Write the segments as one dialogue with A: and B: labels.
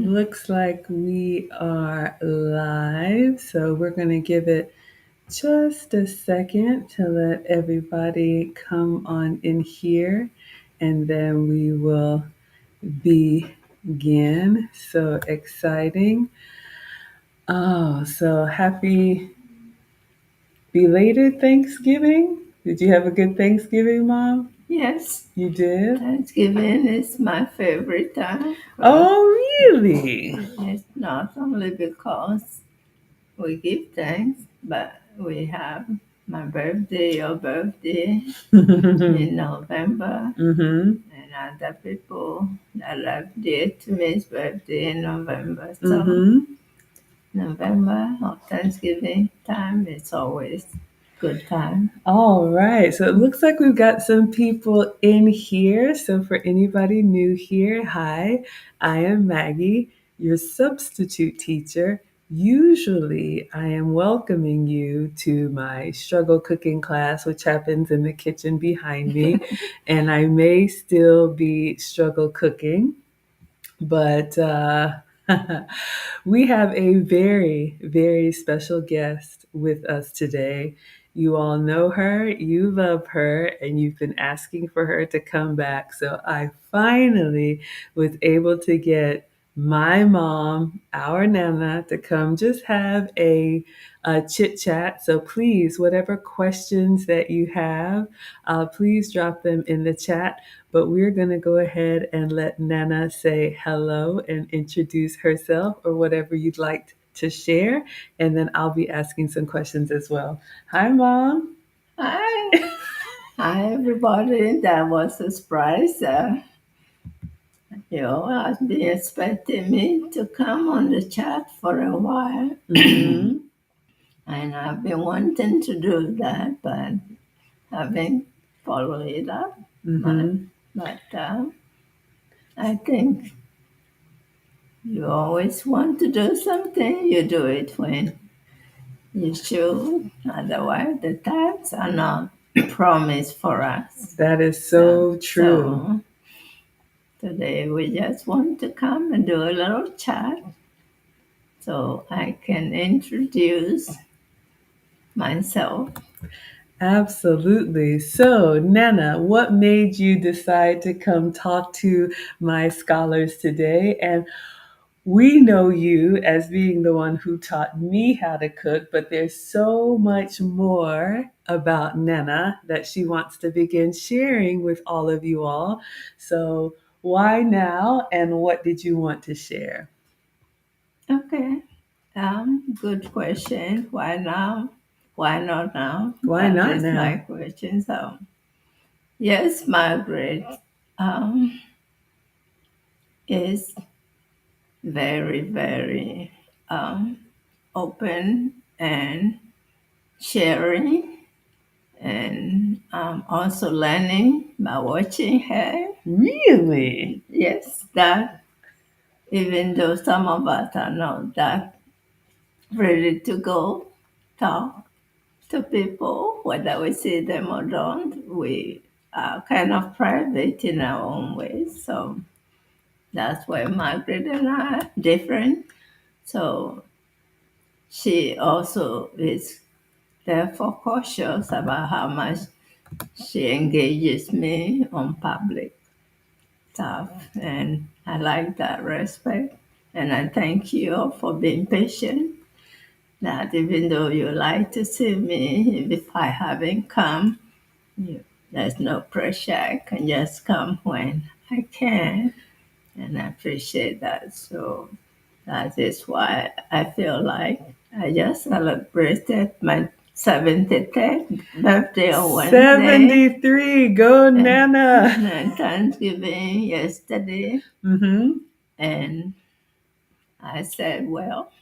A: Looks like we are live, so we're going to give it just a second to let everybody come on in here and then we will begin. So exciting. Oh, so happy belated Thanksgiving. Did you have a good Thanksgiving, Mom?
B: Yes,
A: You did?
B: Thanksgiving is my favorite time.
A: Oh, really?
B: It's not only because we give thanks, but we have my birthday, your birthday in November,
A: Mm-hmm.
B: and other people that love dear to me's birthday in November. So
A: Mm-hmm.
B: November or Thanksgiving time is always good time.
A: All right. So it looks like we've got some people in here. So for anybody new here, hi, I am Maggie, your substitute teacher. Usually, I am welcoming you to my struggle cooking class, which happens in the kitchen behind me. And I may still be struggle cooking, but we have a very, very special guest with us today. You all know her, you love her, and you've been asking for her to come back. So I finally was able to get my mom, our Nana, to come just have a chit chat. So please, whatever questions that you have, please drop them in the chat. But we're going to go ahead and let Nana say hello and introduce herself or whatever you'd like to share. And then I'll be asking some questions as well. Hi, Mom.
B: Hi, hi everybody. That was a surprise. I've been expecting me to come on the chat for a while,
A: Mm-hmm.
B: and I've been wanting to do that, but haven't followed it up. But,
A: Mm-hmm.
B: but I think you always want to do something, you do it when you should. Otherwise, the times are not promised for us.
A: That is
B: So,
A: so true.
B: so today we just want to come and do a little chat so I can introduce myself.
A: Absolutely. So, Nana, what made you decide to come talk to my scholars today? And we know you as being the one who taught me how to cook, but there's so much more about Nana that she wants to begin sharing with all of you all. So, why now and what did you want to share?
B: Okay. Good question. Why now? Why not now?
A: Why
B: That
A: not
B: is my
A: now?
B: question. So, yes, Margaret um, is very, very um, open and sharing, and also learning by watching her.
A: Really?
B: Yes, that even though some of us are not that ready to go talk to people, whether we see them or don't, we are kind of private in our own ways. So that's why Margaret and I are different. So she also is therefore cautious about how much she engages me on public stuff. And I like that respect. And I thank you all for being patient. That even though you like to see me, if I haven't come, there's no pressure. I can just come when I can. And I appreciate that. So that is why I feel like I just celebrated my 73rd birthday on Wednesday
A: 73. Go,
B: and,
A: Nana.
B: and Thanksgiving yesterday.
A: Mm-hmm.
B: And I said, well,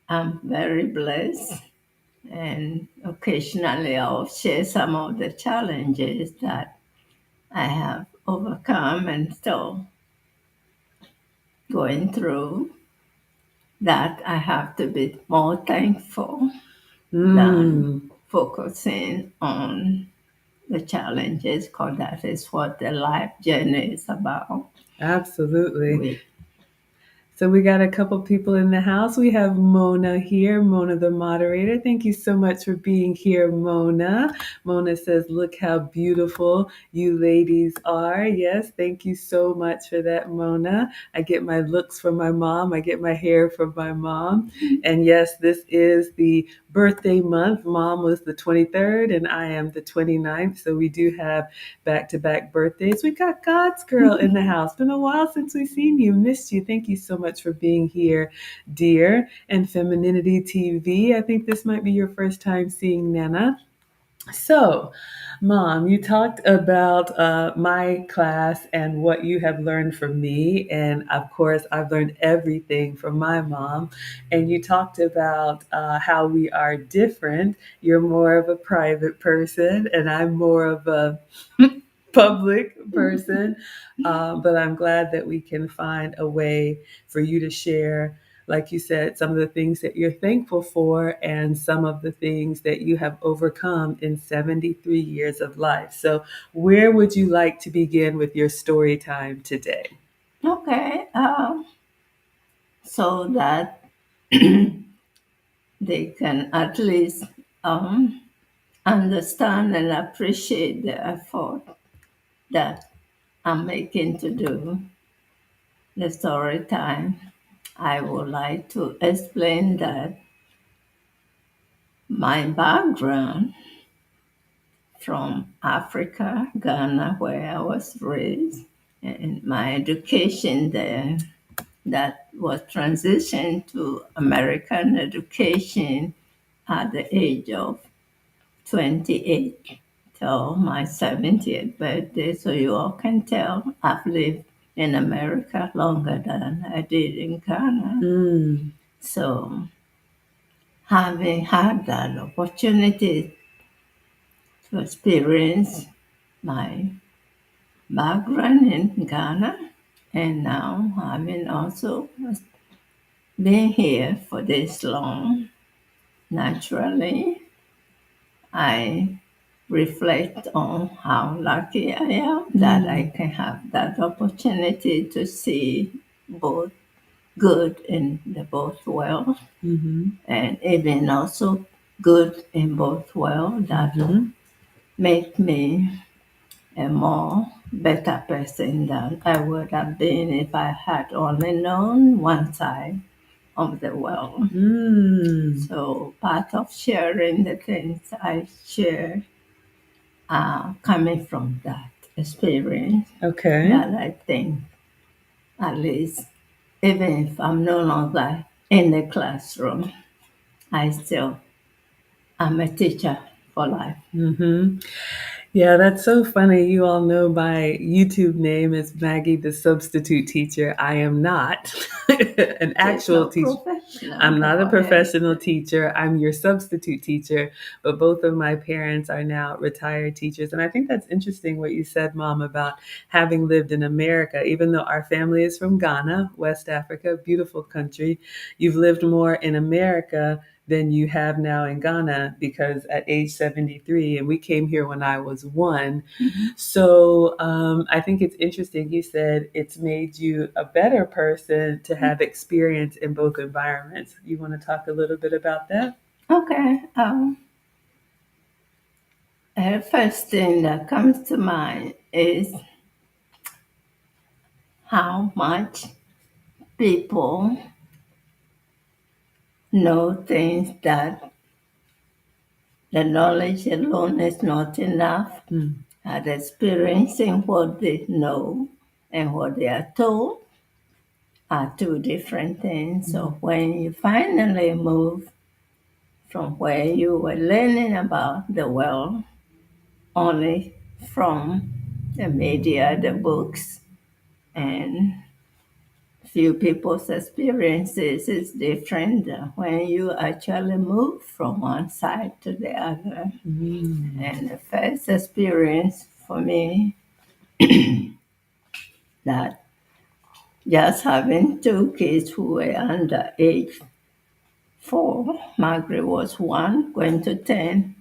B: I'm very blessed. And occasionally I'll share some of the challenges that I have overcome and still going through, that I have to be more thankful than
A: Mm.
B: focusing on the challenges, because that is what the life journey is about.
A: Absolutely.
B: We
A: So we got a couple people in the house. We have Mona here, Mona the moderator. Thank you so much for being here, Mona. Mona says, "Look how beautiful you ladies are." Yes, thank you so much for that, Mona. I get my looks from my mom. I get my hair from my mom. And yes, this is the birthday month. Mom was the 23rd and I am the 29th. So we do have back-to-back birthdays. We got God's girl in the house. Been a while since we've seen you. Missed you. Thank you so much for being here, dear. And Femininity TV. I think this might be your first time seeing Nana. So, Mom, you talked about my class and what you have learned from me. And of course, I've learned everything from my mom. And you talked about how we are different. You're more of a private person, and I'm more of a public person. But I'm glad that we can find a way for you to share, like you said, some of the things that you're thankful for and some of the things that you have overcome in 73 years of life. So, where would you like to begin with your story time today?
B: okay, so that they can at least um, understand and appreciate the effort that I'm making to do the story time. I would like to explain that my background from Africa, Ghana, where I was raised, and my education there that was transitioned to American education at the age of 28 till my 70th birthday. So you all can tell I've lived in America longer than I did in Ghana.
A: Mm,
B: So having had that opportunity to experience my background in Ghana, and now having also been here for this long, naturally, I reflect on how lucky I am that I
A: mm,
B: can have that opportunity to see both good in the both worlds,
A: mm-hmm,
B: and even also good in both worlds that
A: mm-hmm,
B: make me a more better person than I would have been if I had only known one side of the world.
A: mm.
B: So part of sharing the things I share are coming from that experience
A: Okay.
B: that I think at least even if I'm no longer in the classroom, I still am a teacher for life.
A: Mm-hmm. Yeah, that's so funny. You all know my YouTube name is Maggie the Substitute Teacher. I am not an
B: She's
A: actual
B: no
A: teacher.
B: professional,
A: I'm
B: but
A: not
B: go
A: a
B: ahead.
A: professional teacher. I'm your substitute teacher. But both of my parents are now retired teachers. And I think that's interesting what you said, Mom, about having lived in America. Even though our family is from Ghana, West Africa, beautiful country, you've lived more in America than you have now in Ghana because at age 73, and we came here when I was one.
B: Mhm.
A: So I think it's interesting. You said it's made you a better person to have experience in both environments. You want to talk a little bit about that?
B: Okay. The first thing that comes to mind is how much people know things that the knowledge alone is not enough.
A: Mm,
B: At experiencing what they know and what they are told are two different things.
A: mm,
B: So when you finally move from where you were learning about the world only from the media, the books, and few people's experiences is different than when you actually move from one side to the other.
A: mm,
B: And the first experience for me that just having two kids who were under age 4, Margaret was 1, going to 10,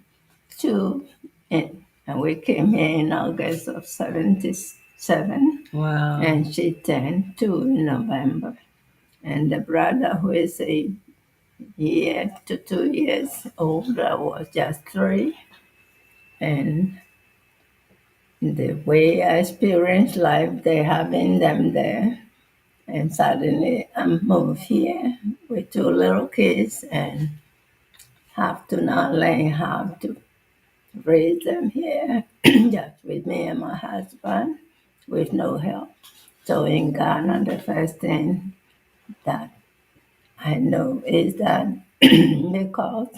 B: 2, and And we came here in August of 77,
A: Wow.
B: and she turned 2 in November. And the brother, who is a year to 2 years older, was just 3. And the way I experienced life, they having them there. And suddenly I moved here with 2 little kids and have to now learn how to raise them here, just with me and my husband, with no help. So in Ghana, the first thing that I know is that because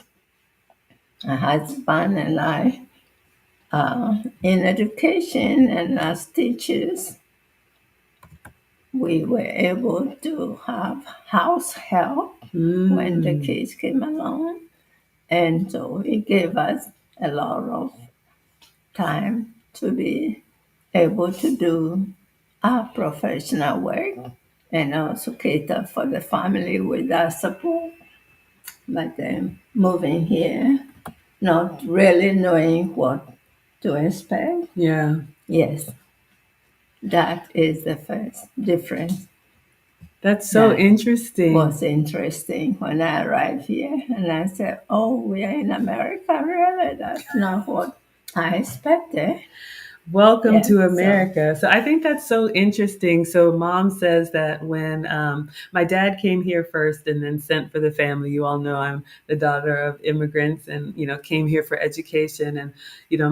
B: my husband and I are in education and as teachers, we were able to have house help when the
A: Mm.
B: kids came along. And so it gave us a lot of time to be able to do our professional work and also cater for the family with our support. But then moving here, not really knowing what to expect,
A: Yeah.
B: yes, that is the first difference.
A: That's so
B: That
A: interesting.
B: was interesting when I arrived here. And I said, oh, we are in America, really? That's not what I expected.
A: Welcome
B: Yes,
A: to
B: so
A: America. So I think that's so interesting. So mom says that when my dad came here first and then sent for the family, you all know I'm the daughter of immigrants and, came here for education. And,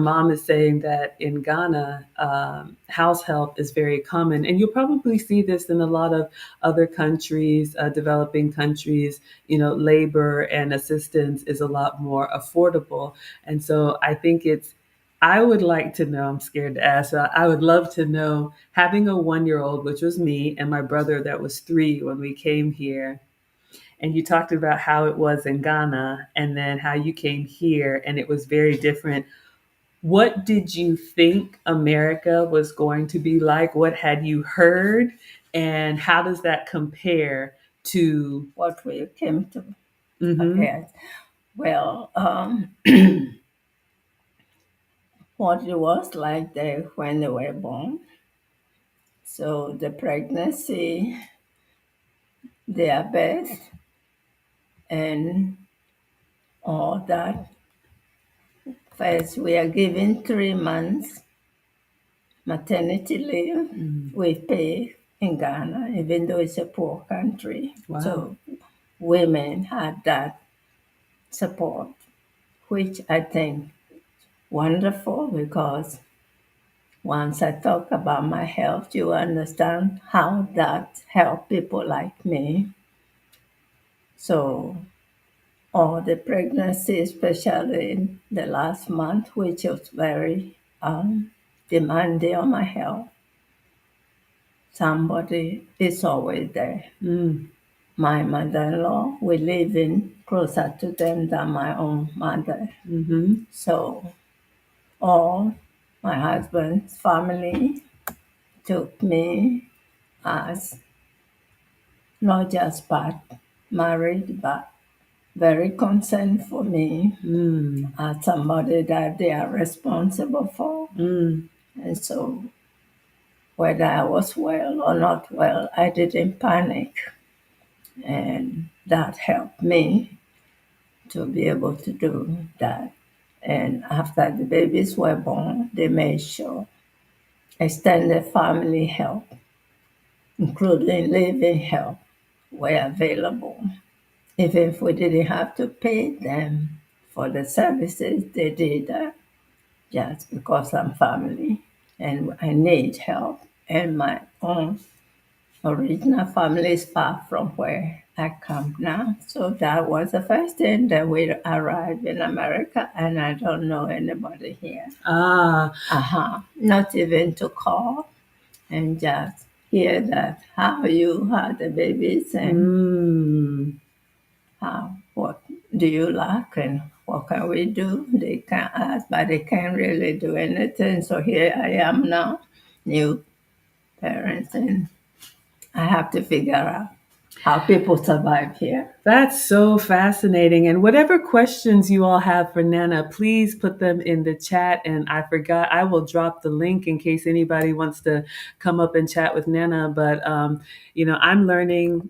A: mom is saying that in Ghana, house help is very common. And you'll probably see this in a lot of other countries, developing countries, labor and assistance is a lot more affordable. And so I think I would like to know, I'm scared to ask, I would love to know, having a 1-year-old, which was me, and my brother that was 3 when we came here, and you talked about how it was in Ghana and then how you came here and it was very different. What did you think America was going to be like? What had you heard? And how does that compare to?
B: what we came to.
A: Mm-hmm,
B: Yes. Well, what it was like there when they were born. So the pregnancy, their birth, and all that. First, we are given 3 months maternity leave
A: mm-hmm.
B: with pay in Ghana, even though it's a poor country.
A: Wow.
B: So women had that support, which I think wonderful because once I talk about my health, you understand how that helped people like me. So all the pregnancy, especially in the last month, which was very demanding on my health, somebody is always there.
A: Mm,
B: My mother-in-law, we live in closer to them than my own mother.
A: mm-hmm,
B: So all my husband's family took me as not just part married, but very concerned for me
A: mm,
B: as somebody that they are responsible for.
A: mm,
B: And so whether I was well or not well, I didn't panic. And that helped me to be able to do that. And after the babies were born, they made sure extended family help, including living help, were available. Even if we didn't have to pay them for the services, they did that just because I'm family and I need help. And my own original family is far from where I come now. So that was the first thing that we arrived in America, and I don't know anybody here.
A: ah,
B: Not even to call and just hear that how you had the babies and
A: mm,
B: what do you like and what can we do? They can ask, but they can't really do anything. So here I am now, new parents, and I have to figure out how people survive here.
A: That's so fascinating. And whatever questions you all have for Nana, please put them in the chat. And I forgot, I will drop the link in case anybody wants to come up and chat with Nana. But, I'm learning,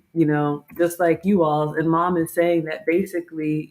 A: just like you all. And mom is saying that basically,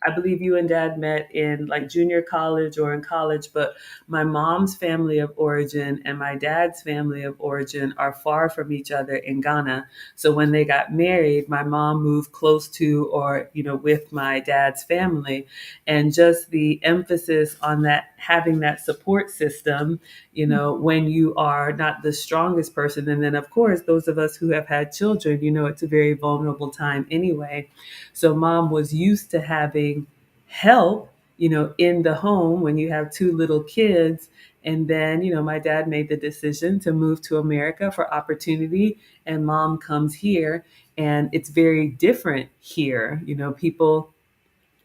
A: I believe you and dad met in like junior college or in college, but my mom's family of origin and my dad's family of origin are far from each other in Ghana. So when they got married, my mom moved close to or, with my dad's family. And just the emphasis on that, having that support system, when you are not the strongest person. And then, of course, those of us who have had children, it's a very vulnerable time anyway. So mom was used to having help, in the home when you have two little kids. And then, my dad made the decision to move to America for opportunity, and mom comes here, and it's very different here. People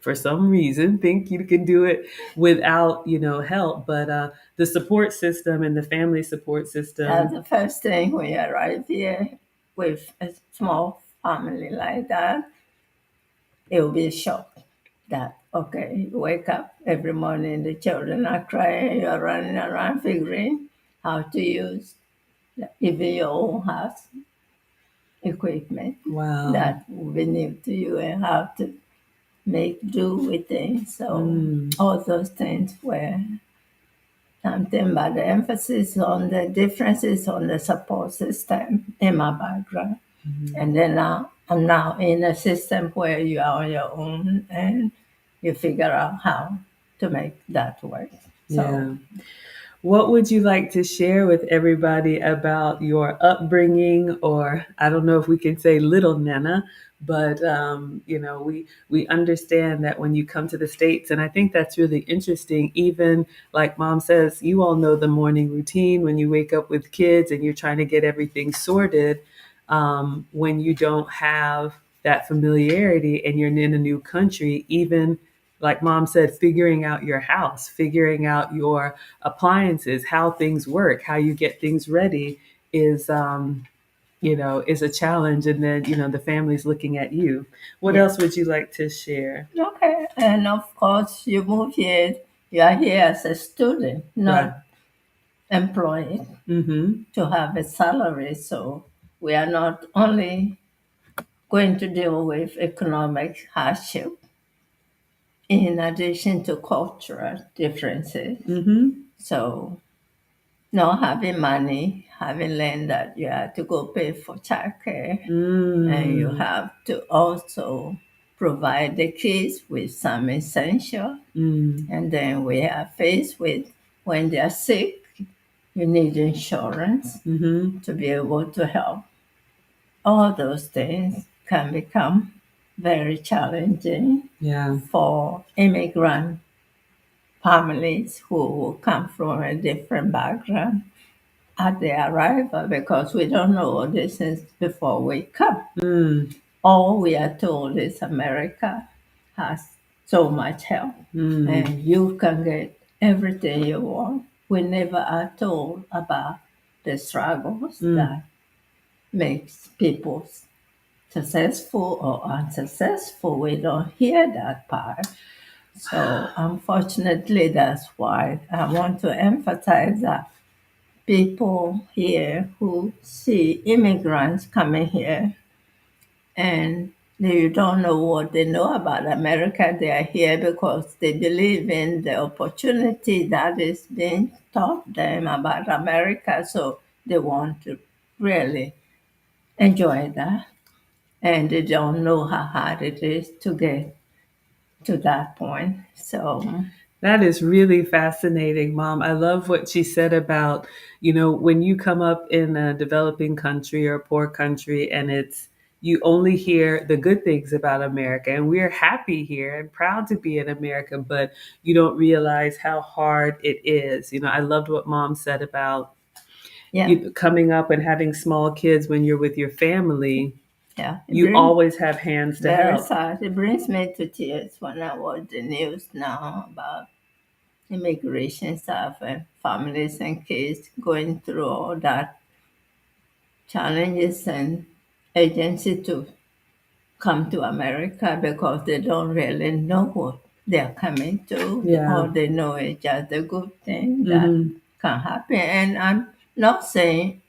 A: for some reason think you can do it without, help, but the support system and the family support
B: That's
A: system.
B: the first thing when you arrive here with a small family like that, it will be a shock that, okay, you wake up every morning, the children are crying, you're running around figuring how to use even your own house equipment
A: Wow.
B: that will be new to you and how to make do with things. So
A: Mm,
B: all those things were something, but the emphasis on the differences on the support system in my background. And then now I'm now in a system where you are on your own and you figure out how to make that work. So
A: yeah. What would you like to share with everybody about your upbringing, or I don't know if we can say little Nana, but we understand that when you come to the States, and I think that's really interesting. Even like mom says, you all know the morning routine when you wake up with kids and you're trying to get everything sorted. When you don't have that familiarity and you're in a new country, even like mom said, figuring out your house, figuring out your appliances, how things work, how you get things ready is is a challenge. And then, the family's looking at you. What
B: yes.
A: else would you like to share?
B: Okay. And of course you move here, you are here as a student,
A: Right.
B: not employed
A: Mm-hmm.
B: to have a salary. So we are not only going to deal with economic hardship in addition to cultural differences.
A: Mm-hmm.
B: So not having money, having learned that you have to go pay for childcare and you
A: Mm.
B: have to also provide the kids with some essential.
A: Mm.
B: And then we are faced with when they're sick, you need insurance
A: Mm-hmm.
B: to be able to help. All those things can become very challenging
A: Yeah.
B: for immigrant families who come from a different background at the arrival because we don't know all these things before we come.
A: Mm.
B: All we are told is America has so much help
A: Mm.
B: and you can get everything you want. We never are told about the struggles
A: Mm.
B: that makes people successful or unsuccessful. We don't hear that part. So unfortunately, that's why I want to emphasize that people here who see immigrants coming here and they don't know what they know about America. They are here because they believe in the opportunity that is being taught them about America. So they want to really enjoy that. And they don't know how hard it is to get to that point. So,
A: That is really fascinating, Mom. I love what she said about, when you come up in a developing country or a poor country and you only hear the good things about America. And we're happy here and proud to be in America, but you don't realize how hard it is. I loved what Mom said about
B: yeah,
A: you coming up and having small kids when you're with your family.
B: yeah, it
A: You
B: brings
A: always have hands to
B: very
A: help.
B: sad. It brings me to tears when I watch the news now about immigration stuff and families and kids going through all that challenges and agency to come to America because they don't really know what they're coming to.
A: Yeah.
B: All they know is just a good thing that
A: Hmm.
B: can happen. And I'm not saying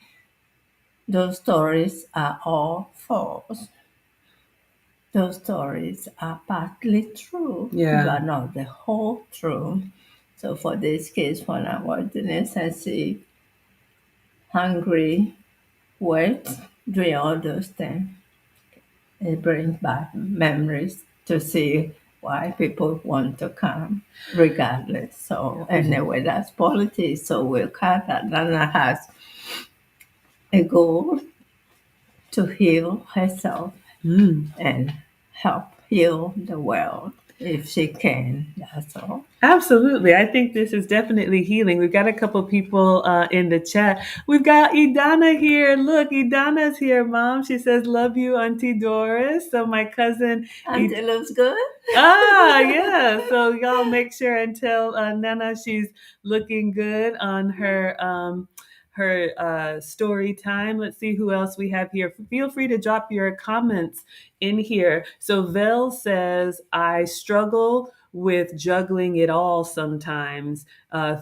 B: those stories are all false. Those stories are partly true,
A: Yeah.
B: but not the whole truth. So for this case, when I was in SNC, hungry, wet, doing all those things, it brings back memories to see why people want to come regardless. So anyway, that's politics. So we'll cut that. Nana has a goal to heal herself
A: Mm.
B: and help heal the world if she can. That's all.
A: Absolutely. I think this is definitely healing. We've got a couple people in the chat. We've got Idana here. Look, Idana's here, Mom. She says, "Love you, Auntie Doris." So my cousin,
B: Auntie looks good.
A: Yeah. So y'all make sure and tell Nana she's looking good on her story time. Let's see who else we have here. Feel free to drop your comments in here. So Vel says, "I struggle with juggling it all sometimes.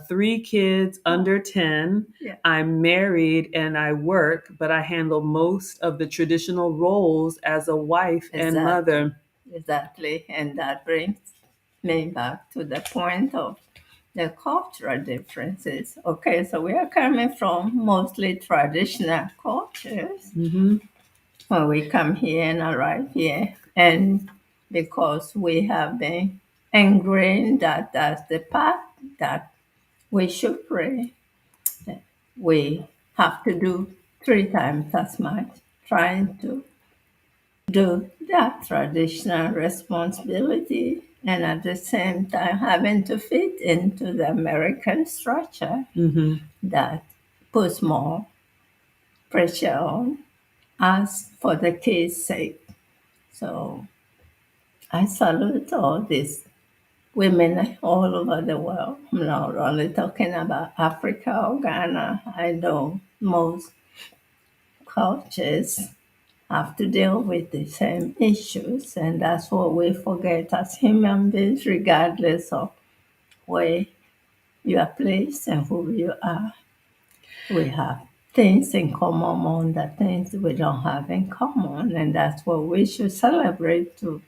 A: Three kids
B: Oh,
A: under 10.
B: yeah,
A: I'm married and I work, but I handle most of the traditional roles as a wife and
B: exactly.
A: mother."
B: Exactly. And that brings me back to the point of the cultural differences. Okay, so we are coming from mostly traditional cultures
A: Hmm.
B: when we come here and arrive here. And because we have been ingrained that that's the path that we should pray, we have to do three times as much, trying to do that traditional responsibility and at the same time having to fit into the American structure
A: Hmm.
B: that puts more pressure on us for the kids' sake. So I salute all these women all over the world. I'm not only talking about Africa or Ghana. I know most cultures have to deal with the same issues, and that's what we forget as human beings, regardless of where you are placed and who you are. We have things in common more than things we don't have in common, and that's what we should celebrate to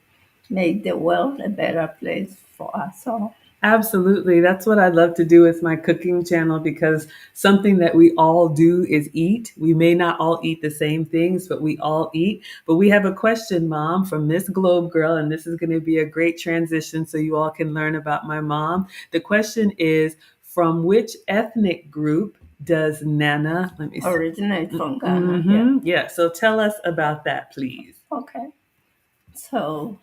B: make the world a better place for us all.
A: Absolutely. That's what I love to do with my cooking channel because something that we all do is eat. We may not all eat the same things, but we all eat. But we have a question, Mom, from Miss Globe Girl, and this is going to be a great transition so you all can learn about my mom. The question is, from which ethnic group does Nana, let me see.
B: Originate from Ghana, yeah.
A: Mm-hmm. Yeah. So tell us about that, please.
B: Okay. So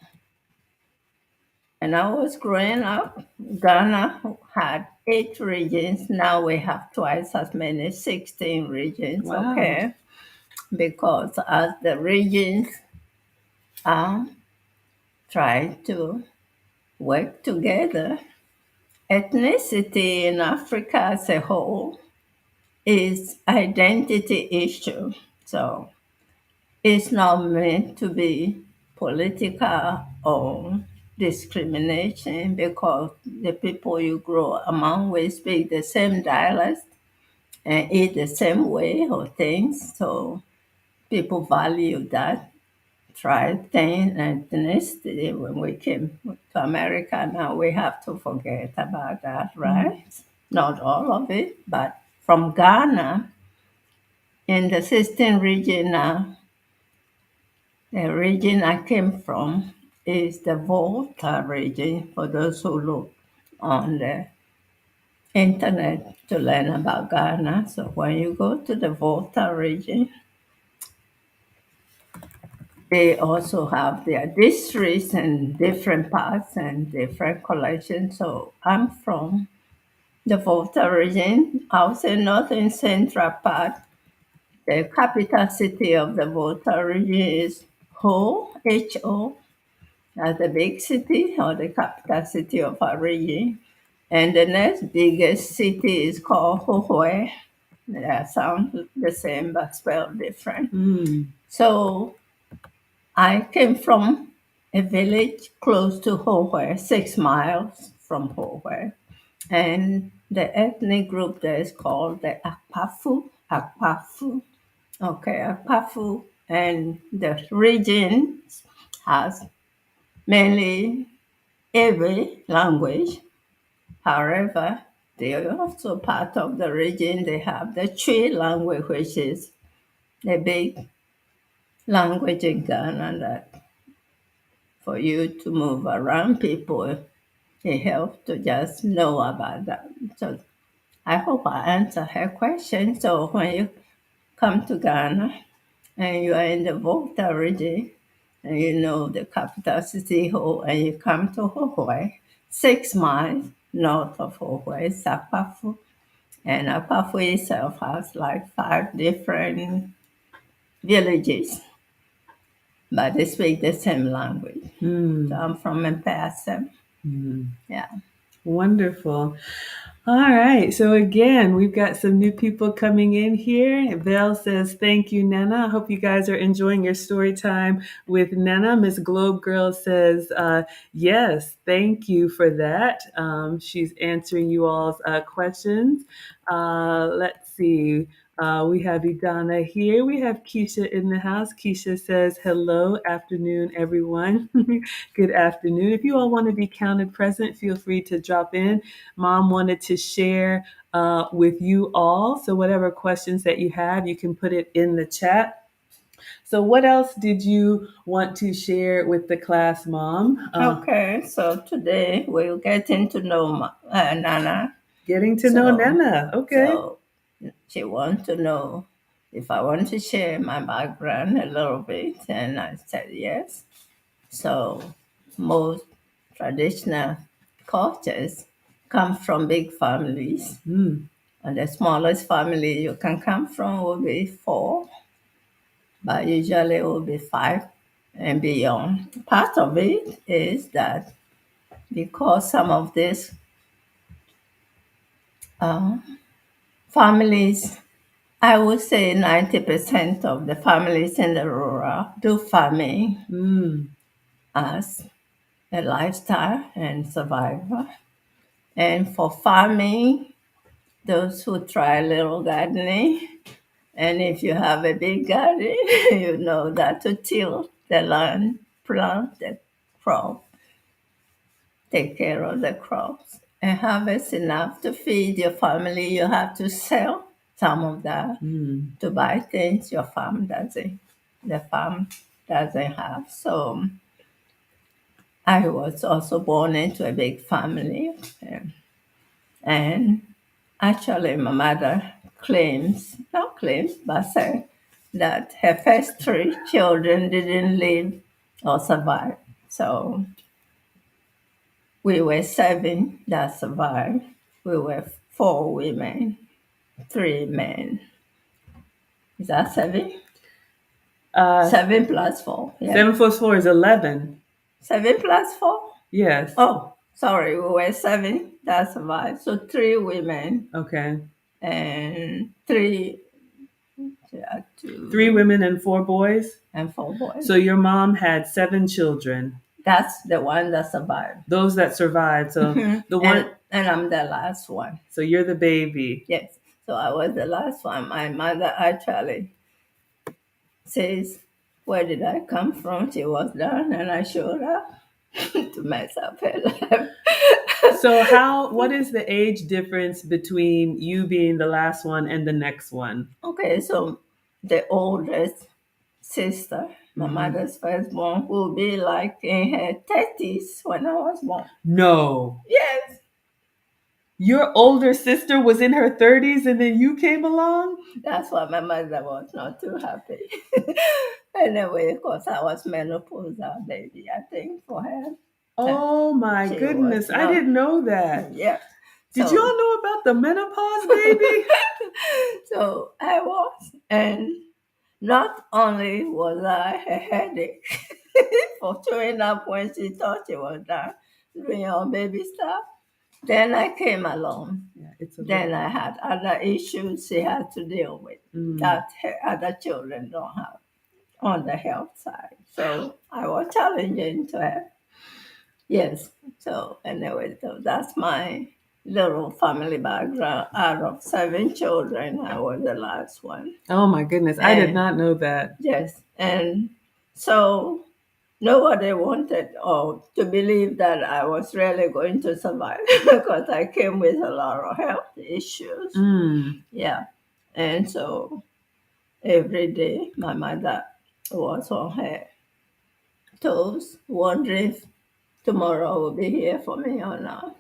B: when I was growing up, Ghana had 8 regions. Now we have twice as many, 16 regions,
A: Wow.
B: okay? Because as the regions try to work together, ethnicity in Africa as a whole is identity issue. So it's not meant to be political or discrimination because the people you grow among will speak the same dialect and eat the same way or things. So people value that tribe thing and ethnicity when we came to America. Now we have to forget about that, right? Not all of it, but from Ghana in the 16 region now, the region I came from is the Volta region, for those who look on the internet to learn about Ghana. So when you go to the Volta region, they also have their districts and different parts and different collections. So I'm from the Volta region, I would say northern central part. The capital city of the Volta region is Ho, Ho. That's the big city or the capital city of our region. And the next biggest city is called Hohoi. They sound the same but spelled different.
A: Mm.
B: So I came from a village close to Hohwe, 6 miles from Hohwe. And the ethnic group there is called the Akpafu. Akpafu. Okay, Akpafu. And the region has mainly Ewe language. However, they are also part of the region. They have the Twi language, which is the big language in Ghana that for you to move around people, it helps to just know about that. So I hope I answer her question. So when you come to Ghana and you are in the Volta region and you know the capital city Ho and you come to Hohoi, 6 miles north of Hohoi is Apafu. And Apafu itself has like 5 different villages, but they speak the same language. So
A: Hmm.
B: I'm from Mpasem. Yeah.
A: Wonderful. All right. So again, we've got some new people coming in here. Val says, "Thank you, Nana. I hope you guys are enjoying your story time with Nana." Miss Globe Girl says, "Yes, thank you for that." She's answering you all's questions. Let's see. We have Idana here. We have Keisha in the house. Keisha says, "Hello, afternoon, everyone." Good afternoon. If you all want to be counted present, feel free to drop in. Mom wanted to share with you all. So, whatever questions that you have, you can put it in the chat. So, what else did you want to share with the class, Mom?
B: Okay, so today we're getting to know Nana.
A: Getting to know
B: So,
A: Nana. Okay.
B: so she wants to know if I want to share my background a little bit, and I said yes. So, most traditional cultures come from big families,
A: Mm,
B: and the smallest family you can come from will be four, but usually it will be five and beyond. Part of it is that because some of these uh, families, I would say 90% of the families in the rural do farming
A: mm,
B: as a lifestyle and survival. And for farming, those who try a little gardening, and if you have a big garden, you know that to till the land, plant the crop, take care of the crops, and harvest enough to feed your family, you have to sell some of that
A: mm,
B: to buy things your farm doesn't, the farm doesn't have. So I was also born into a big family, and actually my mother claims, not claims, but said that her first 3 children didn't live or survive. So we were 7 that survived. We were 4 women, 3 men. Is that 7?
A: uh,
B: 7 plus 4, yeah.
A: 7 plus 4 is 11.
B: 7 plus 4?
A: Yes.
B: Oh, sorry, we were 7 that survived. So 3 women
A: Okay.
B: and three, yeah,
A: Three
B: two,
A: women and 4 boys.
B: and 4 boys.
A: So, your mom had 7 children,
B: That's the one that survived.
A: those that survived. So, the one,
B: And I'm the last one.
A: so you're the baby.
B: Yes. So I was the last one. My mother actually says, "Where did I come from?" She was done, and I showed up to mess up her life.
A: So what is the age difference between you being the last one and the next one?
B: Okay, so the oldest sister, my
A: Hmm.
B: mother's firstborn, will be like in her 30s when I was born.
A: No.
B: Yes,
A: Your older sister was in her 30s and then you came along?
B: that's why my mother was not too happy. Anyway, of course, I was menopausal baby, I think, for her. Uh,
A: Oh my
B: She was
A: goodness. I
B: not,
A: didn't know that.
B: yeah.
A: Did
B: So,
A: y'all know about the menopause, baby?
B: so I was, and not only was I a headache for showing up when she thought she was done doing all baby stuff, then I came along.
A: Yeah, it's a
B: Then
A: little.
B: I had other issues she had to deal with
A: Mm,
B: that her other children don't have. on the health side. So I was challenging to her. Yes. So anyway, so that's my little family background. Out of seven children, I was the last one.
A: Oh my goodness, I did
B: And
A: not know that.
B: yes, and so nobody wanted or to believe that I was really going to survive because I came with a lot of health issues.
A: Mm.
B: Yeah. And so every day my mother was on her toes, wondering if tomorrow will be here for me or not.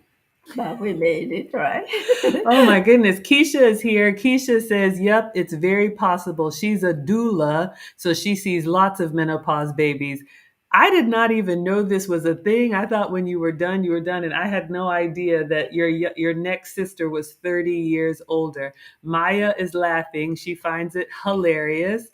B: But we made it, right?
A: Oh my goodness. Keisha is here. Keisha says, yep, it's very possible. She's a doula, so she sees lots of menopause babies. I did not even know this was a thing. I thought when you were done, you were done. And I had no idea that your next sister was 30 years older. Maya is laughing. She finds it hilarious.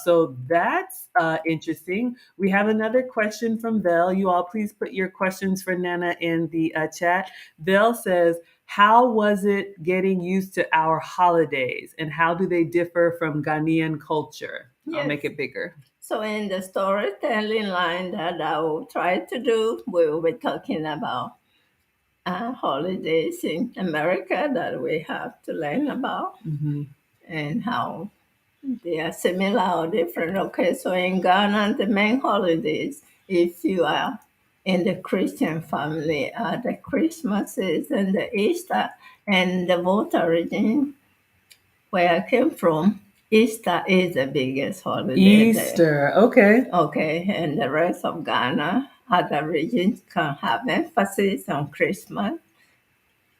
A: So that's interesting. We have another question from Vel. You all please put your questions for Nana in the chat. Vel says, how was it getting used to our holidays and how do they differ from Ghanaian culture? I'll
B: Yes.
A: make it bigger.
B: So in the storytelling line that I will try to do, we will be talking about holidays in America that we have to learn about
A: Hmm.
B: and how they are similar or different. Okay, so in Ghana, the main holidays, if you are in the Christian family, are the Christmases and the Easter and the Volta region where I came from. Easter is the biggest holiday there.
A: Easter. Okay.
B: Okay, and the rest of Ghana, other regions can have emphasis on Christmas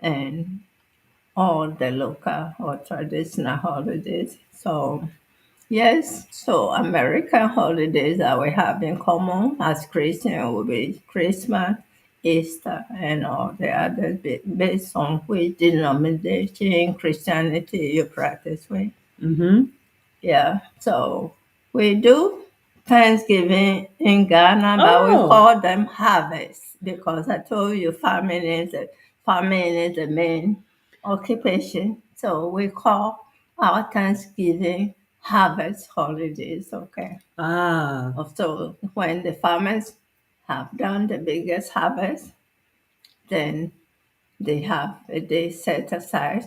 B: and all the local or traditional holidays. So yes, so American holidays that we have in common as Christian will be Christmas, Easter, and all the others based on which denomination Christianity you practice with.
A: Hmm.
B: Yeah, so we do Thanksgiving in Ghana, but we
A: Oh.
B: call them harvest because I told you farming is the main occupation. So we call our Thanksgiving harvest holidays. Okay.
A: Ah.
B: So when the farmers have done the biggest harvest, then they have a day set aside.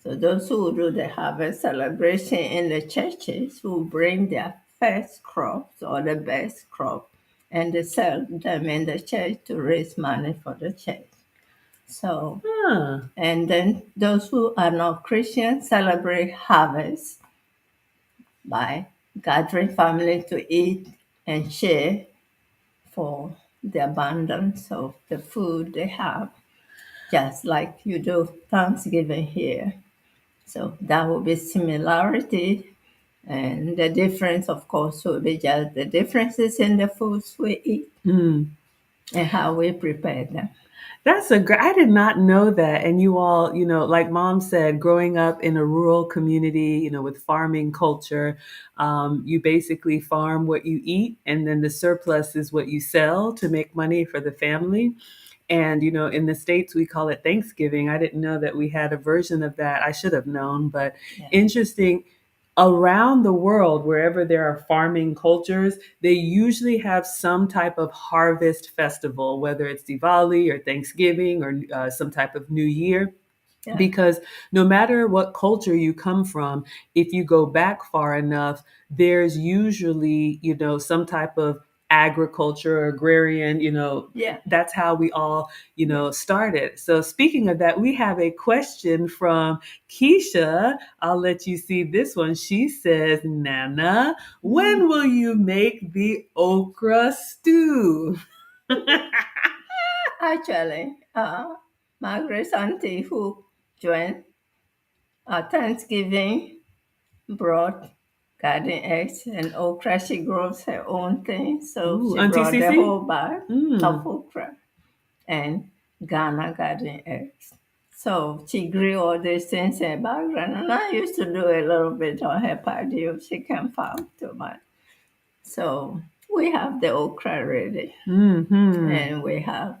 B: So those who do the harvest celebration in the churches will bring their first crops or the best crop and they sell them in the church to raise money for the church. So,
A: Huh.
B: and then those who are not Christian celebrate harvest by gathering family to eat and share for the abundance of the food they have, just like you do Thanksgiving here. So that will be similarity. And the difference, of course, will be just the differences in the foods we eat
A: Mm.
B: and how we prepare them.
A: That's a great, I did not know that. And you all, like mom said, growing up in a rural community, with farming culture, you basically farm what you eat, and then the surplus is what you sell to make money for the family. And, in the States, we call it Thanksgiving. I didn't know that we had a version of that. I should have known, but
B: Yeah.
A: interesting. Around the world, wherever there are farming cultures, they usually have some type of harvest festival, whether it's Diwali or Thanksgiving or some type of New Year.
B: Yeah.
A: Because no matter what culture you come from, if you go back far enough, there's usually, some type of agriculture or agrarian,
B: Yeah.
A: that's how we all, started. So speaking of that, we have a question from Keisha. I'll let you see this one. She says, Nana, when will you make the okra stew?
B: Actually, Margaret's auntie who joined Thanksgiving brought garden eggs and okra. She grows her own thing, so
A: Ooh,
B: she
A: Auntie
B: brought the
A: Cece?
B: whole bag of
A: Mm.
B: okra and Ghana garden eggs. So she grew all these things in her background, and I used to do a little bit on her patio. She can farm too much. So we have the okra ready,
A: Hmm.
B: and we have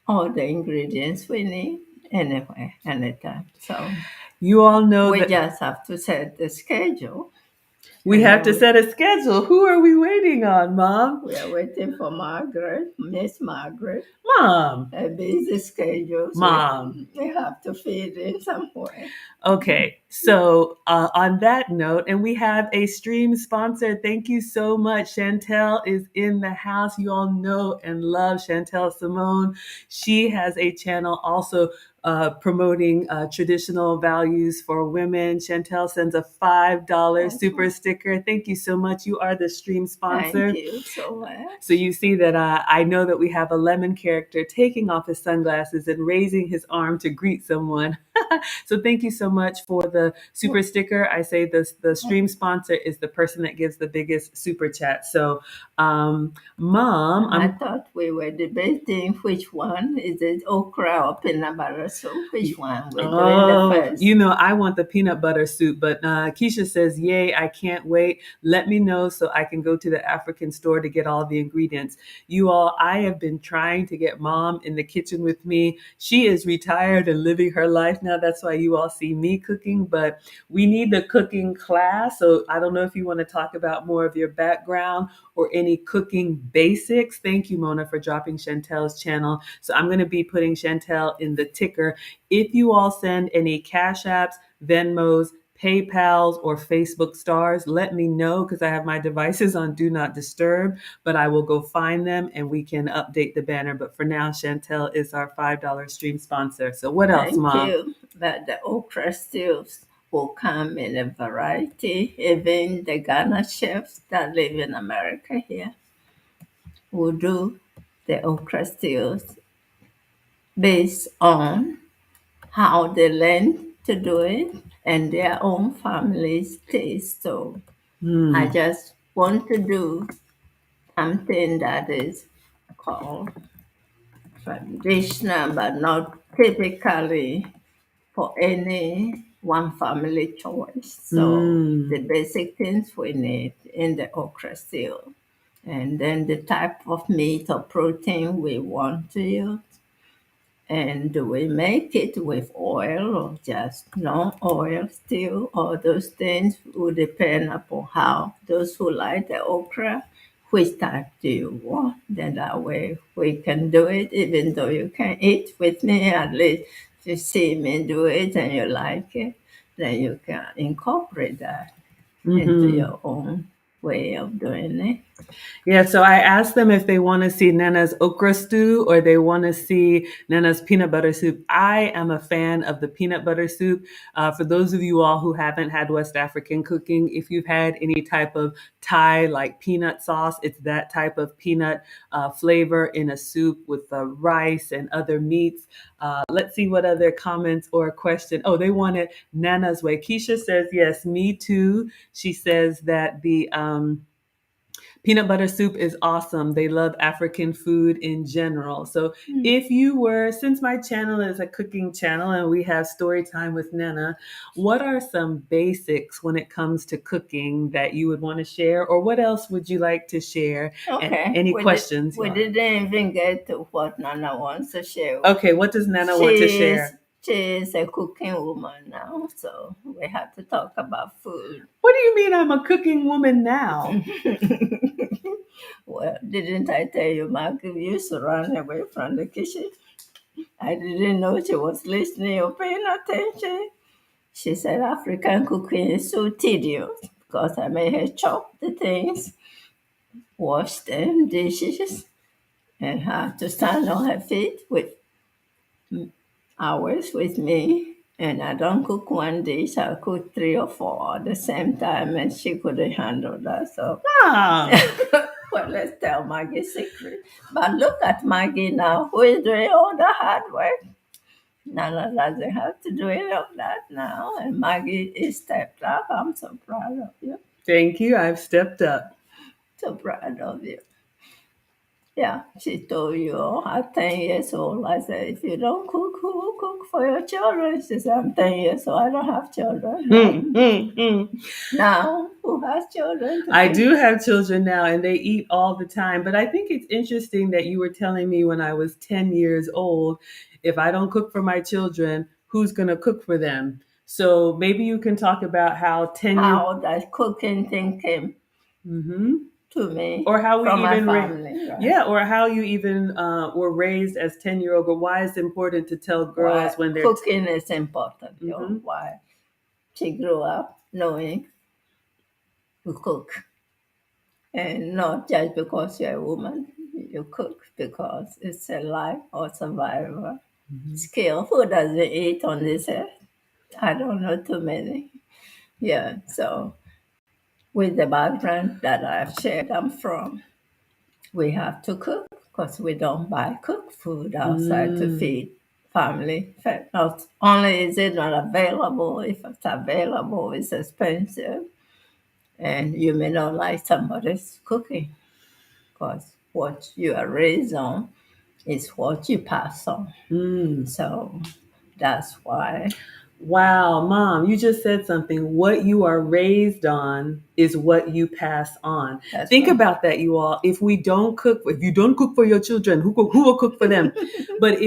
B: all the ingredients we need anywhere, anytime. So
A: You all know
B: we
A: that.
B: just have to set the schedule.
A: We
B: And
A: have
B: then
A: to set a schedule. Who are we waiting on, Mom?
B: we are waiting for Margaret, Miss Margaret.
A: Mom.
B: A busy schedules.
A: Mom.
B: We have to feed in somewhere.
A: Okay, so on that note, and we have a stream sponsor. Thank you so much. Chantel is in the house. You all know and love Chantel Simone. She has a channel also promoting traditional values for women. Chantel sends a $5
B: Okay.
A: super sticker. Thank you so much. You are the stream
B: Thank
A: sponsor.
B: you so
A: So
B: much.
A: you see that I know that we have a lemon character taking off his sunglasses and raising his arm to greet someone. So thank you so much for the super sticker. I say this: the stream sponsor is the person that gives the biggest super chat. So, Mom,
B: And I
A: I'm
B: thought we were debating which one is it, okra or peanut butter soup? Which one we're doing the
A: Oh,
B: first?
A: I want the peanut butter soup, but Keisha says, "Yay, I can't wait. Let me know so I can go to the African store to get all the ingredients." You all, I have been trying to get Mom in the kitchen with me. She is retired and living her life now. That's why you all see me cooking, but we need the cooking class. So I don't know if you want to talk about more of your background or any cooking basics. Thank you, Mona, for dropping Chantel's channel. So I'm going to be putting Chantel in the ticker. If you all send any Cash Apps, Venmos, PayPals, or Facebook stars, let me know because I have my devices on Do Not Disturb, but I will go find them and we can update the banner. But for now, Chantel is our $5 stream sponsor. So what else,
B: Thank
A: Mom?
B: you. But the okra stews will come in a variety. Even the Ghana chefs that live in America here will do the okra stews based on how they learn to do it and their own family's taste. So I
A: Hmm.
B: just want to do something that is called traditional but not typically for any one family choice. So
A: Hmm.
B: the basic things we need in the okra stew, and then the type of meat or protein we want to use. And do we make it with oil or just no oil still? All those things will depend upon how those who like the okra, which type do you want? Then that way we can do it, even though you can eat with me, at least if you see me do it and you like it, then you can incorporate that into
A: Mm-hmm.
B: your own way of doing it.
A: Yeah, so I asked them if they want to see Nana's okra stew or they want to see Nana's peanut butter soup. I am a fan of the peanut butter soup. For those of you all who haven't had West African cooking, if you've had any type of Thai like peanut sauce, it's that type of peanut flavor in a soup with rice and other meats. Let's see what other comments or question. Oh, they wanted Nana's way. Keisha says, yes, me too. She says that the peanut butter soup is awesome. They love African food in general. So, if you were, since my channel is a cooking channel and we have story time with Nana, what are some basics when it comes to cooking that you would want to share? Or what else would you like to share? And
B: Okay,
A: any questions,
B: we
A: y'all?
B: didn't even get to what Nana wants to share.
A: Okay, what does Nana want to share?
B: She is a cooking woman now, so we have to talk about food.
A: What do you mean I'm a cooking woman now?
B: Well, didn't I tell you, Mark, used to run away from the kitchen? I didn't know she was listening or paying attention. She said African cooking is so tedious because I made her chop the things, wash them dishes, and have to stand on her feet with hours with me. And I don't cook one dish, I cook three or four at the same time, and she couldn't handle that. So,
A: Mom.
B: well, let's tell Maggie's secret. But look at Maggie now, who is doing all the hard work. Nana doesn't have to do any of that now, and Maggie is stepped up. I'm so proud of you.
A: Thank you. I've stepped up.
B: So proud of you. Yeah, she told you at 10 years old. I said, if you don't cook, who will cook for your children? She said, I'm 10 years old. I don't have children.
A: Mm, mm, mm.
B: Now, who has children to
A: I
B: feed?
A: do have children now and they eat all the time. But I think it's interesting that you were telling me when I was 10 years old, if I don't cook for my children, who's going to cook for them? So maybe you can talk about how 10 year.
B: how that cooking thing came
A: Mhm.
B: to me
A: Or how we
B: from my
A: even
B: family, right?
A: yeah, or how you even were raised as 10-year-old, or why it's important to tell
B: Why
A: girls when they're
B: cooking is important,
A: mm-hmm.
B: why she grew up knowing to cook. And not just because you're a woman, you cook because it's a life or survival skill. Who doesn't eat on this earth? I don't know too many. Yeah, so with the background that I've shared, I'm from, we have to cook because we don't buy cooked food outside to
A: Mm.
B: feed family. Not only is it not available, if it's available, it's expensive, and you may not like somebody's cooking because what you are raised on is what you pass on.
A: Mm.
B: So that's why
A: Wow, mom, you just said something. What you are raised on is what you pass on.
B: that's
A: Think
B: why.
A: about that, you all. If you don't cook for your children, who will cook for them? But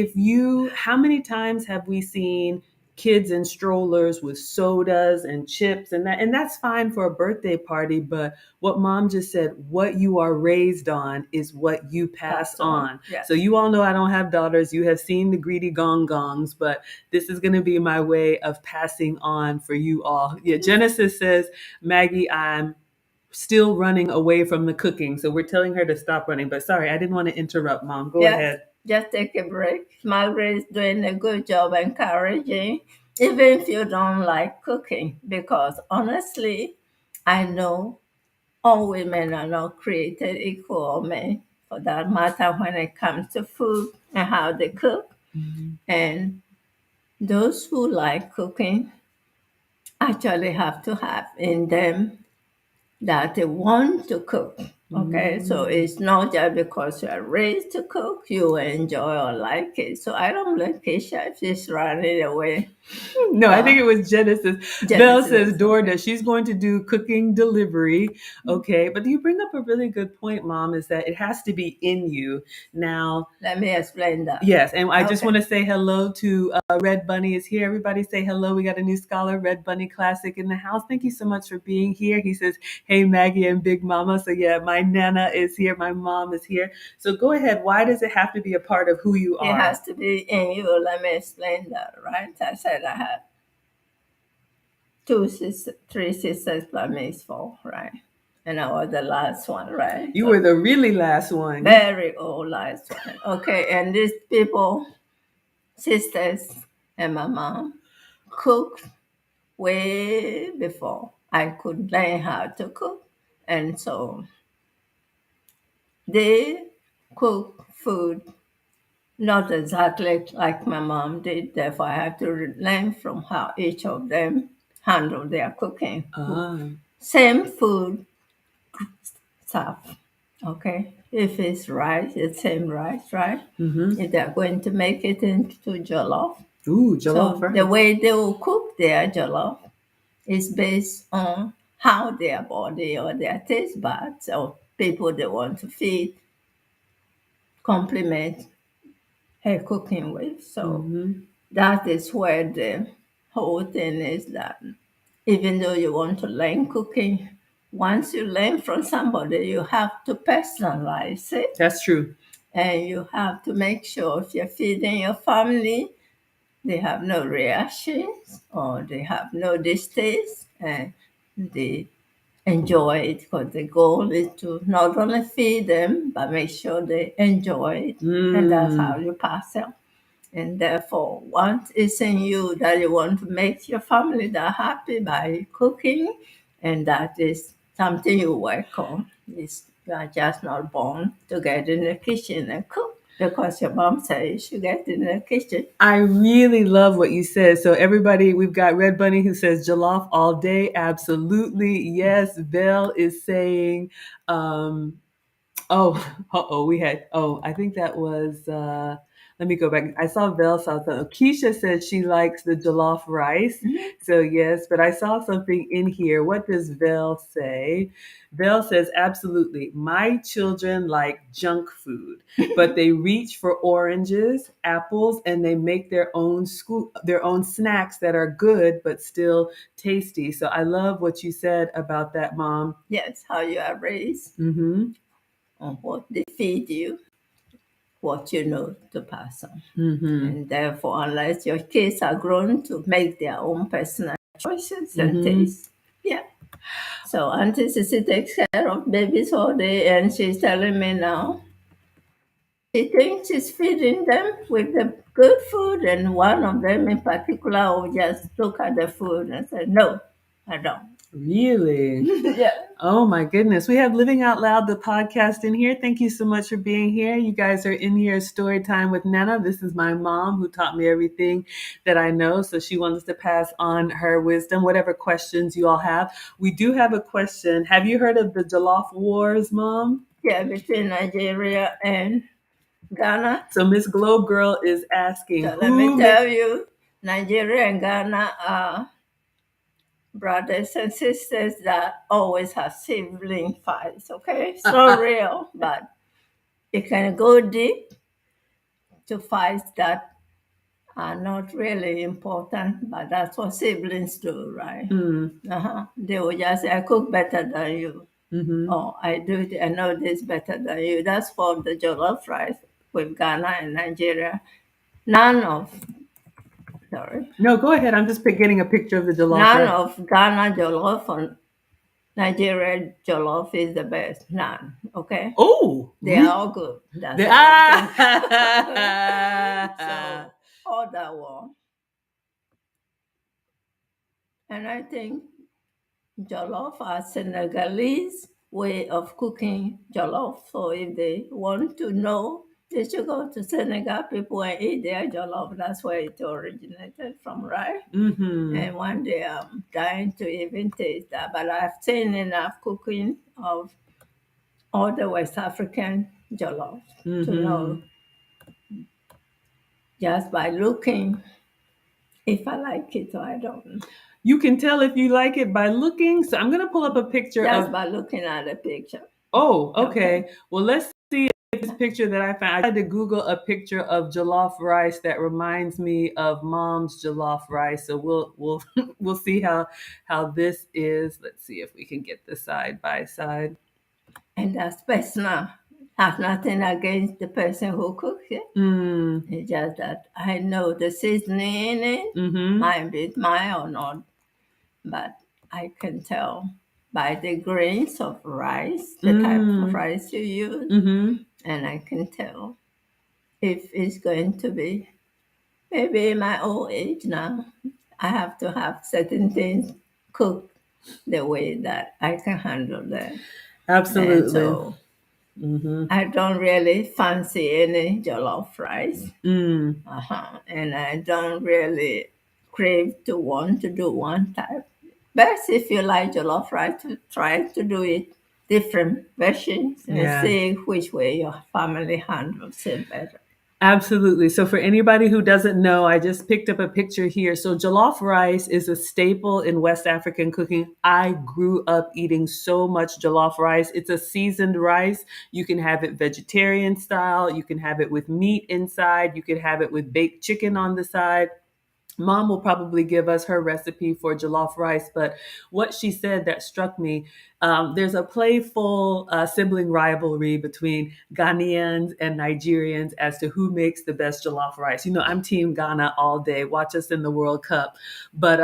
A: how many times have we seen kids in strollers with sodas and chips and that's fine for a birthday party, but what mom just said, what you are raised on is what you pass
B: Pass on.
A: on.
B: Yes.
A: So you all know I don't have daughters. You have seen the greedy gong gongs, but this is going to be my way of passing on for you all. Yeah, Genesis says, Maggie, I'm still running away from the cooking. So we're telling her to stop running. But sorry, I didn't want to interrupt, mom. Go
B: Yes.
A: ahead.
B: Just take a break. Margaret is doing a good job encouraging, even if you don't like cooking, because honestly, I know all women are not created equal, or men for that matter, when it comes to food and how they cook.
A: Mhm.
B: And those who like cooking actually have to have in them that they want to cook. Okay, so
A: Mm.
B: it's not just because you are raised to cook, you enjoy or like it. So I don't blame Keisha if she's running away.
A: No, I think
B: Uh,
A: it was Genesis. Belle says
B: Genesis, okay.
A: DoorDash. She's going to do cooking delivery. Okay. But you bring up a really good point, mom, is that it has to be in you. Now,
B: Let me explain that.
A: yes, and I just want
B: Okay.
A: to say hello to Red Bunny is here. Everybody say hello. We got a new scholar, Red Bunny Classic in the house. Thank you so much for being here. He says, hey, Maggie and Big Mama. So yeah, my Nana is here. My mom is here. So go ahead. Why does it have to be a part of who you
B: It
A: are?
B: has to be in you. Let me explain that, right? I said I had two sisters, three sisters plus me is four, right? And I was the last one, right?
A: You were
B: So
A: the really last one.
B: very old last one. Okay, and these people, sisters and my mom, cooked way before I could learn how to cook. And so they cook food not exactly like my mom did. Therefore, I had to learn from how each of them handle their cooking.
A: Ah.
B: Same food stuff. Okay. If it's rice, it's same rice, right?
A: Mm-hmm.
B: If they're going to make it into jollof.
A: Ooh, jollof
B: So the
A: rice.
B: way they will cook their jollof is based on how their body or their taste buds or people they want to feed complement her cooking with. So
A: Mm-hmm.
B: that is where the whole thing is that even though you want to learn cooking, once you learn from somebody, you have to personalize it
A: That's true.
B: and you have to make sure if you're feeding your family, they have no reactions or they have no distaste and they enjoy it because the goal is to not only feed them but make sure they enjoy it, and that's how
A: Mm.
B: you pass it. And therefore, once it's in you that you want to make your family that happy by cooking, and that is something you work on. You are just not born to get in the kitchen and cook because your mom says you should get in the kitchen.
A: I really love what you said. So everybody, we've got Red Bunny who says jollof all day. Absolutely. Yes. Belle is saying, um, oh, uh-oh, I think that was let me go back. I saw Vel saw something. Keisha said she likes the jollof rice.
B: Mhm.
A: So yes, but I saw something in here. What does Vel say? Vel says absolutely. My children like junk food, but they reach for oranges, apples, and they make their own snacks that are good but still tasty. So I love what you said about that, Mom.
B: Yes, how you are raised,
A: Mm-hmm.
B: and what they feed you, what you know to pass on.
A: Mm-hmm.
B: And therefore, unless your kids are grown to make their own personal choices and
A: Mm-hmm.
B: tastes, yeah. So Auntie Sissy takes care of babies all day, and she's telling me now she thinks she's feeding them with the good food, and one of them in particular will just look at the food and say, "No, I don't."
A: Really?
B: Yeah.
A: Oh my goodness. We have Living Out Loud, the podcast in here. Thank you so much for being here. You guys are in here story time with Nana. This is my mom who taught me everything that I know. So she wants to pass on her wisdom, whatever questions you all have. We do have a question. Have you heard of the Jollof Wars, Mom?
B: Yeah, between Nigeria and Ghana.
A: So Miss Globe Girl is asking
B: So let me
A: who made.
B: tell you, Nigeria and Ghana are brothers and sisters that always have sibling fights, okay? So real, but it can go deep to fights that are not really important, but that's what siblings do, right?
A: Mm,
B: They will just say, I cook better than you.
A: mm-hmm.
B: Oh, I know this better than you. That's for the jollof rice with Ghana and Nigeria. None of, sorry,
A: No, go ahead. I'm just getting a picture of the jollof
B: none
A: rice.
B: of Ghana jollof or Nigeria jollof is the best. None, okay?
A: Oh,
B: They are all good. That's
A: the
B: what I think.
A: ah.
B: So, all that one. And I think jollof are Senegalese way of cooking jollof. So if they want to know, they should go to Senegal people and eat their jollof. That's where it originated from, right?
A: Mm-hmm.
B: And one day I'm dying to even taste that. But I've seen enough cooking of all the West African jollof to
A: Mm-hmm.
B: know just by looking if I like it or I don't.
A: You can tell if you like it by looking. So I'm gonna pull up a picture
B: Just
A: of.
B: by looking at the picture.
A: Oh,
B: Okay.
A: okay. Well, let's see if this picture that I found. I tried to Google a picture of jollof rice that reminds me of Mom's jollof rice. So we'll we'll see how this is. Let's see if we can get this side by side.
B: And that's personal. Have nothing against the person who cooks it.
A: Mm.
B: It's just that I know the seasoning in it
A: Mm-hmm.
B: might be mine or not, but I can tell by the grains of rice, the type of
A: Mm.
B: rice you use,
A: Mm-hmm.
B: and I can tell if it's going to be maybe in my old age now. I have to have certain things cooked the way that I can handle them. And
A: Absolutely.
B: so
A: Mm-hmm.
B: I don't really fancy any jollof rice.
A: Mm.
B: And I don't really crave to want to do one type. Best if you like jollof rice to try to do it different versions and
A: Yeah.
B: see which way your family handles it better.
A: Absolutely. So, for anybody who doesn't know, I just picked up a picture here. So, jollof rice is a staple in West African cooking. I grew up eating so much jollof rice. It's a seasoned rice. You can have it vegetarian style, you can have it with meat inside, you can have it with baked chicken on the side. Mom will probably give us her recipe for jollof rice, but what she said that struck me, there's a playful sibling rivalry between Ghanaians and Nigerians as to who makes the best jollof rice. You know, I'm Team Ghana all day. Watch us in the World Cup. But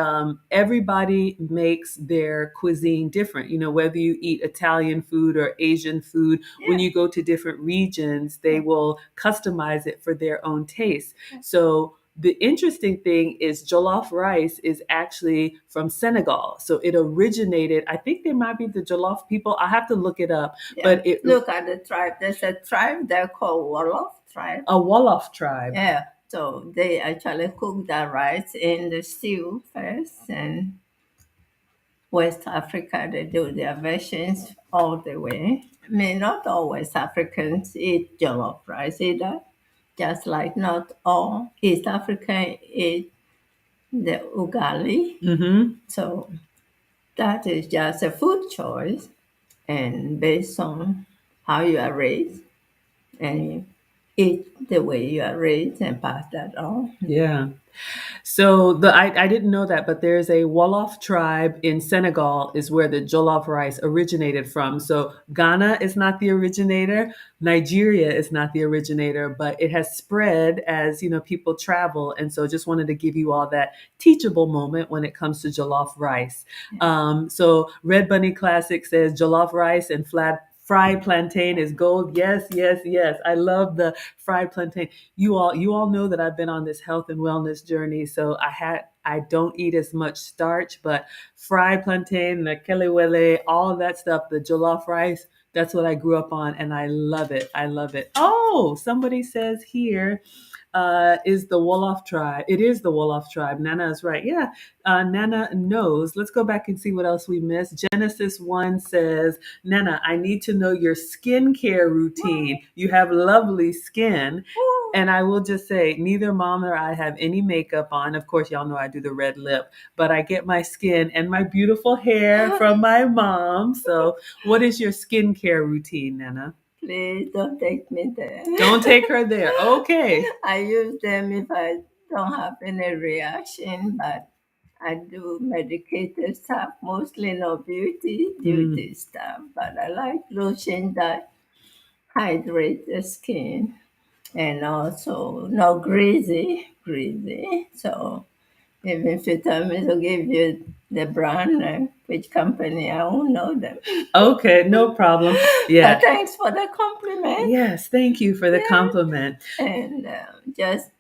A: everybody makes their cuisine different. You know, whether you eat Italian food or Asian food, when
B: Yeah.
A: you go to different regions, they
B: Yeah.
A: will customize it for their own taste. So the interesting thing is jollof rice is actually from Senegal. So it originated, I think they might be the jollof people. I have to look it up,
B: Yeah.
A: but it
B: Look at the tribe. There's a tribe there called Wolof tribe.
A: a Wolof tribe.
B: Yeah. So they actually cook that rice in the stew first, and West Africa they do their versions all the way. I mean, not all West Africans eat jollof rice either. just like not all East Africa eat the ugali.
A: Mm-hmm.
B: So that is just a food choice and based on how you are raised and you eat the way you are raised and pass that on.
A: Yeah. So I didn't know that, but there's a Wolof tribe in Senegal is where the jollof rice originated from. So Ghana is not the originator, Nigeria is not the originator, but it has spread as people travel. And so just wanted to give you all that teachable moment when it comes to jollof rice. So Red Bunny Classic says jollof rice and fried plantain is gold. Yes, yes, yes. I love the fried plantain. You all know that I've been on this health and wellness journey, so I don't eat as much starch, but fried plantain, the kelewele, all of that stuff, the jollof rice, that's what I grew up on, and I love it. I love it. Oh, somebody says here, is the Wolof tribe. It is the Wolof tribe. Nana is right. Yeah, Nana knows. Let's go back and see what else we missed. Genesis 1 says, Nana, I need to know your skincare routine. You have lovely skin. And I will just say, neither mom nor I have any makeup on. Of course, y'all know I do the red lip, but I get my skin and my beautiful hair from my mom. So, what is your skincare routine, Nana?
B: Please don't take me there.
A: Don't take her there. Okay.
B: I use them if I don't have any reaction, but I do medicated stuff, mostly no
A: Mm.
B: beauty stuff. But I like lotion that hydrate the skin and also no greasy. So even if you tell me to give you the brand, which company, I won't know them.
A: Okay, no problem.
B: But
A: Yeah.
B: thanks for the compliment.
A: Yes, thank you for the
B: Yeah.
A: compliment.
B: And just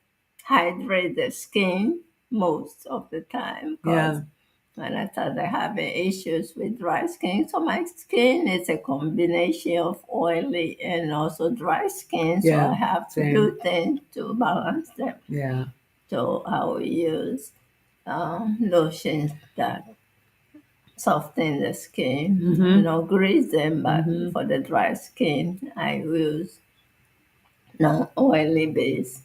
B: hydrate the skin most of the time because
A: Yeah,
B: when I started having issues with dry skin, so my skin is a combination of oily and also dry skin, so I
A: yeah,
B: have to
A: same.
B: do things to balance them.
A: Yeah,
B: So I will use lotions that soften the skin,
A: mm-hmm,
B: no grease them, but
A: mm-hmm.
B: for the dry skin, I use non-oily base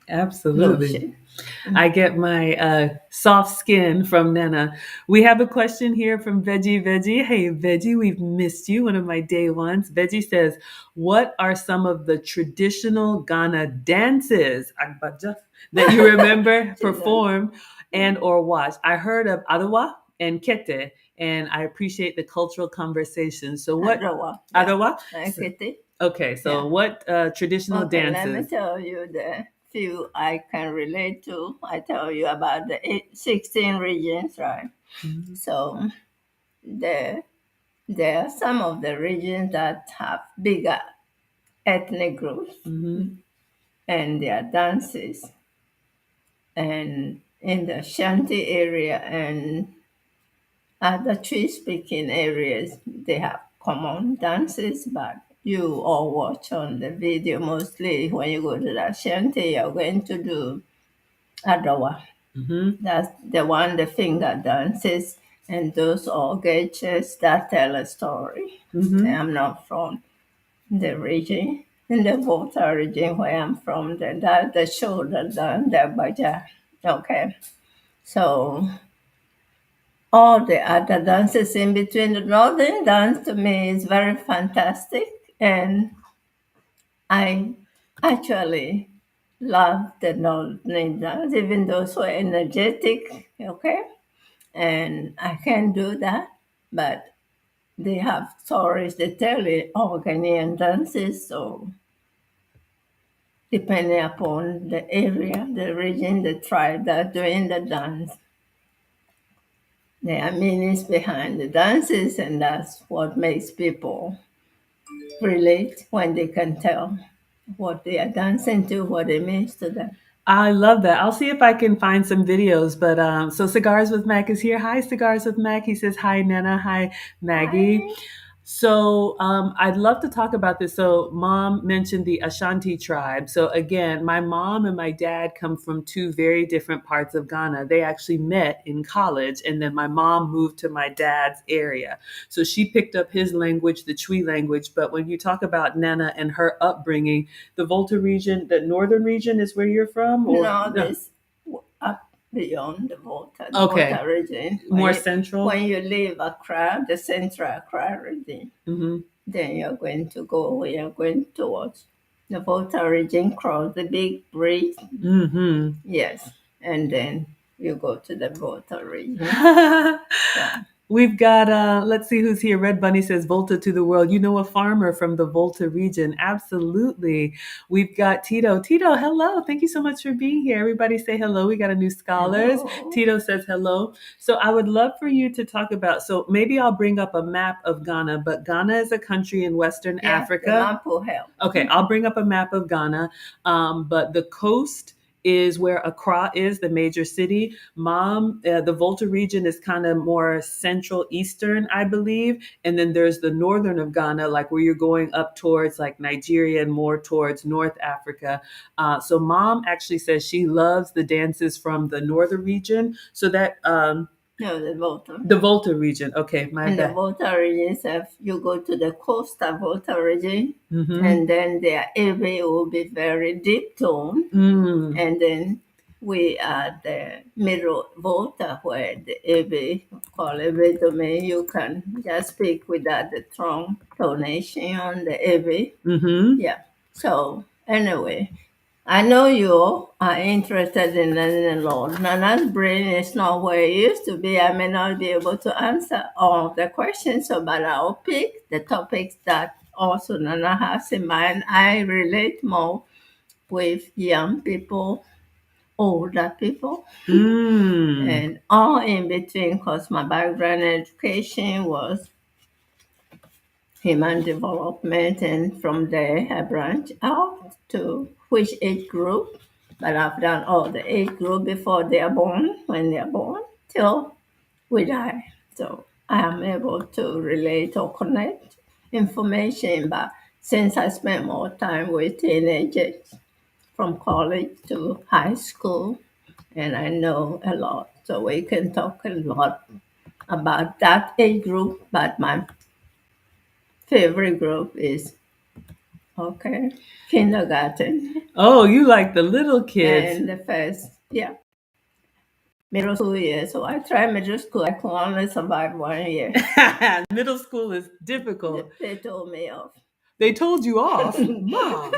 A: Absolutely.
B: lotion.
A: I get my soft skin from Nana. We have a question here from Veggie Veggie. Hey, Veggie, we've missed you, one of my day ones. Veggie says, what are some of the traditional Ghana dances Agbaja, that you remember,
B: Jesus.
A: performed, and or watched? I heard of Adawa and Kete, and I appreciate the cultural conversation. So what,
B: Adowa, yeah.
A: Adawa?
B: Kitty,
A: Okay, so
B: yeah.
A: what traditional
B: Okay, let me
A: dances?
B: tell you the few I can relate to. I tell you about the 16 regions, right?
A: Mhm,
B: So there, there are some of the regions that have bigger ethnic groups
A: mhm,
B: and their dances. And in the Shanti area and other Tree speaking areas, they have common dances, but you all watch on the video mostly when you go to the Ashanti, you're going to do Adawa.
A: mhm,
B: That's the one, the finger dances, and those all gestures that tell a story.
A: mhm.
B: I'm not from the region, in the Volta region where I'm from, that's the shoulder dance, the Baja. Okay, so all the other dances in between. The northern dance to me is very fantastic, and I actually love the northern dance, even though so energetic. Okay, and I can do that, but they have stories they tell in all Ghanaian dances. So depending upon the area, the region, the tribe that's doing the dance, there are meanings behind the dances, and that's what makes people relate when they can tell what they are dancing to, what it means to them.
A: I love that. I'll see if I can find some videos. But so Cigars with Mac is here. Hi, Cigars with Mac. He says, hi, Nana. Hi, Maggie.
B: Hi.
A: So I'd love to talk about this. So mom mentioned the Ashanti tribe. So again, my mom and my dad come from two very different parts of Ghana. They actually met in college, and then my mom moved to my dad's area. So she picked up his language, the Twi language. But when you talk about Nana and her upbringing, the Volta region, the northern region is where you're from, or
B: No,
A: no?
B: this up beyond the
A: Okay,
B: Volta region.
A: more central.
B: When you leave Accra, the central Accra region,
A: Mm-hmm.
B: then you're going to go where you're going towards the Volta region, cross the big bridge,
A: Mm-hmm.
B: yes, and then you go to the Volta region. Yeah.
A: We've got let's see who's here. Red Bunny says Volta to the world. You know a farmer from the Volta region. Absolutely. We've got Tito. Tito, hello. Thank you so much for being here. Everybody say hello. We got a new scholars.
B: Hello.
A: Tito says hello. So I would love for you to talk about, so maybe I'll bring up a map of Ghana, but Ghana is a country in Western
B: Yeah, the
A: Africa.
B: map will help.
A: Okay, I'll bring up a map of Ghana. But the coast is where Accra is, the major city. The Volta region is kind of more central eastern, I believe. And then there's the northern of Ghana, like where you're going up towards like Nigeria and more towards North Africa. So mom actually says she loves the dances from the northern region. So that
B: No, the Volta.
A: the Volta region. Okay, my
B: And the
A: bad.
B: Volta region, if you go to the coastal Volta region,
A: Mm-hmm.
B: and then their Ewe will be very deep tone.
A: Mm.
B: And then we are the middle Volta, where the Ewe, called Ewe domain, you can just speak without the strong tonation on the Ewe.
A: Mm-hmm.
B: Yeah. So, anyway, I know you are interested in learning law. Nana's brain is not where it used to be. I may not be able to answer all of the questions, so but I'll pick the topics that also Nana has in mind. I relate more with young people, older people,
A: Mm.
B: and all in between because my background in education was human development, and from there I branch out to which age group. But I've done all the age group before they are born, when they are born, till we die. So I am able to relate or connect information. But since I spent more time with teenagers from college to high school, and I know a lot, so we can talk a lot about that age group. But my favorite group is okay, kindergarten
A: Oh, you like the little kids.
B: and the first, yeah, middle school year. So I tried middle school. I could only survive 1 year.
A: Middle school is difficult.
B: They told me off.
A: They told you off. Mom.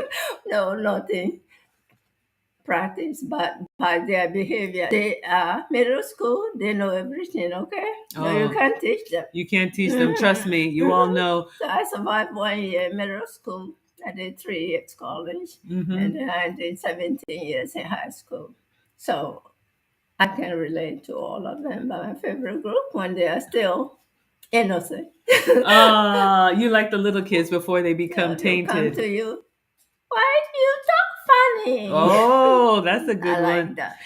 B: No, nothing practice, but by their behavior. They are middle school. They know everything. Okay, no, you
A: Oh,
B: can't teach them.
A: you can't teach them. Trust me. You all know.
B: So I survived 1 year middle school. I did 3 years college, and
A: Mm-hmm.
B: then I did 17 years in high school. So I can relate to all of them. But my favorite group when they are still innocent.
A: You like the little kids before they become
B: They'll come
A: tainted.
B: to you. Why do you talk funny?
A: Oh, that's a
B: I
A: good
B: like
A: one.
B: that.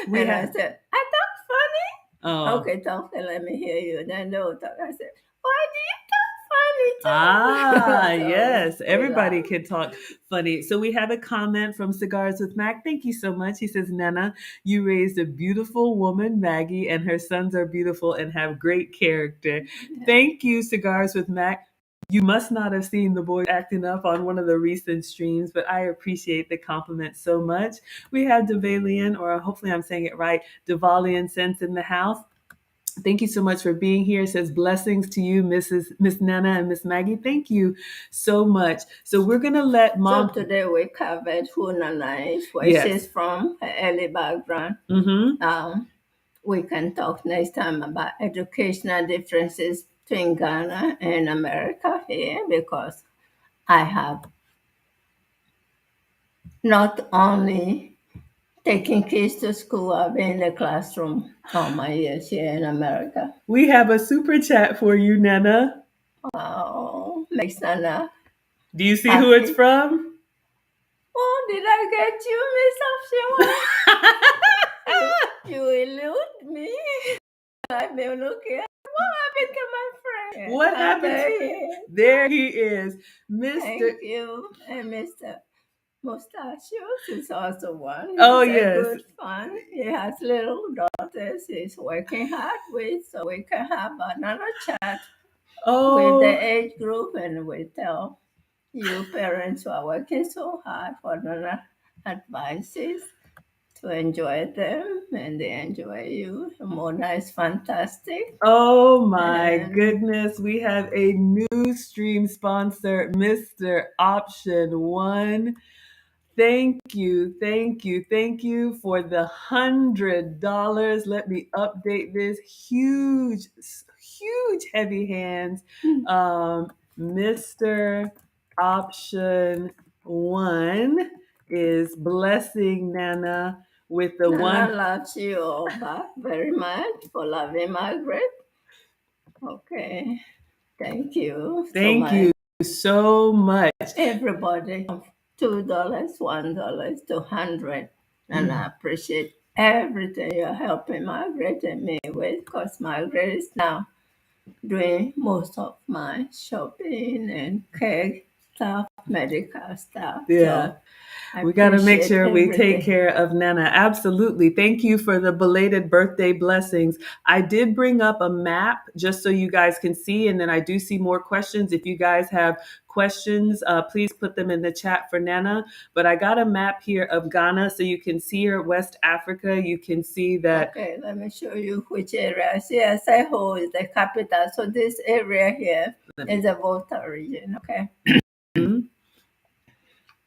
A: We
B: And I
A: have.
B: said, I talk funny?
A: Oh.
B: Okay, talk and let me hear you. Then they'll talk. I said, why do you talk funny
A: Ah,
B: too? So
A: yes.
B: we
A: Everybody
B: laugh.
A: can talk funny. So we have a comment from Cigars with Mac. Thank you so much. He says, Nana, you raised a beautiful woman, Maggie, and her sons are beautiful and have great character.
B: Yeah.
A: Thank you, Cigars with Mac. You must not have seen the boys acting up on one of the recent streams, but I appreciate the compliment so much. We have Devalian, or hopefully I'm saying it right, Devalian Sense in the house. Thank you so much for being here. It says blessings to you, Miss Nana and Miss Maggie. Thank you so much. So we're gonna let
B: So
A: mom.
B: today we covered who Nana is, where
A: Yes.
B: she's from, her early background.
A: Mm-hmm.
B: We can talk next time about educational differences between Ghana and America here because I have not only taken kids to school, I've been in the classroom all my years here in America.
A: We have a super chat for you, Nana.
B: Oh, makes Nana
A: Do you see who it's
B: happy.
A: from?
B: Oh, did I get you, Miss Option? You elude me. I've been looking. happened to my friend?
A: What happened?
B: There he is.
A: There he is, Mr.
B: Thank you. And Mr. Mustachios is also one.
A: Oh
B: He's a
A: yes.
B: good fun. He has little daughters he's working hard with, so we can have another chat with the
A: Oh,
B: age group, and we tell you parents who are working so hard for another advices to enjoy them, and they enjoy you. Mona is fantastic.
A: oh my
B: And
A: goodness. We have a new stream sponsor, Mr. Option One. Thank you, thank you, thank you for the $100. Let me update this. Huge, huge heavy hands. Mr. Option One is blessing Nana with the
B: Nana
A: one.
B: loves you all back very much for loving Margaret. Okay. Thank you so
A: Thank
B: much.
A: you so much.
B: Everybody, $2, $1 to 100. And I appreciate everything you're helping Margaret and me with, because Margaret is now doing most of my shopping and care stuff, medical stuff.
A: Yeah.
B: So I
A: We got to make
B: appreciate
A: sure we take
B: everything.
A: care of Nana. Absolutely. Thank you for the belated birthday blessings. I did bring up a map just so you guys can see, and then I do see more questions. If you guys have questions, please put them in the chat for Nana. But I got a map here of Ghana so you can see her, West Africa. You can see that.
B: Okay, let me show you which area. See, Aseho is the capital. So this area here is a Volta region. Okay.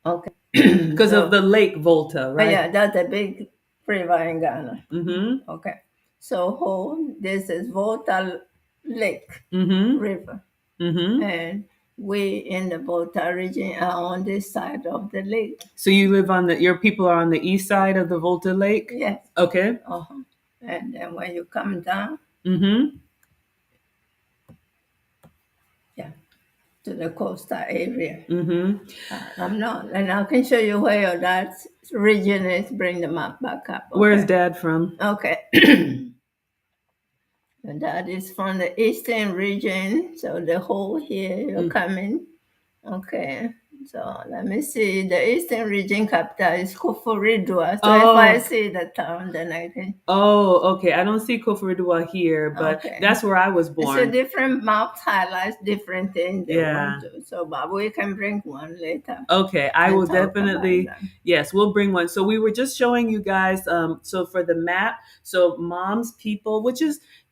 B: Okay.
A: Because of
B: So,
A: the Lake Volta, right?
B: yeah, that's a big river in Ghana.
A: Mm-hmm.
B: Okay. So, this is Volta Lake
A: Mm-hmm.
B: River.
A: Mm-hmm.
B: And we in the Volta region are on this side of the lake.
A: So you live on your people are on the east side of the Volta Lake?
B: Yes.
A: Okay.
B: Uh-huh. And then when you come down,
A: Mm-hmm.
B: yeah, to the coastal area.
A: Mm-hmm.
B: I'm not, and I can show you where that region is. Bring the map back up. Okay.
A: Where's Dad from?
B: Okay. And that is from the eastern region. So the whole here you're coming. Okay. So let me see. The eastern region capital is Koforidua. So if I see the town, then I can.
A: Oh, okay. I don't see Koforidua here, but
B: Okay.
A: that's where I was
B: So
A: born.
B: different maps highlights different things they
A: Yeah.
B: want to. So, but we can bring one later.
A: Okay, I
B: and
A: will
B: talk about
A: definitely.
B: that.
A: Yes, we'll bring one. So we were just showing you guys. So for the map, so mom's people,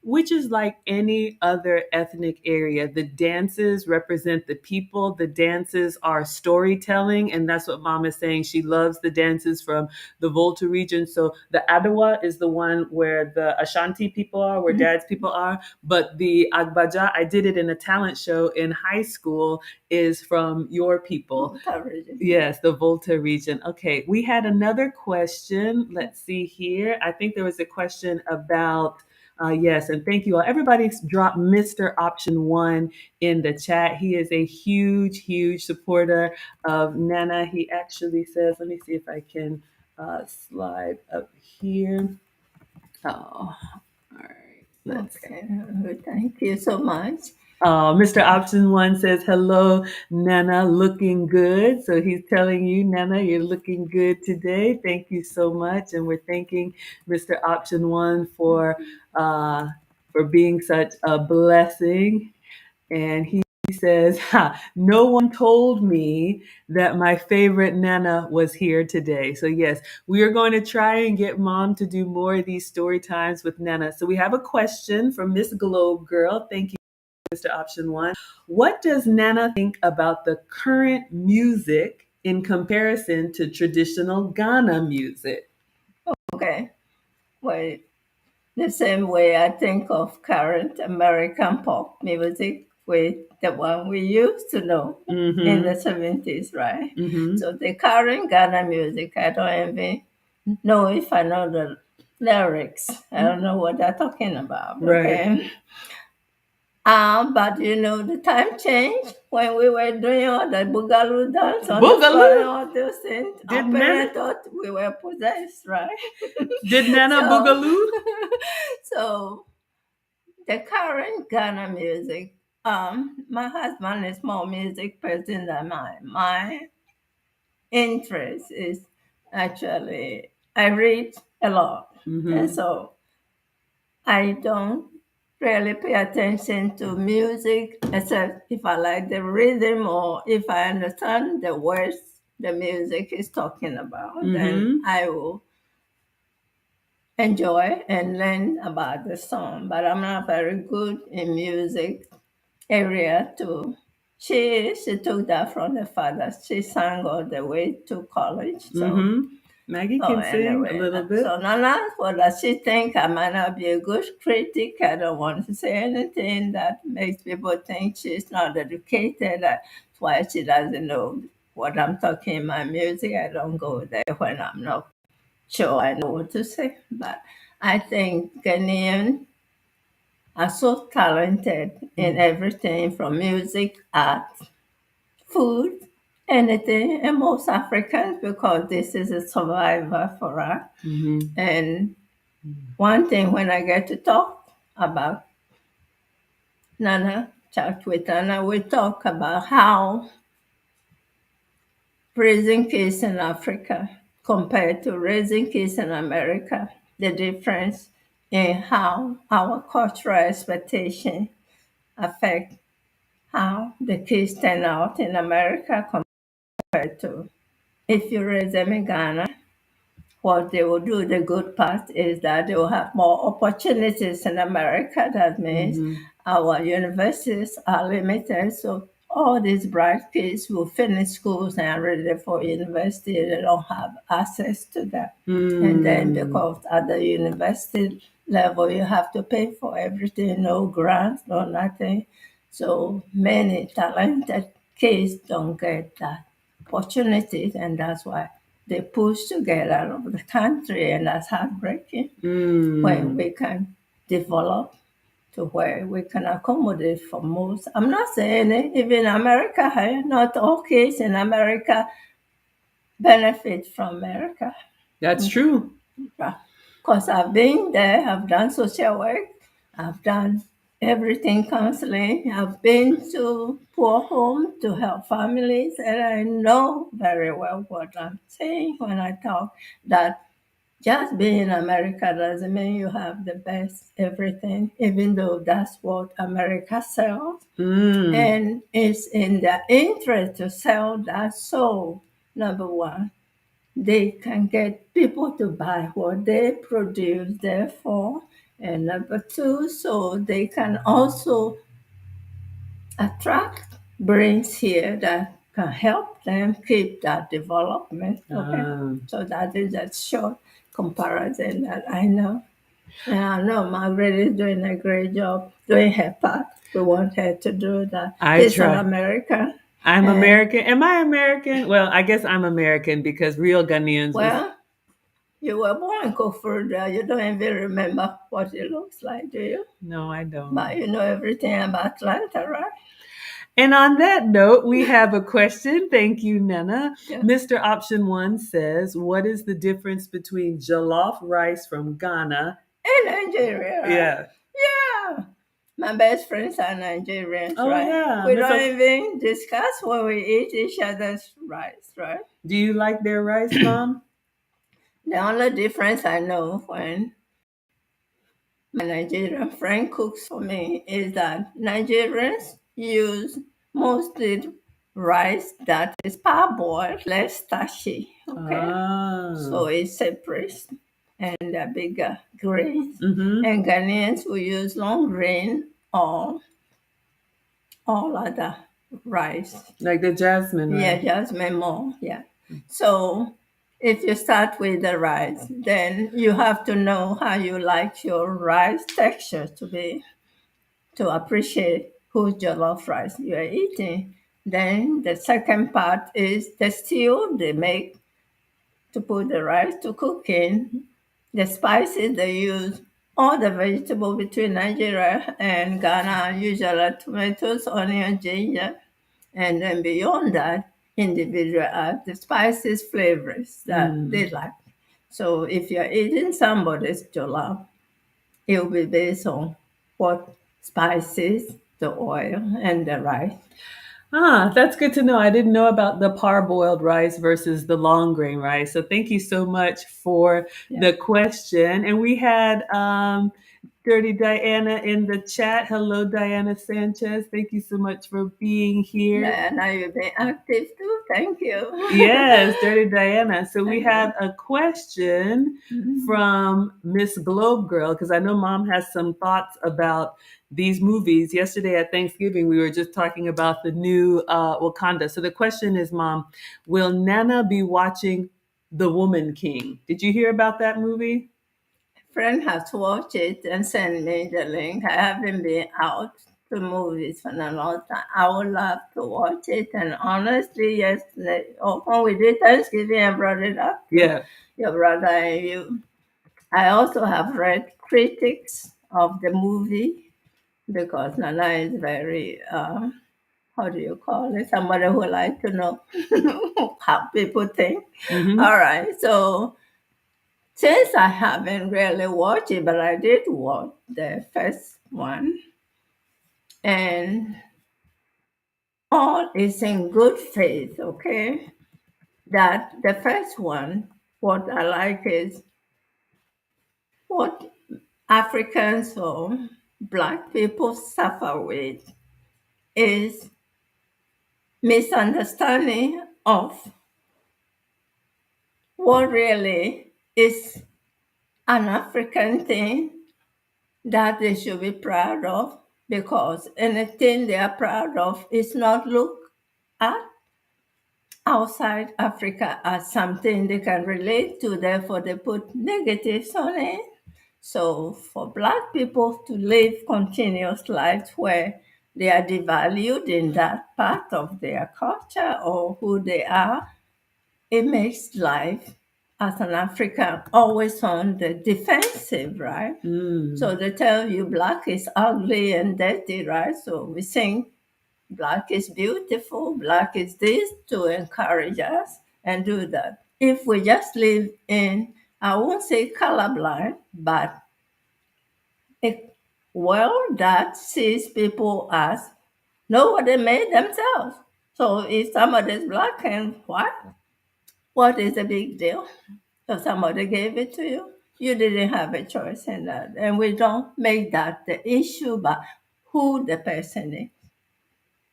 A: which is like any other ethnic area. The dances represent the people. The dances are storytelling, and that's what mom is saying. She loves the dances from the Volta region. So the Adawa is the one where the Ashanti people are, where dad's people are. But the Agbaja, I did it in a talent show in high school, is from your people.
B: Volta region.
A: Yes, the Volta region. Okay, we had another question. Let's see here. I think there was a question about, yes, and thank you all. Everybody's dropped Mr. Option One in the chat. He is a huge, huge supporter of Nana. He actually says, let me see if I can slide up here. Oh, all right.
B: Okay, thank you so much.
A: Mr. Option One says, hello, Nana, looking good. So he's telling you, Nana, you're looking good today. Thank you so much. And we're thanking Mr. Option One for being such a blessing. And he says, no one told me that my favorite Nana was here today. So yes, we are going to try and get mom to do more of these story times with Nana. So we have a question from Miss Globe Girl. Thank you, Mr. Option One. What does Nana think about the current music in comparison to traditional Ghana music?
B: Okay, well, the same way I think of current American pop music with the one we used to know in the 70s, right?
A: Mm-hmm.
B: So the current Ghana music, I don't even know if I know the lyrics. I don't know what they're talking about.
A: Right.
B: Okay. But the time changed when we were doing all the boogaloo dance on the floor and all those things. Our parents thought we were possessed, right?
A: Did Nana boogaloo?
B: So the current Ghana music. My husband is more music person than mine. My interest is actually I read a lot, and
A: Mm-hmm.
B: so I don't really pay attention to music except if I like the rhythm or if I understand the words the music is talking about. Then
A: Mm-hmm.
B: I will enjoy and learn about the song. But I'm not very good in music area too. She took that from the father. She sang all the way to college. So
A: Mm-hmm. Maggie
B: oh,
A: can sing a
B: anyway,
A: little
B: so
A: bit.
B: Nana, what does she think? I might not be a good critic. I don't want to say anything that makes people think she's not educated. That's why she doesn't know what I'm talking in my music. I don't go there when I'm not sure I know what to say. But I think Ghanaian are so talented in everything from music, art, food, anything, and most Africans because this is a survivor for us.
A: Mm-hmm.
B: And one thing when I get to talk about Nana, chat with Nana, we talk about how raising kids in Africa compared to raising kids in America, the difference in how our cultural expectation affect how the kids turn out in America compared to if you raise them in Ghana. What they will do, the good part is that they will have more opportunities in America. That means
A: Mm-hmm.
B: our universities are limited. So all these bright kids who finish schools and are ready for university, they don't have access to that. And then
A: Mm.
B: because at the university level, you have to pay for everything, no grants, no nothing. So many talented kids don't get that opportunities, and that's why they push to get out of the country, and that's heartbreaking when
A: Mm.
B: we can develop to where we can accommodate for most. I'm not saying it, even America, not all kids in America benefit from America.
A: That's true.
B: Because I've been there, I've done social work, I've done everything counseling, I've been to poor homes to help families, and I know very well what I'm saying when I talk that just being in America doesn't mean you have the best everything, even though that's what America sells.
A: Mm.
B: And it's in their interest to sell that soul, number one. They can get people to buy what they produce, therefore. And number two, so they can also attract brains here that can help them keep that development. Okay.
A: Um,
B: So that is a short comparison that I know. And I know Margaret is doing a great job doing her part. We want her to do that.
A: I
B: She's an
A: try.
B: American.
A: I'm
B: And
A: American. Am I American? Well, I guess I'm American because real Ghanaians was.
B: well, you were born in Koforidua. You don't even remember what it looks like, do you?
A: No, I don't.
B: But you know everything about Atlanta, right?
A: And on that note, we have a question. Thank you, Nana.
B: Yeah.
A: Mr. Option One says, "What is the difference between jollof rice from Ghana?"
B: In Nigeria, right?
A: Yeah.
B: Yeah. My best friends are Nigerians,
A: Oh
B: right?
A: yeah,
B: We
A: Miss.
B: don't even discuss when we eat each other's rice, right?
A: Do you like their rice, Mom?
B: The only difference I know when my Nigerian friend cooks for me is that Nigerians use mostly rice that is parboiled, less starchy, okay?
A: Ah.
B: So it separates and the bigger grains.
A: Mm-hmm.
B: And Ghanaians will use long grain or all other rice.
A: Like the jasmine
B: Yeah,
A: rice.
B: jasmine more. Yeah. So if you start with the rice, then you have to know how you like your rice texture to be to appreciate whose jollof rice you are eating. Then the second part is the stew they make to put the rice to cook in. The spices they use, all the vegetables between Nigeria and Ghana are usually tomatoes, onion, ginger, and then beyond that, individual add the spices, flavors that they
A: Mm.
B: like. So if you're eating somebody's jollof, it will be based on what spices, the oil, and the rice.
A: Ah, that's good to know. I didn't know about the parboiled rice versus the long grain rice. So thank you so much for
B: Yeah.
A: the question. And we had Dirty Diana in the chat. Hello, Diana Sanchez. Thank you so much for being here.
B: Diana, you've been active too. Thank you.
A: Yes, Dirty Diana. So we
B: Thank you.
A: have a question
B: Mhm.
A: from Miss Globe Girl because I know Mom has some thoughts about these movies. Yesterday at Thanksgiving, we were just talking about the new Wakanda. So the question is, Mom, will Nana be watching The Woman King? Did you hear about that movie?
B: Friend has watched it and sent me the link. I haven't been out to movies for a long time. I would love to watch it. And honestly, yesterday, when we did Thanksgiving, I brought it up to
A: Yeah.
B: your brother and you. I also have read critics of the movie because Nana is very, how do you call it? Somebody who like to know how people think.
A: Mm-hmm.
B: All right. So since I haven't really watched it, but I did watch the first one, and all is in good faith, okay? That the first one, what I like is what Africans or Black people suffer with is misunderstanding of what really is an African thing that they should be proud of, because anything they are proud of is not looked at outside Africa as something they can relate to, therefore they put negatives on it. So for Black people to live continuous lives where they are devalued in that part of their culture or who they are, it makes life as an African always on the defensive, right?
A: Mm.
B: So they tell you black is ugly and dirty, right? So we think black is beautiful, black is this to encourage us and do that. If we just live in, I won't say colorblind, but a world that sees people as nobody made themselves. So if somebody is black and white, what is the big deal? So somebody gave it to you. You didn't have a choice in that. And we don't make that the issue, but who the person is,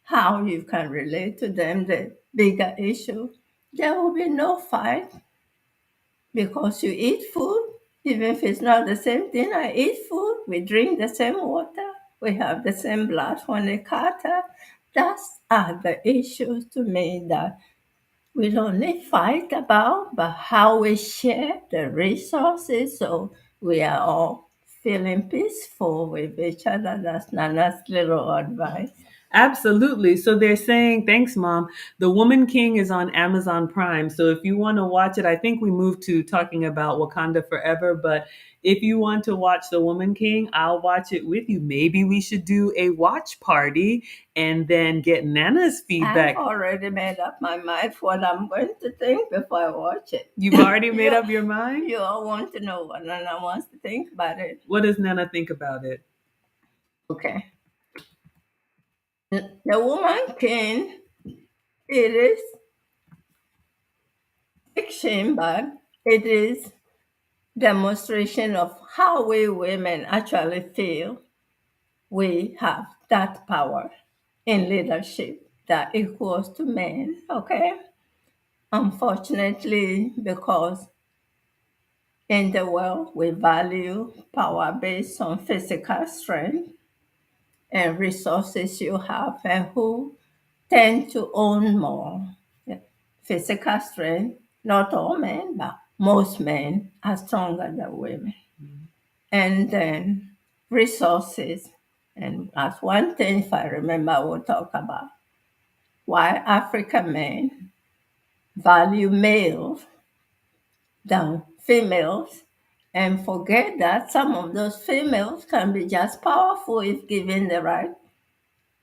B: how you can relate to them, the bigger issue. There will be no fight because you eat food, even if it's not the same thing. I eat food, we drink the same water, we have the same blood from the cattle. That's are the issues to me that we don't need fight about, but how we share the resources so we are all feeling peaceful with each other. That's Nana's little advice.
A: Absolutely. So they're saying, thanks, Mom. The Woman King is on Amazon Prime. So if you want to watch it, I think we moved to talking about Wakanda Forever. But if you want to watch The Woman King, I'll watch it with you. Maybe we should do a watch party and then get Nana's
B: I've
A: feedback.
B: already made up my mind what I'm going to think before I watch it.
A: You've already made
B: you,
A: up your mind?
B: you all want to know what Nana wants to think about it.
A: What does Nana think about it?
B: Okay. The Woman King, it is fiction, but it is demonstration of how we women actually feel we have that power in leadership that equals to men, okay? Unfortunately, because in the world we value power based on physical strength and resources you have and who tend to own more. Yeah. Physical strength, not all men, but most men are stronger than women. And then resources. And that's one thing, if I remember, we'll talk about why African men value males than females and forget that some of those females can be just powerful if given the right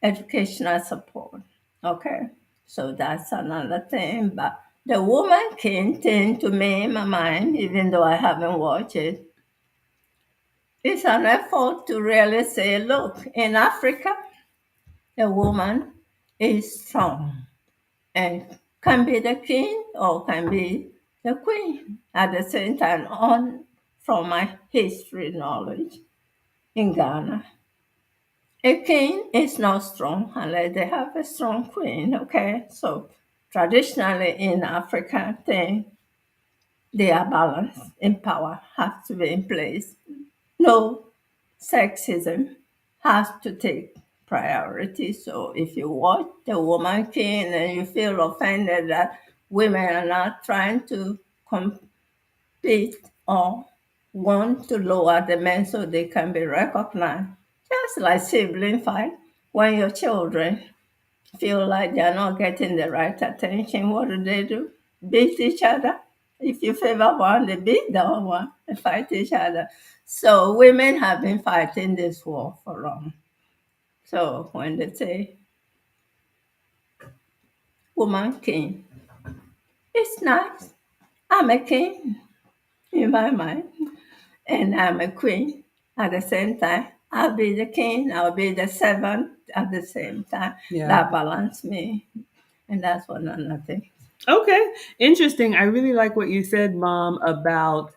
B: educational support. Okay, so that's another thing. But the Woman King thing to me in my mind, even though I haven't watched it, it's an effort to really say, look, in Africa, a woman is strong and can be the king or can be the queen at the same time. On from my history knowledge in Ghana, a king is not strong unless they have a strong queen. Okay, so traditionally in African thing, they are balanced in power has to be in place. No sexism has to take priority. So if you watch the woman king and you feel offended that women are not trying to compete or want to lower the men so they can be recognized, just like sibling fight, when your children feel like they're not getting the right attention, what do? Beat each other. If you favor one, they beat the other one. They fight each other. So women have been fighting this war for long. So when they say woman king, it's nice. I'm a king in my mind, and I'm a queen at the same time. I'll be the king, I'll be the servant at the same time.
A: Yeah.
B: That balance me, and that's one another thing.
A: Okay, interesting. I really like what you said, Mom, about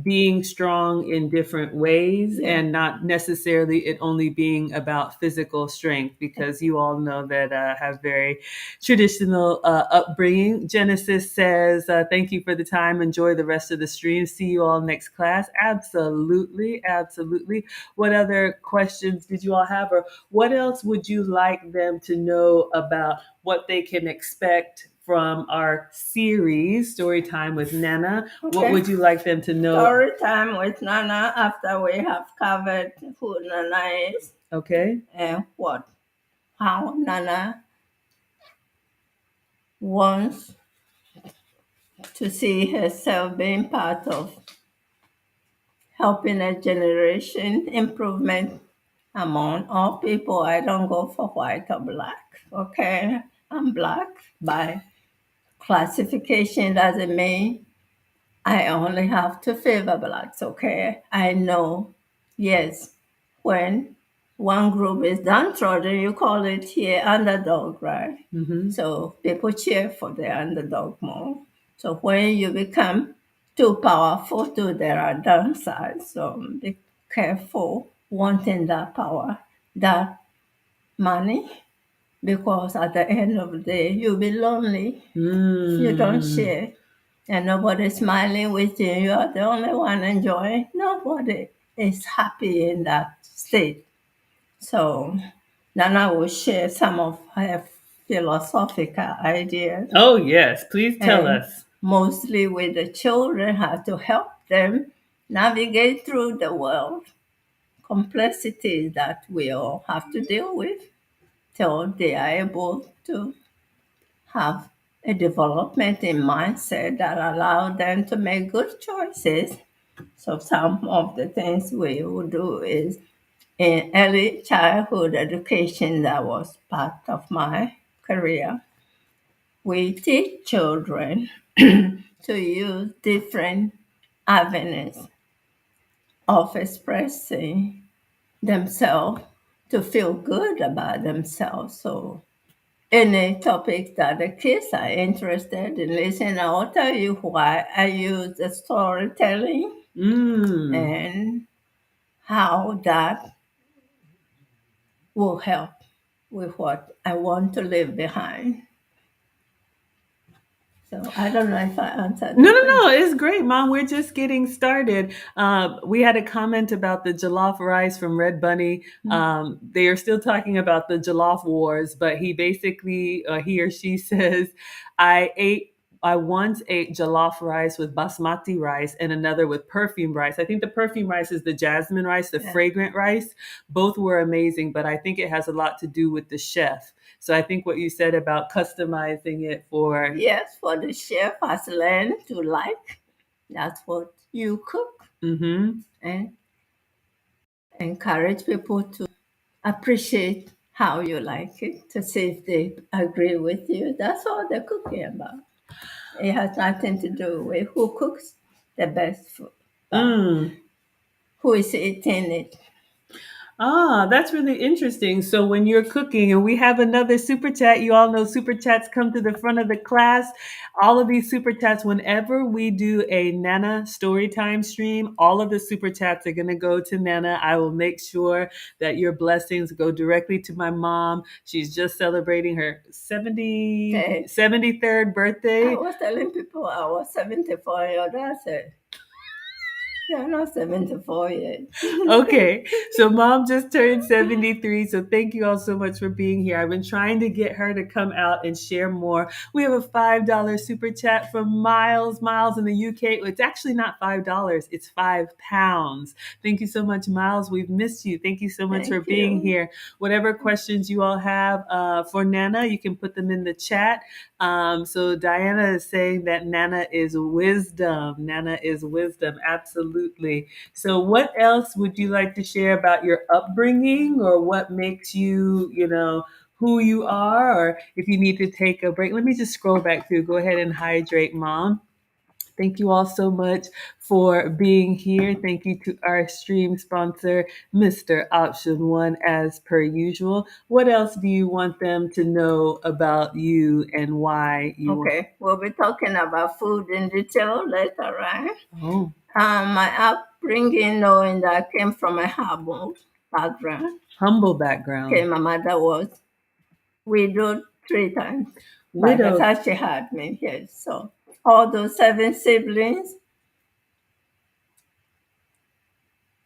A: being strong in different ways
B: Yeah.
A: and not necessarily it only being about physical strength, because you all know that have very traditional upbringing. Genesis says, thank you for the time. Enjoy the rest of the stream. See you all next class. Absolutely. Absolutely. What other questions did you all have? Or what else would you like them to know about what they can expect from our series, Storytime with Nana? What
B: Okay.
A: would you like them to know?
B: Story time with Nana after we have covered who Nana is
A: Okay.
B: and how Nana wants to see herself being part of helping a generation improvement among all people. I don't go for white or black. Okay, I'm black by classification. Doesn't mean I only have to favor blacks. Okay, I know. Yes, when one group is downtrodden, you call it here underdog, right?
A: Mm-hmm.
B: So people cheer for the underdog more. So when you become too powerful, too, there are downsides. So be careful wanting that power, that money, because at the end of the day, you'll be lonely if you don't
A: Mm.
B: share and nobody's smiling with you. You are the only one enjoying. Nobody is happy in that state. So Nana will share some of her philosophical ideas
A: Oh, yes. Please tell
B: and
A: us.
B: mostly with the children, how to help them navigate through the world complexities that we all have to deal with till they are able to have a development in mindset that allow them to make good choices. So some of the things we will do is in early childhood education that was part of my career. We teach children to use different avenues of expressing themselves to feel good about themselves. So any topic that the kids are interested in listening, I will tell you why I use the storytelling
A: Mm.
B: and how that will help with what I want to leave behind. So I don't know if I answered
A: No,
B: the
A: no, no.
B: question.
A: It's great, Mom. We're just getting started. We had a comment about the jollof rice from Red Bunny. They are still talking about the jollof wars, but he basically, he or she says, I ate. I once ate jollof rice with basmati rice and another with perfume rice. I think the perfume rice is the jasmine rice, the
B: Yeah.
A: fragrant rice. Both were amazing, but I think it has a lot to do with the chef. So I think what you said about customizing it for.
B: Yes, for the chef has learned to like. That's what you cook
A: Mm-hmm.
B: and encourage people to appreciate how you like it to see if they agree with you. That's all the cooking about. It has nothing to do with who cooks the best food. But
A: Mm.
B: who is eating it.
A: Ah, that's really interesting. So when you're cooking, and we have another super chat, you all know super chats come to the front of the class. All of these super chats, whenever we do a Nana Storytime stream, all of the super chats are going to go to Nana. I will make sure that your blessings go directly to my mom. She's just celebrating her
B: That
A: 73rd
B: I
A: birthday.
B: was telling people I was 74, and your dad said, "You're not 74 yet."
A: Okay, so mom just turned 73. So thank you all so much for being here. I've been trying to get her to come out and share more. We have a $5 super chat from Miles. Miles in the UK. It's actually not $5, it's £5. Thank you so much, Miles. We've missed you. Thank you so much for
B: Thank
A: being
B: you.
A: here. Whatever questions you all have for Nana, you can put them in the chat. So Diana is saying that Nana is wisdom. Nana is wisdom. Absolutely. So, what else would you like to share about your upbringing, or what makes you, who you are, or if you need to take a break? Let me just scroll back through. Go ahead and hydrate, mom. Thank you all so much for being here. Thank you to our stream sponsor, Mr. Option One, as per usual. What else do you want them to know about you and why you want?
B: Okay, we'll be talking about food in detail later, right?
A: Oh,
B: My upbringing, knowing that I came from a humble background.
A: humble
B: Okay,
A: background.
B: my mother was widowed 3 times. By the
A: Widowed.
B: time she had me, yes. So all those 7 siblings,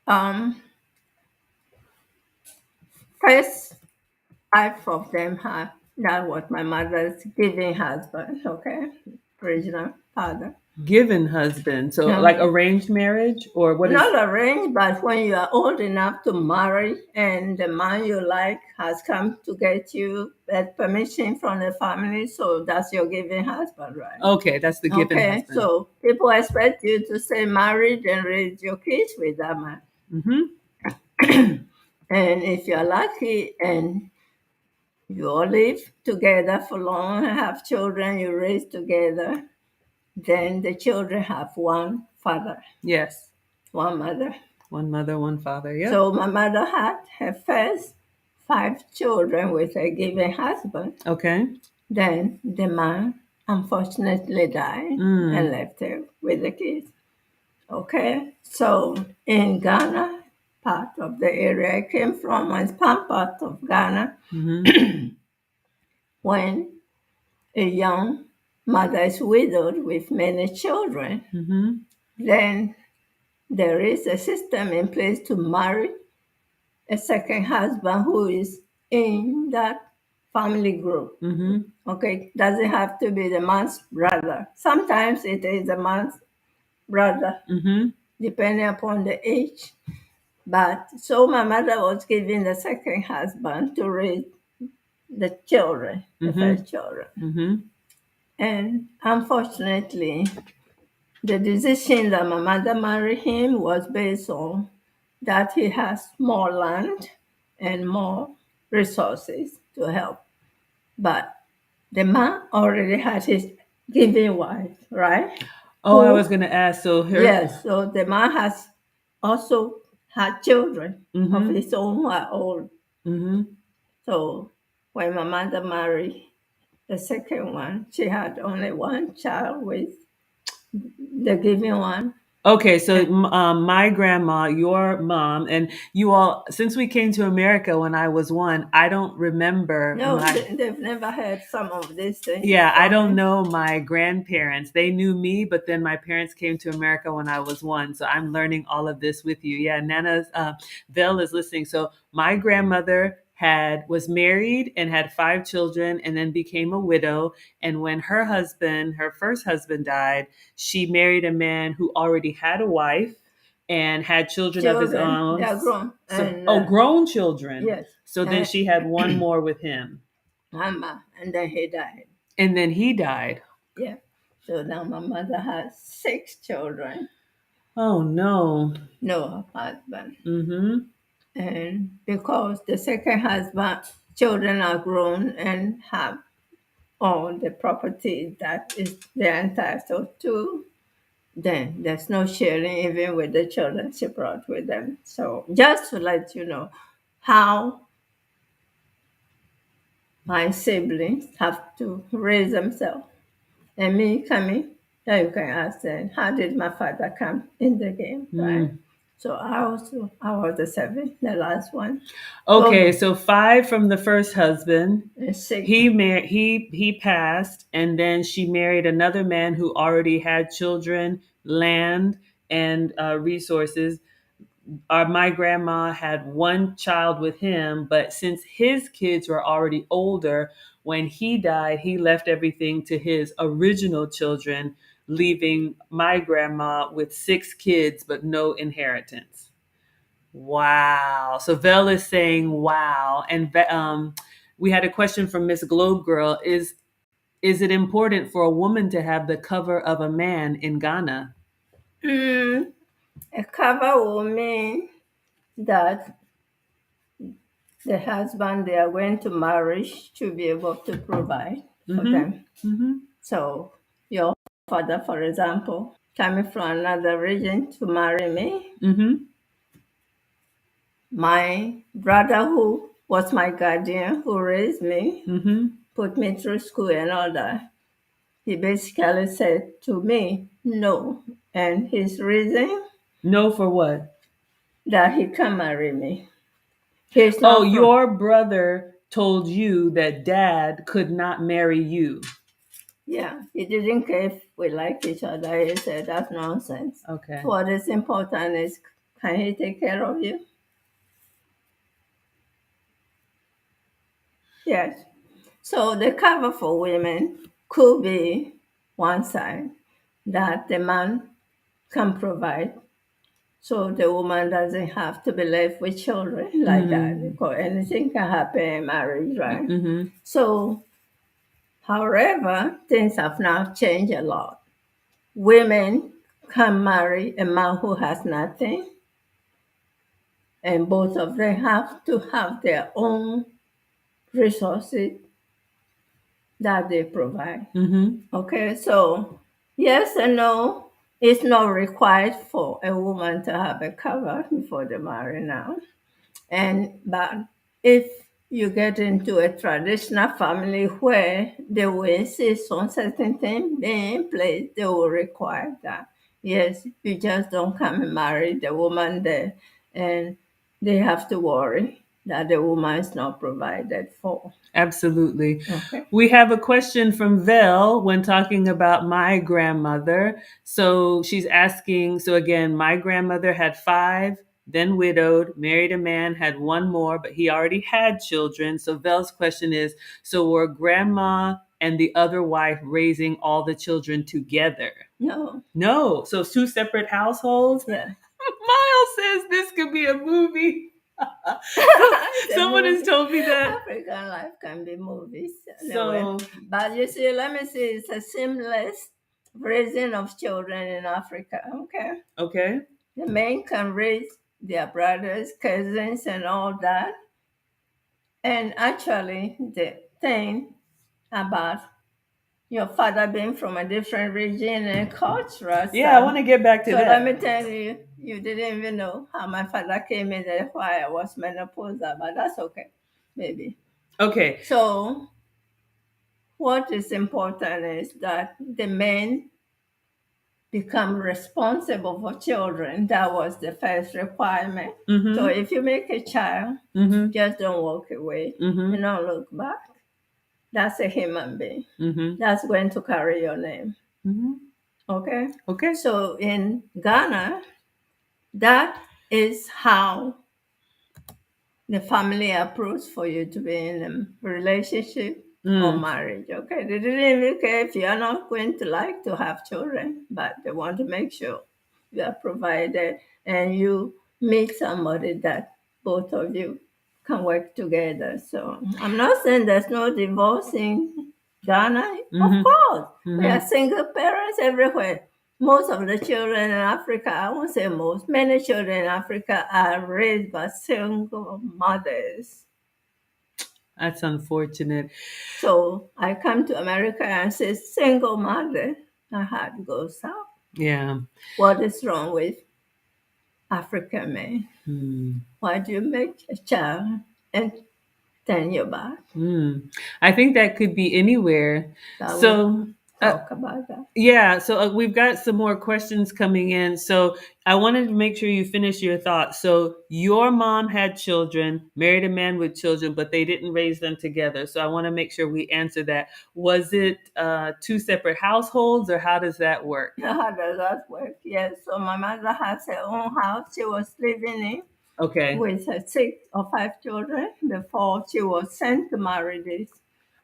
B: um, first 5 of them had that was my mother's giving husband, okay, original father.
A: Given husband. So like
B: Okay.
A: arranged marriage, or what is?
B: Not arranged, but when you are old enough to marry and the man you like has come to get you that permission from the family, so that's your giving husband, right?
A: Okay, that's the given
B: Okay,
A: husband.
B: so people expect you to stay married and raise your kids with that man.
A: Mm-hmm.
B: And if you're lucky and you all live together for long and have children you raise together, then the children have one father,
A: Yes.
B: one mother.
A: One mother, one father. Yep.
B: So my mother had her first 5 children with her given husband.
A: Okay.
B: Then the man unfortunately died and
A: Mm.
B: left her with the kids. Okay, so in Ghana, part of the area I came from, and some part of Ghana,
A: Mm-hmm.
B: when a young mother is widowed with many children,
A: Mm-hmm.
B: then there is a system in place to marry a second husband who is in that family group.
A: Mm-hmm.
B: Okay, doesn't have to be the man's brother. Sometimes it is the man's brother,
A: Mm-hmm.
B: depending upon the age. But so my mother was given the second husband to raise the children, the
A: Mm-hmm.
B: first children.
A: Mm-hmm.
B: And unfortunately, the decision that my mother married him was based on that he has more land and more resources to help. But the man already had his giving wife, right?
A: Oh, I was
B: Who,
A: gonna ask. So her.
B: yes, so the man has also had children of
A: Mm-hmm.
B: his own who are old.
A: Mm-hmm.
B: So when my mother married the second one, she had only one child with the giving one.
A: Okay, so
B: And
A: my grandma, your mom, and you all, since we came to America when I was one, I don't remember
B: no,
A: my.
B: they've never heard some of these things
A: Yeah, I
B: from
A: don't
B: me.
A: know my grandparents. They knew me, but then my parents came to America when I was one. So I'm learning all of this with you. Yeah, Nana's Vel is listening. So my grandmother had was married and had 5 children, and then became a widow. And when her husband, her first husband, died, she married a man who already had a wife and had children of his
B: Children, they
A: own.
B: are grown.
A: So,
B: And
A: oh, grown children.
B: yes,
A: So then she had one more with him,
B: mama, and then he died.
A: and then he died.
B: Yeah. So now my mother has 6 children,
A: Oh no.
B: no husband.
A: Mm-hmm.
B: And because the second husband, children are grown and have all the property that is they're entitled to, then there's no sharing even with the children she brought with them. So just to let you know how my siblings have to raise themselves. And me coming, now you can ask them, how did my father come in the game, right?
A: Mm.
B: So I was the seventh, the last one.
A: Okay,
B: Well,
A: so five from the first husband.
B: six.
A: He passed, and then she married another man who already had children, land, and resources. My grandma had one child with him, but since his kids were already older, when he died, he left everything to his original children, leaving my grandma with six kids but no inheritance. Wow. So Vel is saying wow. And we had a question from Miss Globe Girl. Is it important for a woman to have the cover of a man in Ghana?
B: Mm, a cover will mean that the husband they are going to marry should be able to provide for
A: Mm-hmm.
B: them.
A: Mm-hmm.
B: So your father, for example, coming from another region to marry me,
A: Mm-hmm.
B: my brother who was my guardian, who raised me,
A: Mm-hmm.
B: put me through school and all that, he basically said to me, no. And his reason
A: No for what?
B: that he can marry me. He's
A: Oh,
B: not from,
A: your brother told you that dad could not marry you.
B: yeah, he didn't care if we liked each other. He said, that's nonsense.
A: Okay.
B: What is important is, can he take care of you? Yes. So the cover for women could be one side that the man can provide. So the woman doesn't have to be left with children like that
A: Mm-hmm.
B: because anything can happen in marriage, right?
A: Mm-hmm.
B: So, however, things have now changed a lot. Women can marry a man who has nothing, and both of them have to have their own resources that they provide.
A: Mm-hmm.
B: Okay, so yes and no, it's not required for a woman to have a cover before they marry now. And but if you get into a traditional family where they will insist on certain things being in place, they will require that. Yes, you just don't come and marry the woman there, and they have to worry that the woman is not provided for.
A: Absolutely.
B: Okay.
A: We have a question from Vel when talking about my grandmother. So she's asking, so again, my grandmother had five, then widowed, married a man, had one more, but he already had children. So Vel's question is, so were grandma and the other wife raising all the children together?
B: No.
A: No. So two separate households?
B: Yeah.
A: Miles says this could be a movie. So
B: It's a
A: someone has
B: movie.
A: told me that.
B: African life can be movies anyway.
A: So
B: But you see, let me see, it's a seamless raising of children in Africa. Okay.
A: okay.
B: The men can raise their brothers, cousins, and all that. And actually, the thing about your father being from a different region and cultural
A: Yeah, I want
B: stuff.
A: to get back to
B: So let
A: that.
B: me tell you, you didn't even know how my father came in there, why I was menopausal, but that's okay, maybe.
A: Okay.
B: So what is important is that the men become responsible for children. That was the first requirement. So
A: Mm-hmm.
B: if you make a child,
A: Mm-hmm.
B: just don't walk away
A: Mm-hmm.
B: and don't look back. That's a human being.
A: Mm-hmm.
B: That's going to carry your name.
A: Mm-hmm.
B: Okay?
A: Okay.
B: So in Ghana, that is how the family approves for you to be in a relationship or
A: Mm.
B: marriage. Okay, they didn't even care if you are not going to like to have children, but they want to make sure you are provided and you meet somebody that both of you can work together. So I'm not saying there's no divorce in Ghana. Of
A: Mm-hmm.
B: course, we are
A: Mm-hmm.
B: single parents everywhere. Most of the children in Africa, I won't say most, many children in Africa are raised by single mothers.
A: That's unfortunate.
B: So I come to America and say, single mother, I had to go south.
A: Yeah.
B: What is wrong with African men?
A: Hmm.
B: Why do you make a child and turn your back?
A: Hmm. I think that could be anywhere.
B: That we
A: So, uh,
B: talk about that.
A: yeah, so we've got some more questions coming in. So I wanted to make sure you finish your thoughts. So your mom had children, married a man with children, but they didn't raise them together. So I want to make sure we answer that. Was it two separate households, or how does that work?
B: How does that work? Yes. So my mother has her own house she was living in
A: Okay.
B: with her 6 or 5 children before she was sent to marry this.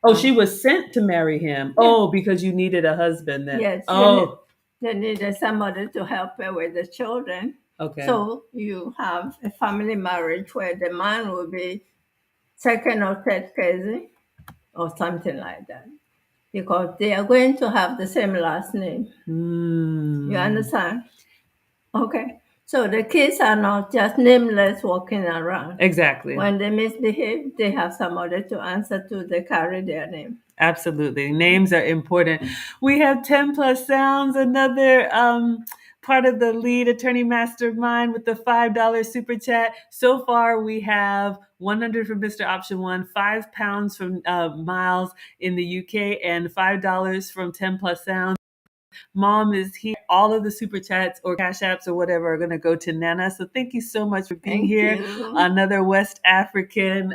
A: Oh, she
B: Um,
A: was sent to marry him.
B: yeah,
A: Oh, because you needed a husband then.
B: yes,
A: Oh,
B: they needed somebody to help her with the children.
A: okay.
B: So you have a family marriage where the man will be second or third cousin or something like that because they are going to have the same last name. You
A: Hmm.
B: understand? Okay. So the kids are not just nameless walking around.
A: Exactly.
B: When they misbehave, they have somebody to answer to. They carry their name.
A: Absolutely. Names are important. We have 10 plus sounds, another part of the lead attorney mastermind with the $5 super chat. So far, we have 100 from Mr. Option One, £5 from Miles in the UK, and $5 from 10 plus sounds. Mom is here. All of the super chats or cash apps or whatever are going to go to Nana. So thank you so much for being
B: Thank
A: here.
B: you.
A: Another West African.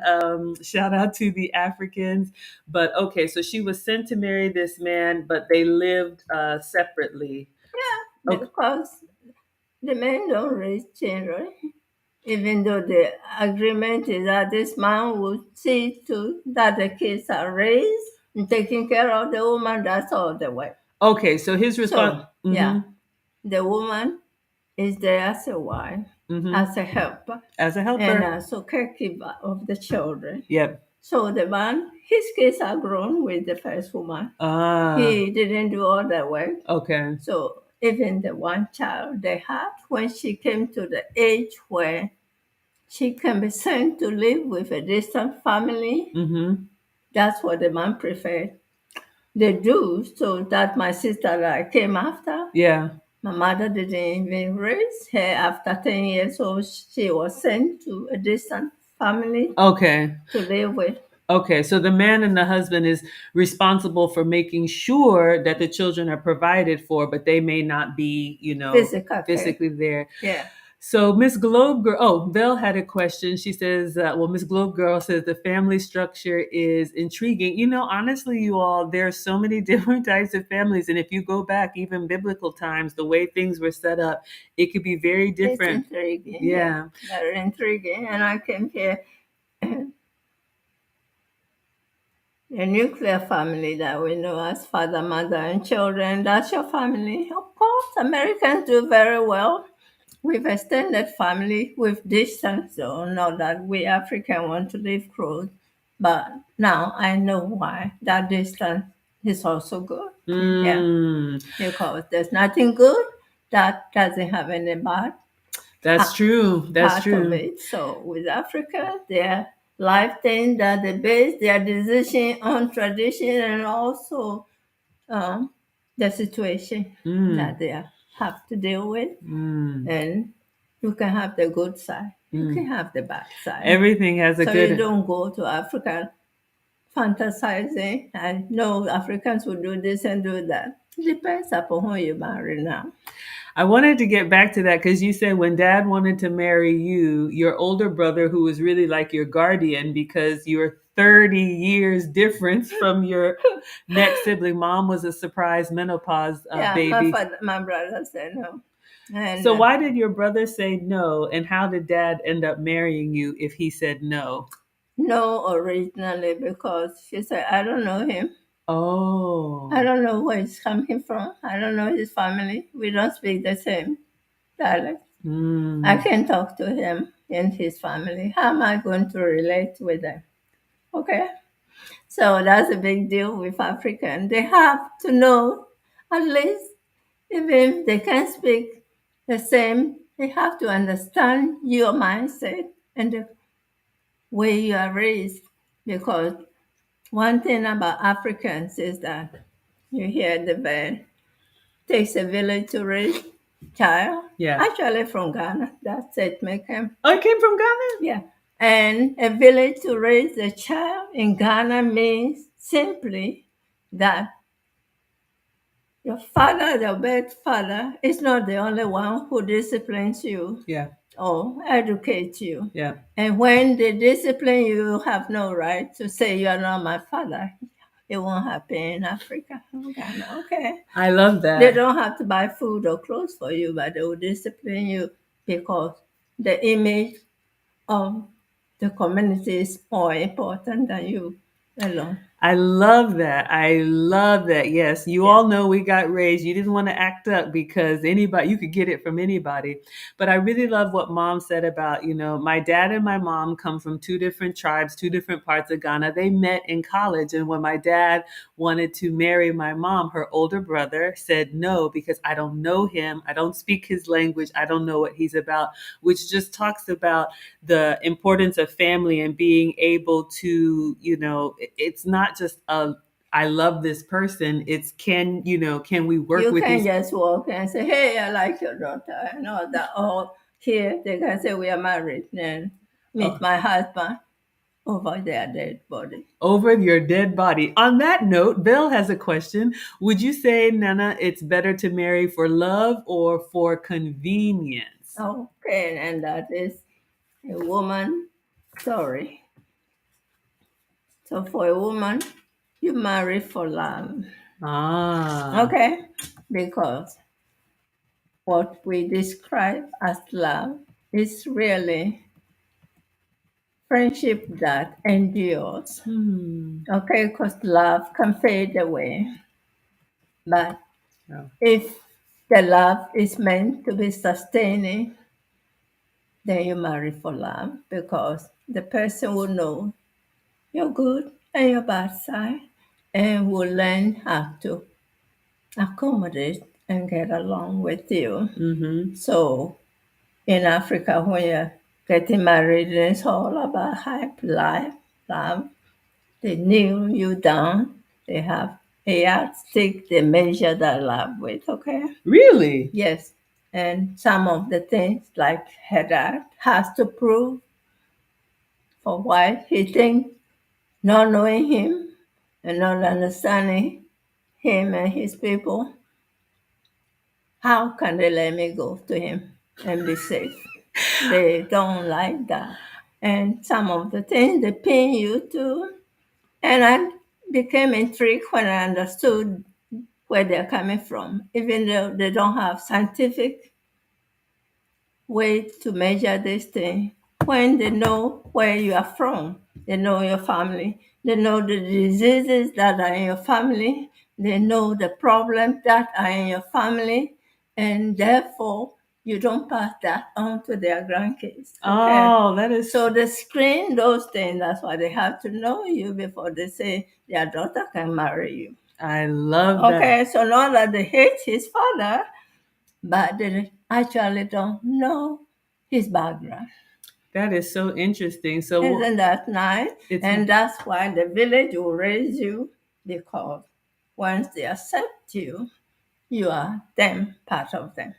A: Shout out to the Africans. But okay, so she was sent to marry this man, but they lived separately. Okay.
B: Because the men don't raise children, even though the agreement is that this man will see to that the kids are raised and taking care of the woman. That's all the way.
A: Okay, so his response.
B: So,
A: Mm-hmm,
B: yeah, the woman is there as a wife,
A: mm-hmm.
B: as a helper,
A: As a
B: and
A: helper.
B: as a caregiver of the children.
A: Yep.
B: So the man, his kids are grown with the first woman.
A: Ah.
B: He didn't do all the work.
A: Okay.
B: So even the one child they had, when she came to the age where she can be sent to live with a distant family,
A: Mm-hmm.
B: that's what the man preferred. They do, so that my sister that I came after,
A: Yeah.
B: my mother didn't even raise her after 10 years old. She was sent to a distant family
A: Okay.
B: to live with.
A: Okay, so the man and the husband is responsible for making sure that the children are provided for, but they may not be,
B: Physical care.
A: physically there.
B: Yeah.
A: So Miss Globe Girl, oh, Vel had a question. She says, well, Miss Globe Girl says the family structure is intriguing. Honestly, you all, there are so many different types of families. And if you go back, even biblical times, the way things were set up, it could be very
B: It's
A: different.
B: intriguing, yeah.
A: Yeah.
B: Very intriguing. And I came here, a nuclear family that we know as father, mother, and children. That's your family. Of course, Americans do very well with extended family, with distance, though, not that we African want to live close. But now I know why that distance is also good. Yeah,
A: Mm,
B: because there's nothing good that doesn't have any bad
A: that's true. That's
B: part of
A: true.
B: it. So with Africa, their life things that they base their decision on tradition and also um, the situation
A: Mm,
B: that they have to deal with.
A: mm,
B: And you can have the good side, you can
A: mm.
B: have the bad side.
A: Everything has a
B: So you
A: good.
B: don't go to Africa fantasizing and no Africans will do this and do that. It depends upon who you marry now.
A: I wanted to get back to that because you said when dad wanted to marry you, your older brother, who was really like your guardian because you're 30 years difference from your next sibling. Mom was a surprise menopause
B: Yeah,
A: baby.
B: my brother said no. And
A: So why did your brother say no? And how did dad end up marrying you if he said no?
B: no, originally, because she said, I don't know him. I
A: Oh.
B: don't know where he's coming from. I don't know his family. We don't speak the same dialect. I
A: Mm,
B: can talk to him and his family. How am I going to relate with them? Okay. So that's a big deal with African. They have to know, at least, even if they can't speak the same, they have to understand your mindset and the way you are raised. Because one thing about Africans is that you hear the bad. Takes a village to raise child.
A: Yeah.
B: Actually from Ghana. That's it, make him.
A: Oh, it came from Ghana?
B: Yeah. And a village to raise a child in Ghana means simply that your father, your birth father, is not the only one who disciplines you
A: Yeah.
B: or educates you.
A: Yeah.
B: And when they discipline you, you have no right to say you are not my father. It won't happen in Africa, in Ghana. Okay.
A: I love
B: They
A: that.
B: don't have to buy food or clothes for you, but they will discipline you because the image of the community is more important than you alone.
A: I love that. I love that. Yes, you
B: Yeah.
A: all know we got raised. You didn't want to act up because anybody, you could get it from anybody. But I really love what mom said about, my dad and my mom come from two different tribes, two different parts of Ghana. They met in college. And when my dad wanted to marry my mom, her older brother said no because I don't know him. I don't speak his language. I don't know what he's about, which just talks about the importance of family and being able to, it's not just a I love this person. It's can we work
B: You
A: with
B: can
A: these?
B: just walk and say, hey, I like your daughter, and all that. Or here, they can say, we are married, and meet
A: Oh,
B: my husband over their dead body.
A: over your dead body. On that note, Bill has a question. Would you say, Nana, it's better to marry for love or for convenience?
B: Okay, and that is a woman story. So for a woman, you marry for love.
A: Ah.
B: Okay? Because what we describe as love is really friendship that endures.
A: Hmm.
B: Okay? Because love can fade away. But
A: Oh.
B: if the love is meant to be sustaining, then you marry for love because the person will know your good and your bad side and will learn how to accommodate and get along with you.
A: Mm-hmm.
B: So in Africa, when you're getting married, it's all about hype, life, love. They kneel you down. They have a yardstick they measure that love with, okay?
A: Really?
B: Yes. And some of the things like Hadad has to prove for why he thinks not knowing him and not understanding him and his people, how can they let me go to him and be safe? They don't like that. And some of the things they pin you to. And I became intrigued when I understood where they're coming from, even though they don't have scientific way to measure this thing. When they know where you are from, they know your family, they know the diseases that are in your family, they know the problems that are in your family, and therefore you don't pass that on to their grandkids. Okay.
A: Oh, that is
B: So they screen those things. That's why they have to know you before they say their daughter can marry you.
A: I love that.
B: Okay, so not that they hate his father, but they actually don't know his background.
A: That is so interesting. So
B: Isn't that nice?
A: it's
B: And that's why the village will raise you because once they accept you, you are them, part of them.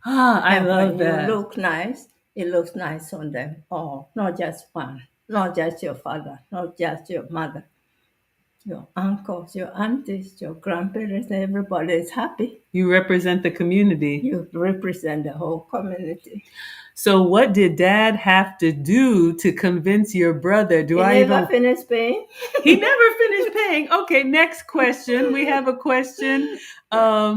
A: I
B: And
A: love
B: when you
A: that.
B: look nice, it looks nice on them all, not just one, not just your father, not just your mother, your uncles, your aunties, your grandparents, everybody is happy.
A: You represent the community.
B: You represent the whole community.
A: So what did dad have to do to convince your brother? Do
B: You
A: I
B: never
A: even
B: finish paying?
A: He never finished paying. Okay, next question. We have a question.
B: Yeah.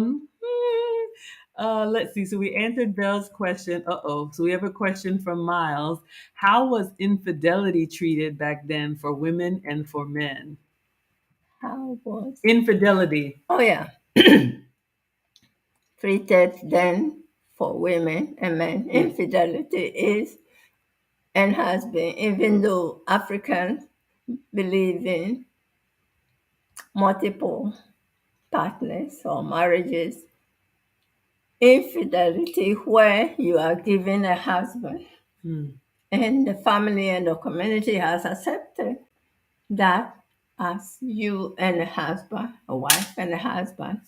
A: Let's see. So we answered Bell's question. Uh-oh. So we have a question from Miles. How was infidelity treated back then for women and for men?
B: How was?
A: Infidelity.
B: Oh, yeah. Treated then for women and men.
A: Yeah.
B: Infidelity is and has been, even though Africans believe in multiple partners or marriages, infidelity where you are given a husband
A: Hmm.
B: and the family and the community has accepted that as you and a husband, a wife and a husband,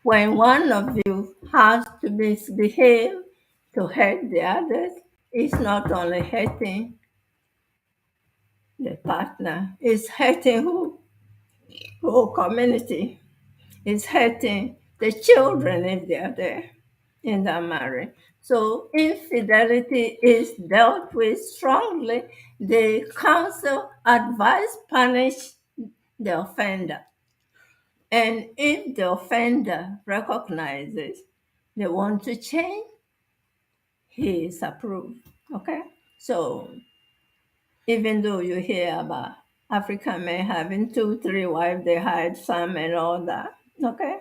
B: when one of you has to misbehave to hurt the others, it's not only hurting the partner, it's hurting whole community. It's hurting the children if they are there in that marriage. So infidelity is dealt with strongly. The council advise punish the offender. And if the offender recognizes they want to change, he is approved. Okay? So even though you hear about African men having two, three wives, they hide some and all that. Okay?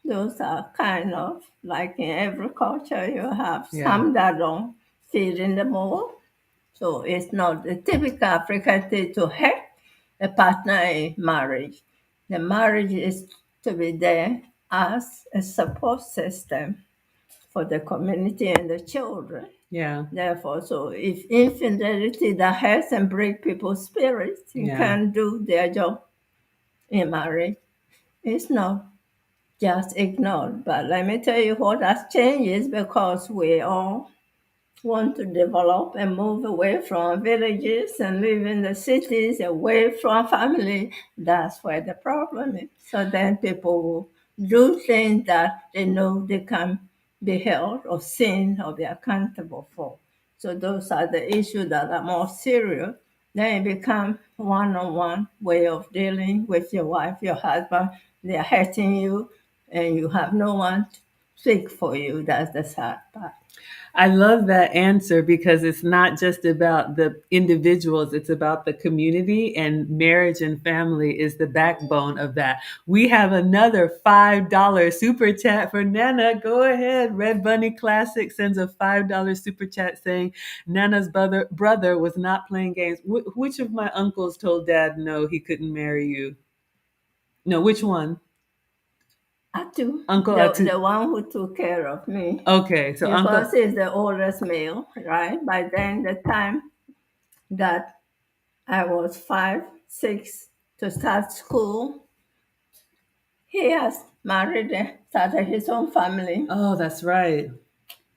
B: Those are kind of like in every culture, you have
A: Yeah.
B: some that don't fit in the mold. So it's not the typical African thing to hurt a partner in marriage. The marriage is to be there as a support system for the community and the children.
A: Yeah.
B: Therefore, so if infidelity that hurts and break people's spirits and
A: Yeah.
B: can't do their job in marriage, it's not just ignored. But let me tell you what has changed is because we all want to develop and move away from villages and live in the cities, away from family. That's where the problem is. So then people will do things that they know they can be held or seen or be accountable for. So those are the issues that are more serious. Then it becomes one-on-one way of dealing with your wife, your husband. They are hurting you, and you have no one to speak for you. That's the sad part.
A: I love that answer because it's not just about the individuals, it's about the community, and marriage and family is the backbone of that. We have another $5 super chat for Nana. Go ahead. Red Bunny Classic sends a $5 super chat saying Nana's brother was not playing games. Which of my uncles told dad no, he couldn't marry you? No, which one?
B: Atu,
A: Uncle
B: the
A: Atu.
B: one who took care of me,
A: Okay, so
B: because
A: Uncle.
B: he's the oldest male, right? By then, the time that I was 5, 6 to start school, he has married and started his own family.
A: Oh, that's right.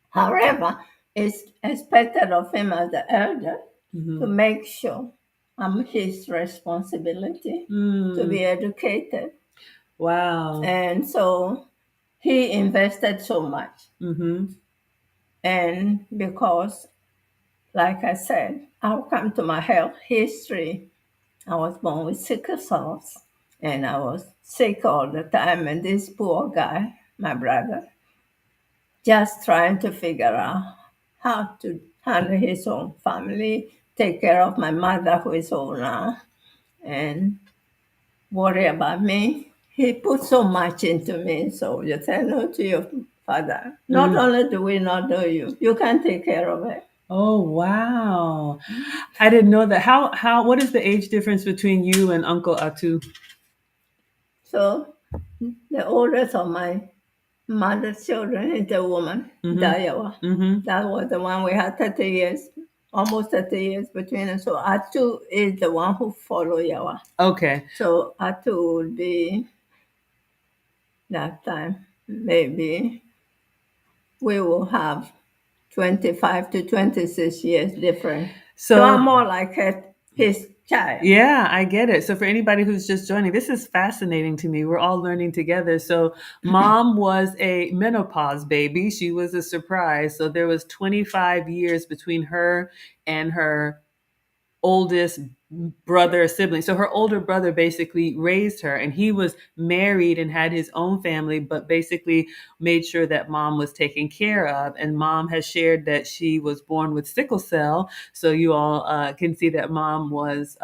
B: However, it's expected of him as the elder to
A: Mm-hmm.
B: make sure I'm his responsibility to
A: Mm,
B: be educated.
A: wow.
B: And so he invested so much.
A: Mm-hmm.
B: And because, like I said, I'll come to my health history. I was born with sickle cells and I was sick all the time. And this poor guy, my brother, just trying to figure out how to handle his own family, take care of my mother who is old now, and worry about me. He put so much into me. So you say no to your father. Not
A: Mm.
B: only do we not know you, you can take care of it.
A: Oh, wow. I didn't know that. What is the age difference between you and Uncle Atu?
B: So the oldest of my mother's children is the woman,
A: Mm-hmm.
B: Dayawa.
A: Mm-hmm.
B: That was the one we had 30 years, almost 30 years between us. So Atu is the one who followed Yawa.
A: Okay.
B: So Atu would be that time, maybe we will have 25 to 26 years different. So I'm
A: So,
B: more like his child.
A: yeah, I get it. So, for anybody who's just joining, this is fascinating to me. We're all learning together. So, mom was a menopause baby. She was a surprise. So, there was 25 years between her and her oldest brother sibling. So her older brother basically raised her, and he was married and had his own family, but basically made sure that mom was taken care of. And mom has shared that she was born with sickle cell. So you all can see that mom was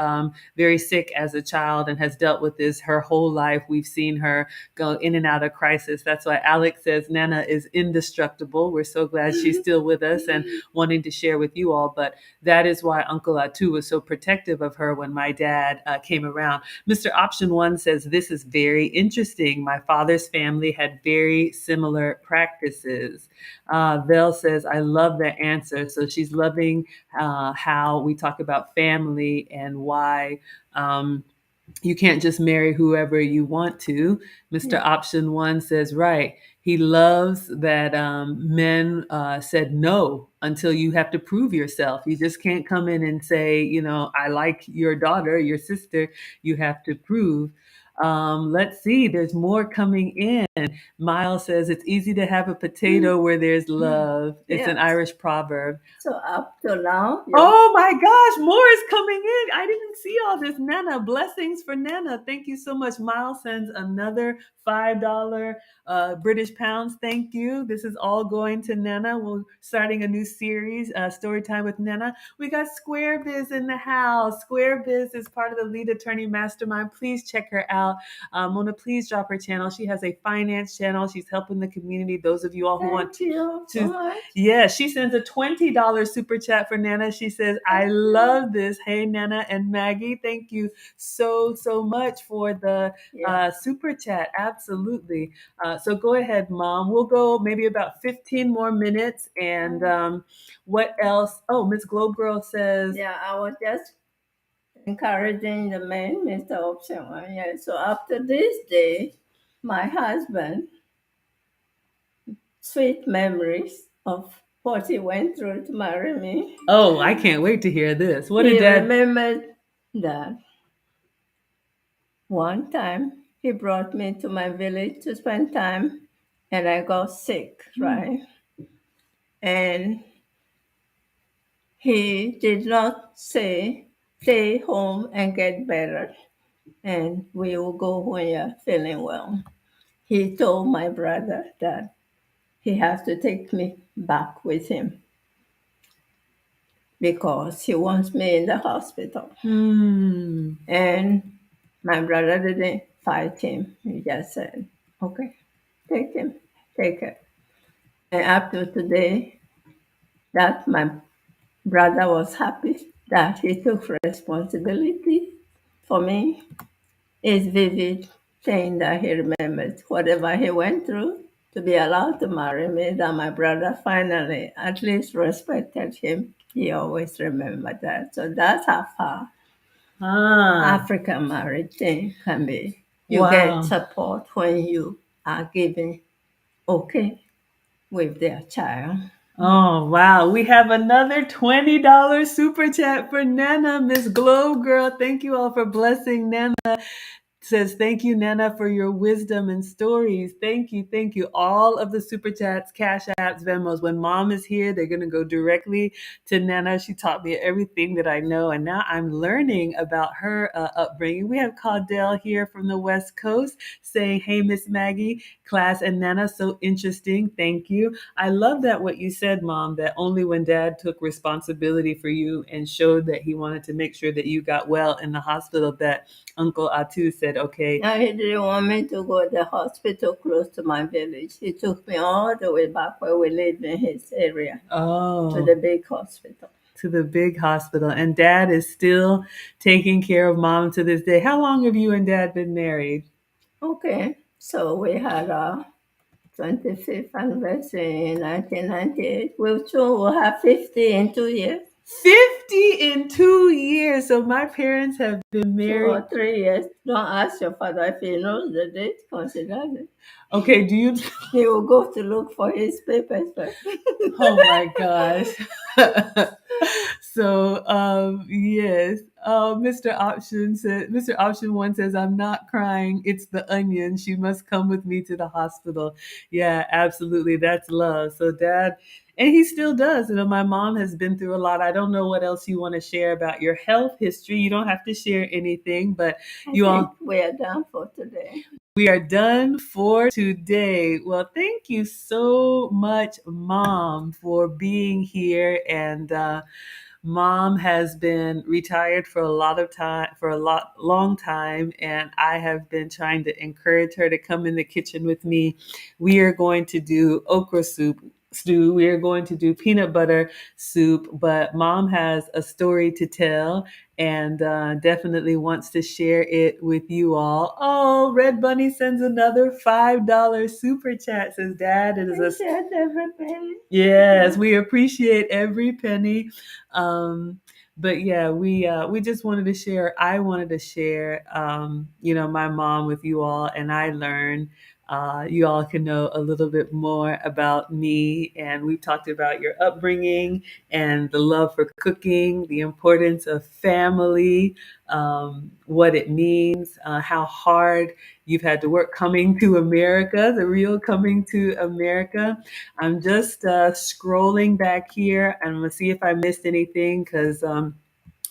A: very sick as a child and has dealt with this her whole life. We've seen her go in and out of crisis. That's why Alex says Nana is indestructible. We're so glad she's still with us and wanting to share with you all. But that is why Uncle Atu was so protective of her when my dad came around. Mr. Option One says, this is very interesting. My father's family had very similar practices. Vel says, I love that answer. So she's loving how we talk about family and why. You can't just marry whoever you want to. Mr.
B: Yeah.
A: Option One says, right. He loves that men said no until you have to prove yourself. You just can't come in and say, I like your daughter, your sister. You have to prove. Let's see, there's more coming in. Miles says, it's easy to have a potato where there's love. It's an
B: Yes.
A: Irish proverb.
B: So up to now, you
A: Oh my gosh, more is coming in. I didn't see all this. Nana, blessings for Nana. Thank you so much. Miles sends another $5 British pounds. Thank you. This is all going to Nana. We're starting a new series, Storytime with Nana. We got Square Biz in the house. Square Biz is part of the Lead Attorney Mastermind. Please check her out. Mona, please drop her channel. She has a finance channel. She's helping the community. Those of you all who want
B: thank you so
A: to,
B: much.
A: yeah, she sends a $20 super chat for Nana. She says, I
B: Thank you.
A: love this. Hey, Nana and Maggie, thank you so much for the
B: Yeah.
A: super chat. Absolutely. So go ahead, Mom. We'll go maybe about 15 more minutes. And what else? Oh, Miss Globe Girl says,
B: Yeah, I was just encouraging the men, Mr. Option One. Yeah. So after this day, my husband, sweet memories of what he went through to marry me.
A: oh, I can't wait to hear this. What did
B: He
A: Dad?
B: remembered that one time he brought me to my village to spend time and I got sick, right? And he did not say, stay home and get better and we will go when you're feeling well. He told my brother that he has to take me back with him because he wants me in the hospital.
A: Hmm.
B: And my brother didn't fight him. He just said, okay, take him, take it. And up to today, that my brother was happy that he took responsibility for me. It's vivid thing that he remembers whatever he went through to be allowed to marry me, that my brother finally at least respected him. He always remembered that. So that's how far
A: Ah,
B: African marriage thing can be. You get
A: wow.
B: support when you are giving okay with their child.
A: Oh, wow. We have another $20 super chat for Nana, Miss Globe Girl. Thank you all for blessing Nana. Says, thank you, Nana, for your wisdom and stories. Thank you. Thank you. All of the super chats, cash apps, Venmos. When Mom is here, they're going to go directly to Nana. She taught me everything that I know. And now I'm learning about her upbringing. We have Caudell here from the West Coast saying, hey, Miss Maggie, class and Nana, so interesting. Thank you. I love that what you said, Mom, that only when Dad took responsibility for you and showed that he wanted to make sure that you got well in the hospital, that Uncle Atu said, okay.
B: Now he didn't want me to go to the hospital close to my village. He took me all the way back where we lived in his area to the
A: Oh,
B: big hospital.
A: to the big hospital. And Dad is still taking care of Mom to this day. How long have you and Dad been married?
B: Okay, so we had our 25th anniversary in 1998. We soon will have 50 in 2 years.
A: 50 in 2 years. So my parents have been
B: 2 or
A: married.
B: 3 years. Don't ask your father if he knows the date, consider it.
A: Okay, do you?
B: He will go to look for his papers first.
A: Oh my gosh. So yes. Mr. Option One says, I'm not crying, it's the onion. She must come with me to the hospital. Yeah, absolutely. That's love. So Dad, and he still does. My mom has been through a lot. I don't know what else you want to share about your health history. You don't have to share anything, but
B: I
A: you
B: think
A: all,
B: we are done for today.
A: we are done for today. Well, thank you so much, Mom, for being here. And Mom has been retired for a lot of time, for a long time, and I have been trying to encourage her to come in the kitchen with me. We are going to do okra soup stew. We are going to do peanut butter soup, but Mom has a story to tell and definitely wants to share it with you all. Oh, Red Bunny sends another $5 super chat. Says, Dad, it is a
B: Appreciate everybody.
A: yes, we appreciate every penny. Um, But yeah, we just wanted to share. I wanted to share, my mom with you all, and I learned. You all can know a little bit more about me, and we talked about your upbringing and the love for cooking, the importance of family, what it means, how hard you've had to work coming to America, the real coming to America. I'm just scrolling back here. I'm going to see if I missed anything because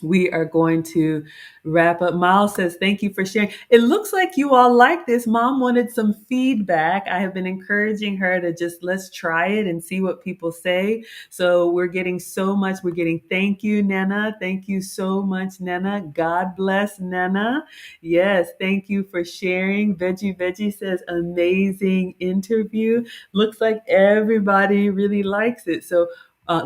A: we are going to wrap up. Miles says, thank you for sharing. It looks like you all like this. Mom wanted some feedback. I have been encouraging her to just let's try it and see what people say. So we're getting so much. We're getting thank you, Nana. Thank you so much, Nana. God bless Nana. Yes, thank you for sharing. Veggie says, amazing interview. Looks like everybody really likes it. So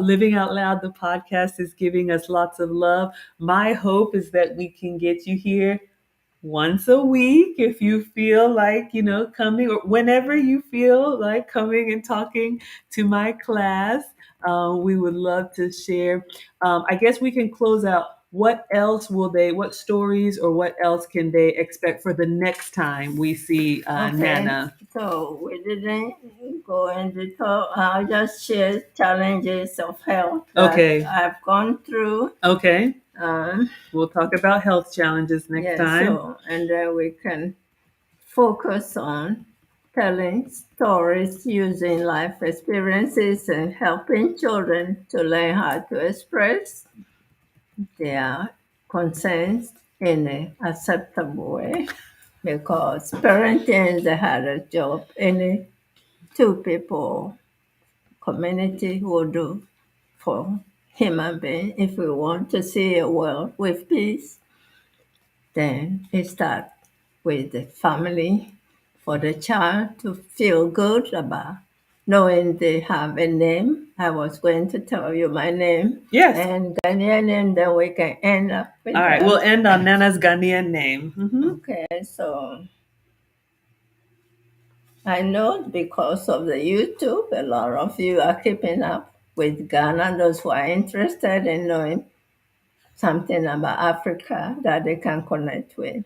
A: Living Out Loud, the podcast, is giving us lots of love. My hope is that we can get you here once a week if you feel like, coming, or whenever you feel like coming and talking to my class. We would love to share. I guess we can close out. What stories or what else can they expect for the next time we see
B: Okay,
A: Nana?
B: so we didn't go into talk. I'll just share challenges of health that
A: Okay.
B: I've gone through.
A: Okay.
B: Um,
A: We'll talk about health challenges next
B: yeah,
A: time.
B: so and then we can focus on telling stories using life experiences and helping children to learn how to express their concerns in an acceptable way. Because parenting is the hardest job any two people community will do for human being. If we want to see a world with peace, then it starts with the family for the child to feel good about knowing they have a name. I was going to tell you my name
A: Yes.
B: and Ghanaian name, then we can end up
A: All
B: with
A: right. We'll
B: that.
A: end on Nana's Ghanaian name.
B: Okay, so I know because of the YouTube, a lot of you are keeping up with Ghana, those who are interested in knowing something about Africa that they can connect with.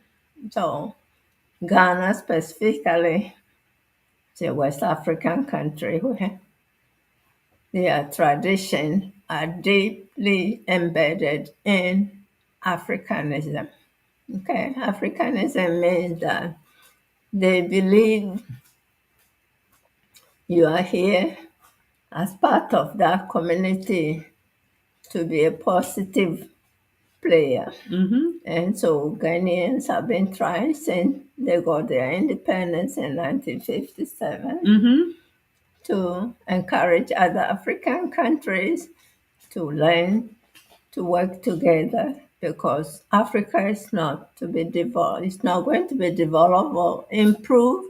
B: So Ghana specifically is a West African country where their tradition are deeply embedded in Africanism. Okay, Africanism means that they believe you are here as part of that community to be a positive player.
A: Mm-hmm.
B: And so Ghanaians have been trying since they got their independence in 1957
A: Mm-hmm.
B: to encourage other African countries to learn to work together because Africa is not to be developed. It's not going to be developed or improved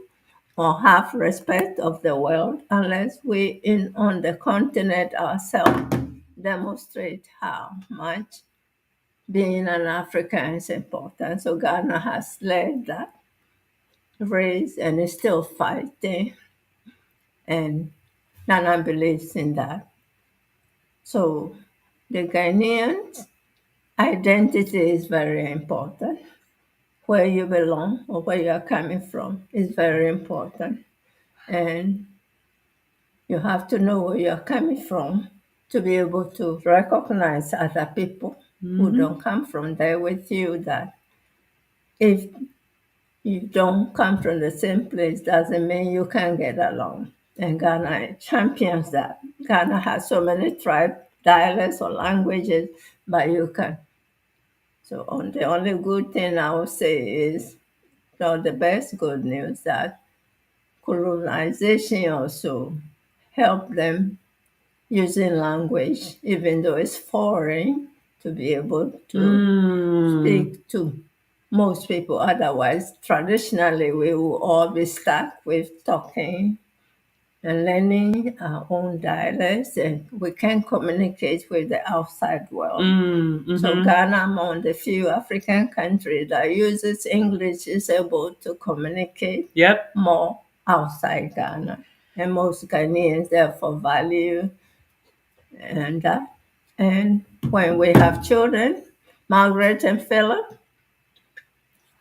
B: or have respect of the world unless we in on the continent ourselves demonstrate how much being an African is important. So Ghana has led that race and is still fighting, and Nana believes in that. So the Ghanaian identity is very important. Where you belong or where you are coming from is very important. And you have to know where you are coming from to be able to recognize other people who
A: Mm-hmm.
B: don't come from there with you. That if you don't come from the same place doesn't mean you can't get along. And Ghana champions that. Ghana has so many tribes, dialects, or languages, but you can. So the only good thing I would say is, not the best good news, that colonization also helped them using language, even though it's foreign, to be able to
A: Mm.
B: speak to most people. Otherwise, traditionally, we will all be stuck with talking and learning our own dialects, and we can communicate with the outside world.
A: Mm.
B: So
A: Mm-hmm.
B: Ghana, among the few African countries that uses English, is able to communicate
A: Yep.
B: more outside Ghana. And most Ghanaians therefore value and that And when we have children, Margaret and Philip,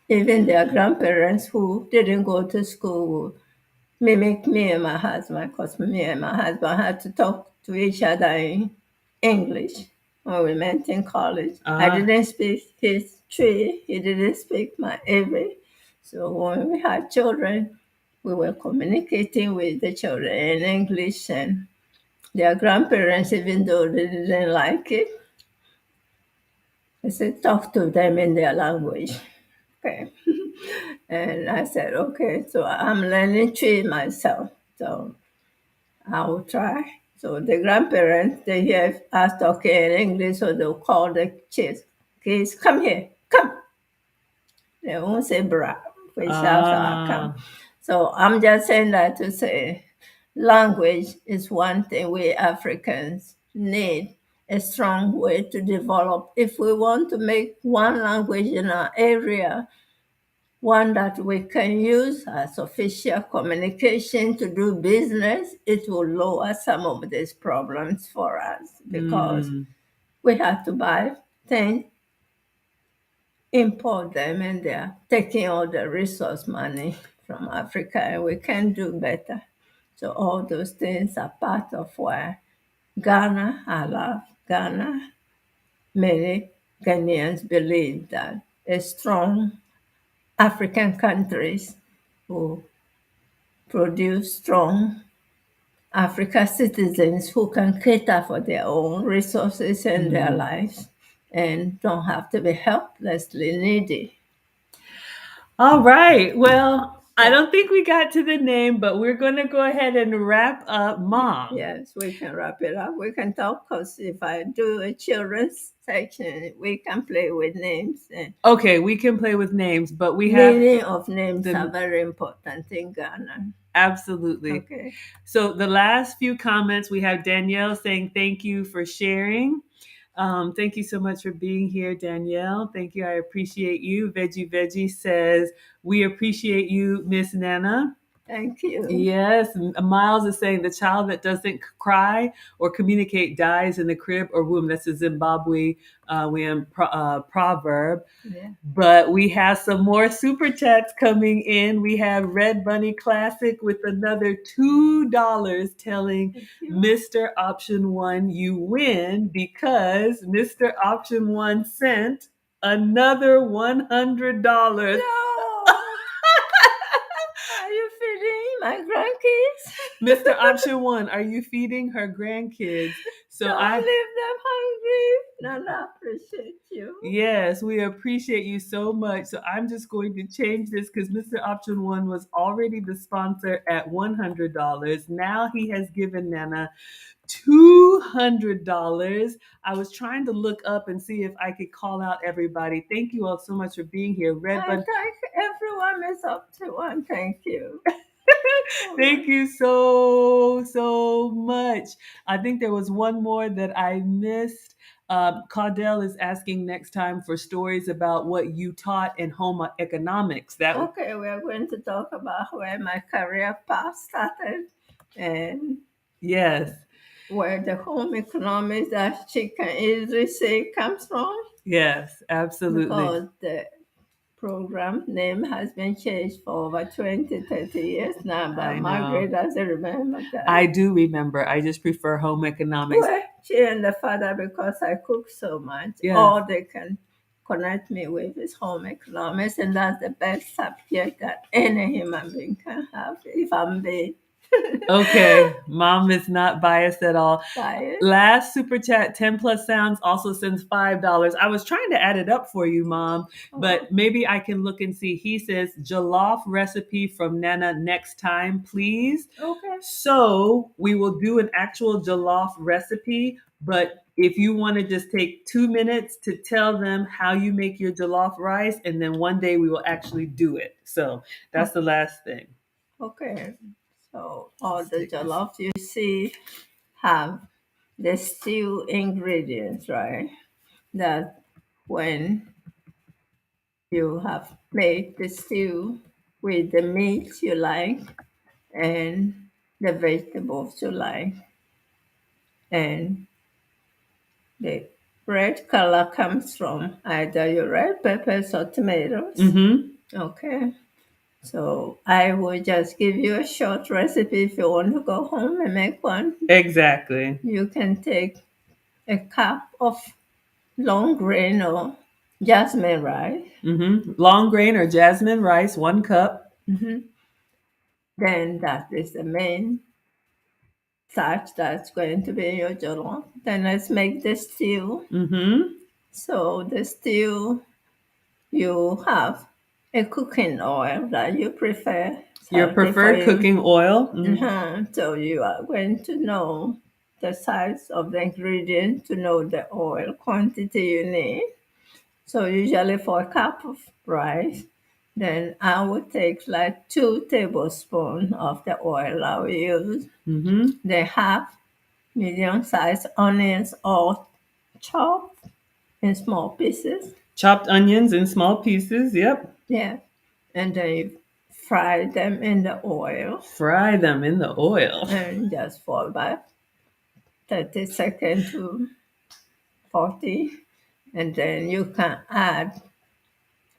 B: even their grandparents who didn't go to school mimic me and my husband, because me and my husband had to talk to each other in English when we met in college. I
A: Ah,
B: didn't speak his Tree, he didn't speak my Avery. So when we had children, we were communicating with the children in English, and their grandparents, even though they didn't like it, I said, talk to them in their language. Okay. And I said, okay, so I'm learning Tree myself. So I will try. So the grandparents, they hear us talking in English, so they'll call the kids, come here, come. They won't say bra, which also I come.
A: ah,
B: So I'm just saying that to say language is one thing we Africans need a strong way to develop. If we want to make one language in our area, one that we can use as official communication to do business, it will lower some of these problems for us because
A: mm,
B: we have to buy things, import them, and they're taking all the resource money from Africa, and we can do better. So all those things are part of why Ghana, I love Ghana. Many Ghanaians believe that a strong African countries will produce strong Africa citizens who can cater for their own resources and their
A: mm.
B: lives and don't have to be helplessly needy.
A: All right. Well, I
B: So,
A: don't think we got to the name, but we're going to go ahead and wrap up Mom.
B: yes, we can wrap it up. We can talk because if I do a children's section, we can play with names. And
A: Okay, we can play with names, but we have
B: meaning of names are
A: the
B: very important in Ghana.
A: absolutely.
B: Okay.
A: So the last few comments, we have Danielle saying thank you for sharing. Thank you so much for being here, Danielle. Thank you. I appreciate you. Veggie says, we appreciate you, Miss Nana.
B: Thank you.
A: Yes, Miles is saying the child that doesn't cry or communicate dies in the crib or womb. That's a Zimbabwean proverb.
B: Yeah.
A: But we have some more super chats coming in. We have Red Bunny Classic with another $2 telling
B: Thank you.
A: Mr. Option One you win because Mr. Option One sent another $100.
B: No! Are you feeding my grandkids?
A: Mr. Option One, are you feeding her grandkids? So
B: Don't leave them hungry. Nana, appreciate you.
A: yes, we appreciate you so much. So I'm just going to change this because Mr. Option One was already the sponsor at $100. Now he has given Nana $200. I was trying to look up and see if I could call out everybody. Thank you all so much for being here. Red
B: I
A: Bun,
B: think everyone is up to one. Thank you so
A: thank
B: much.
A: you so much. I think there was one more that I missed. Caudell is asking next time for stories about what you taught in home economics. That
B: Okay, we are going to talk about where my career path started and
A: yes,
B: where the home economics that she can easily say comes from
A: yes, absolutely.
B: because the program name has been changed for over 20, 30 years now, but
A: I know.
B: Margaret doesn't remember
A: I
B: that.
A: do remember. I just prefer home economics.
B: Well, she and the father, because I cook so much,
A: Yes.
B: all they can connect me with is home economics, and that's the best subject that any human being can have if I'm being
A: Okay. Mom is not biased at all.
B: biased.
A: Last super chat, 10 plus sounds also sends $5. I was trying to add it up for you, Mom,
B: Oh,
A: but maybe I can look and see. He says, jollof recipe from Nana next time, please.
B: okay.
A: So we will do an actual jollof recipe, but if you want to just take 2 minutes to tell them how you make your jollof rice, and then one day we will actually do it. So that's
B: Oh,
A: the last thing.
B: okay. So all
A: Let's
B: the
A: take this.
B: jollof you see have the stew ingredients, right? That when you have made the stew with the meat you like and the vegetables you like, and The red color comes from either your red peppers or tomatoes.
A: Mm-hmm.
B: Okay. So I will just give you a short recipe if you want to go home and make one.
A: Exactly.
B: You can take a cup of long grain or jasmine rice.
A: Mm-hmm. Long grain or jasmine rice, 1 cup.
B: Mhm. Then that is the main starch that's going to be in your jollof. Then let's make the stew.
A: Mm-hmm.
B: So the stew, you have a cooking oil that you prefer, it's
A: Your
B: healthy for
A: preferred
B: you.
A: cooking oil. Mm-hmm.
B: So you are going to know the size of the ingredient to know the oil quantity you need. So usually for a cup of rice, then I would take like 2 tablespoons of the oil I will use.
A: Mm-hmm.
B: Then half medium-sized onions all chopped in small pieces.
A: Chopped onions in small pieces. Yep.
B: Yeah. And then you fry them in the oil
A: Fry them in the oil.
B: and just for about 30 seconds to 40. And then you can add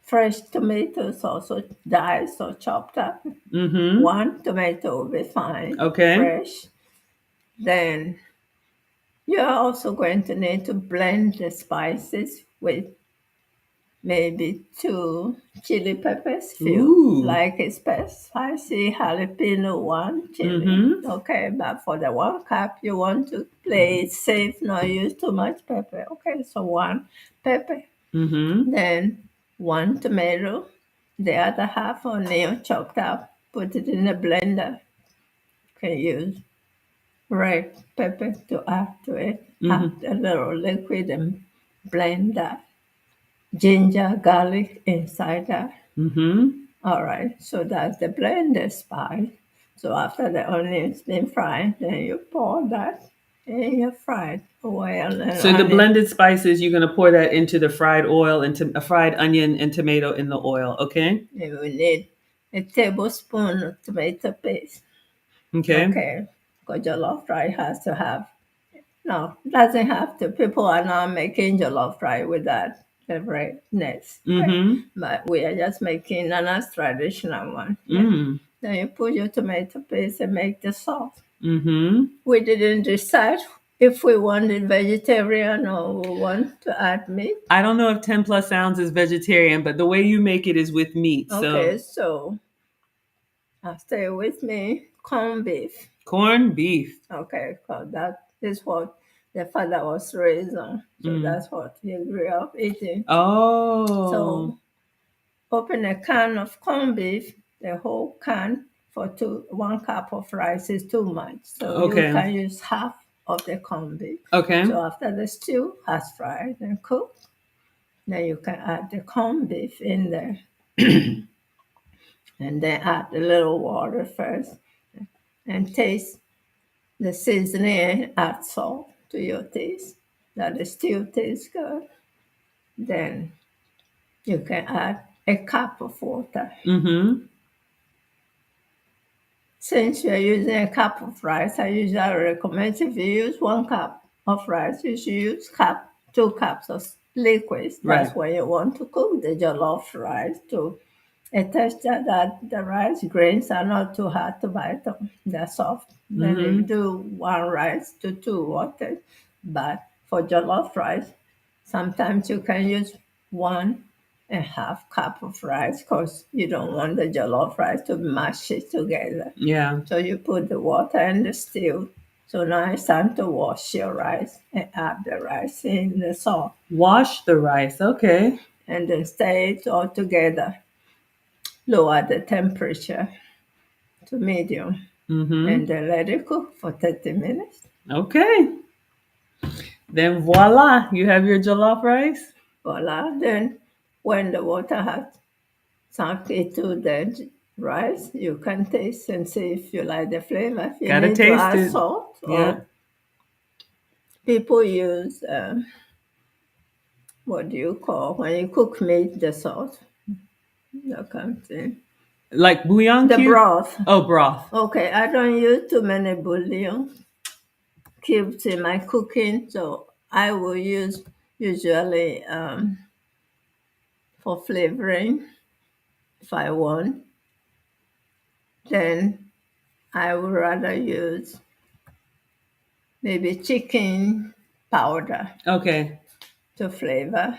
B: fresh tomatoes, also diced or chopped up.
A: Mm-hmm.
B: 1 tomato will be fine,
A: Okay.
B: fresh. Then you're also going to need to blend the spices with maybe 2 chili peppers if you
A: Ooh.
B: like it spicy, jalapeno 1 chili.
A: Mm-hmm.
B: Okay, but for the 1 cup, you want to play it safe, not use too much pepper. Okay, so 1 pepper.
A: Mm-hmm.
B: Then 1 tomato, the other half onion chopped up, put it in a blender. You can use red pepper to add to it, add
A: Mm-hmm.
B: a little liquid and blend that. Ginger, garlic inside that.
A: Mm-hmm.
B: All right, so that's the blended spice. So after the onion's been fried, then you pour that in your fried oil and
A: So the
B: onion.
A: blended spices, you're gonna pour that into the fried oil and a fried onion and tomato in the oil. Okay.
B: You will need a tablespoon of tomato paste.
A: Okay.
B: Okay, because jollof rice has to have. No, doesn't have to. People are now making jollof rice with that redness. Okay,
A: Mm-hmm.
B: but we are just making Nana's traditional one. Yeah.
A: Mm.
B: Then you put your tomato paste and make the sauce.
A: Mm-hmm.
B: We didn't decide if we wanted vegetarian or we want to add meat.
A: I don't know if 10 plus sounds is vegetarian, but the way you make it is with meat.
B: Okay,
A: So
B: so stay with me. Corned beef.
A: corned beef.
B: Okay, because that is what the father was raised on. So
A: Mm.
B: that's what he grew up eating.
A: Oh.
B: So open a can of corned beef, the whole can for 1 cup of rice is too much. So you
A: Okay.
B: can use half of the corned beef.
A: Okay.
B: So after the stew has fried and cooked, then you can add the corned beef in there and then add a little water first and taste the seasoning and add salt to your taste. That the stew tastes good. Then you can add a cup of water.
A: Mm-hmm.
B: Since you're using a cup of rice, I usually recommend if you use 1 cup of rice, you should use 2 cups of liquids. That's
A: Right.
B: when you want to cook the jollof rice to a texture that the rice grains are not too hard to bite on. They're soft. Then you
A: Mm-hmm.
B: do 1 rice to 2 water. But for jollof rice, sometimes you can use 1.5 cup of rice because you don't want the jollof rice to mash it together.
A: Yeah.
B: So you put the water in the stew. So now it's time to wash your rice and add the rice in the salt
A: Wash the rice. Okay.
B: and then stir it all together. Lower the temperature to medium
A: Mm-hmm.
B: and then let it cook for 30 minutes.
A: Okay. Then voila, you have your jollof rice.
B: Voila. Then when the water has sunk into the rice, you can taste and see if you like the flavor. If you
A: Gotta
B: need to
A: taste
B: add
A: it.
B: salt,
A: Yeah.
B: or people use what do you call when you cook meat, the salt? I can't say.
A: Like bouillon
B: The
A: cube?
B: broth.
A: Oh, broth.
B: Okay, I don't use too many bouillon cubes in my cooking, so I will use usually for flavoring if I want. Then I would rather use maybe chicken powder
A: Okay.
B: to flavor.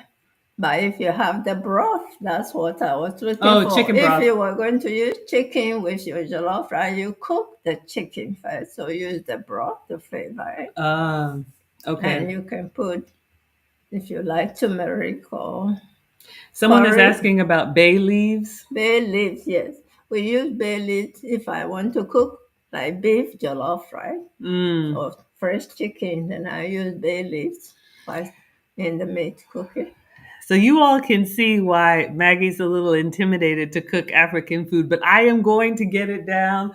B: But if you have the broth, that's what I was looking
A: Oh,
B: for.
A: chicken
B: If
A: broth.
B: you were going to use chicken with your jollof rice, you cook the chicken first. So use the broth to flavor it. And
A: Okay.
B: you can put, if you like, turmeric or
A: Someone is
B: curry.
A: asking about bay leaves.
B: Bay leaves, yes. We use bay leaves if I want to cook like beef jollof rice
A: Mm.
B: or fresh chicken, then I use bay leaves first in the meat cooking.
A: So you all can see why Maggie's a little intimidated to cook African food, but I am going to get it down.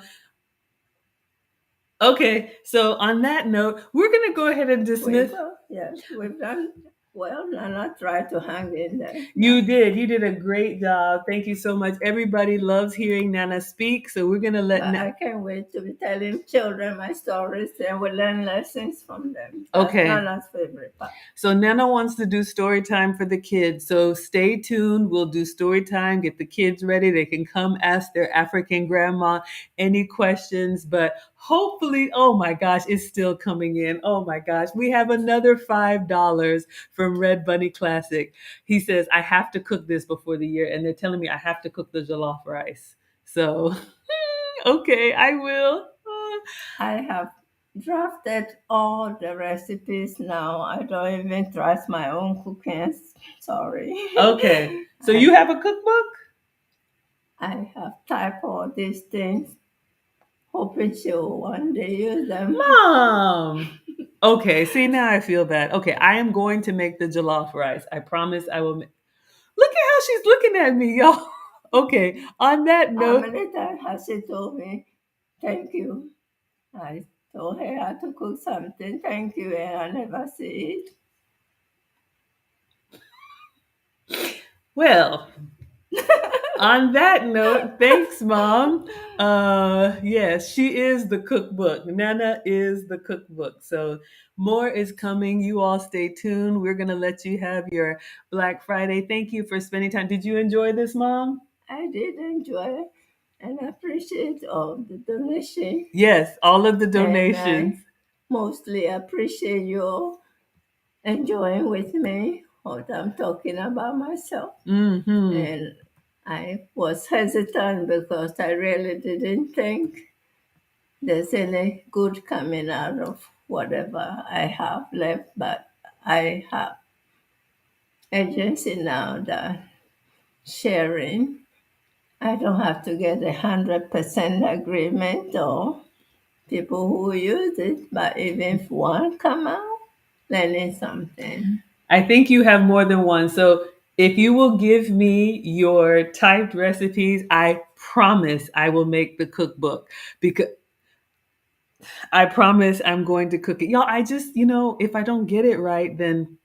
A: Okay, so on that note, we're going to go ahead and dismiss.
B: Yes, we've done well. Nana tried to hang in there,
A: You
B: but
A: did. You did a great job. Thank you so much. Everybody loves hearing Nana speak, so we're going to let
B: I can't wait to be telling children my stories and we learn lessons from them. That's
A: Okay.
B: Nana's favorite part.
A: So Nana wants to do story time for the kids. So stay tuned. We'll do story time. Get the kids ready. They can come ask their African grandma any questions. But hopefully, oh my gosh, it's still coming in. Oh my gosh. We have another $5 from Red Bunny Classic. He says, I have to cook this before the year. And they're telling me I have to cook the jollof rice. So, okay, I will.
B: I have drafted all the recipes now. I don't even trust my own cooking. Sorry.
A: Okay. So you
B: I,
A: have a cookbook?
B: I have typed all these things, hoping she'll one day use them.
A: Mom. Okay, see now I feel bad. Okay, I am going to make the jollof rice. I promise I will. Look at how she's looking at me, y'all. Okay, on that
B: How
A: note,
B: many times has she told me, thank you? I told her how to cook something, thank you, and I never see it.
A: well, on that note, thanks, Mom. Yes, she is the cookbook. Nana is the cookbook. So more is coming. You all stay tuned. We're gonna let you have your Black Friday. Thank you for spending time. Did you enjoy this, Mom?
B: I did enjoy and appreciate all the donation,
A: Yes, all of the
B: and
A: donations.
B: I mostly appreciate you enjoying with me what I'm talking about myself.
A: Mm-hmm.
B: And I was hesitant because I really didn't think there's any good coming out of whatever I have left, but I have agency now that sharing. I don't have to get 100% agreement or people who use it, but even if one come out, learning something.
A: I think you have more than one. So if you will give me your typed recipes, I promise I will make the cookbook because I promise I'm going to cook it. Y'all, I just, if I don't get it right, then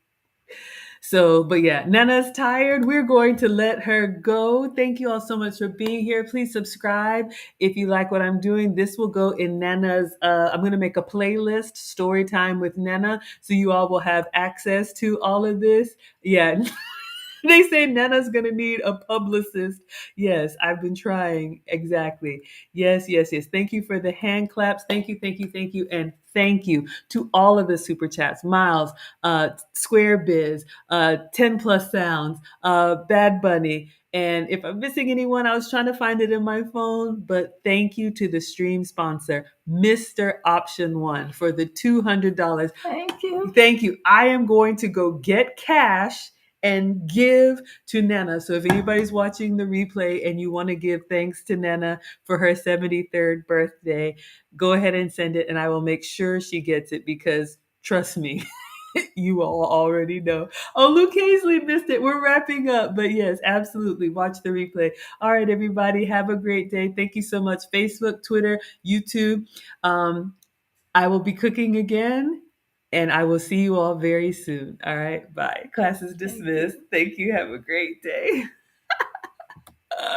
A: so, but yeah, Nana's tired. We're going to let her go. Thank you all so much for being here. Please subscribe if you like what I'm doing. This will go in Nana's. I'm going to make a playlist, Story Time with Nana, so you all will have access to all of this. Yeah, they say Nana's gonna need a publicist. Yes, I've been trying. Exactly. Yes, yes, yes. Thank you for the hand claps. Thank you, thank you, thank you, and thank you to all of the super chats. Miles, Square Biz, 10 plus sounds, Bad Bunny. And if I'm missing anyone, I was trying to find it in my phone, but thank you to the stream sponsor, Mr. Option One, for the $200.
B: Thank you.
A: Thank you. I am going to go get cash and give to Nana. So if anybody's watching the replay and you want to give thanks to Nana for her 73rd birthday, go ahead and send it and I will make sure she gets it because trust me, you all already know. Oh, Luke Hazley missed it. We're wrapping up. But yes, absolutely. Watch the replay. All right, everybody. Have a great day. Thank you so much. Facebook, Twitter, YouTube. I will be cooking again and I will see you all very soon. All right. Bye. Class is
B: Thank you.
A: dismissed. Thank you. Have a great day.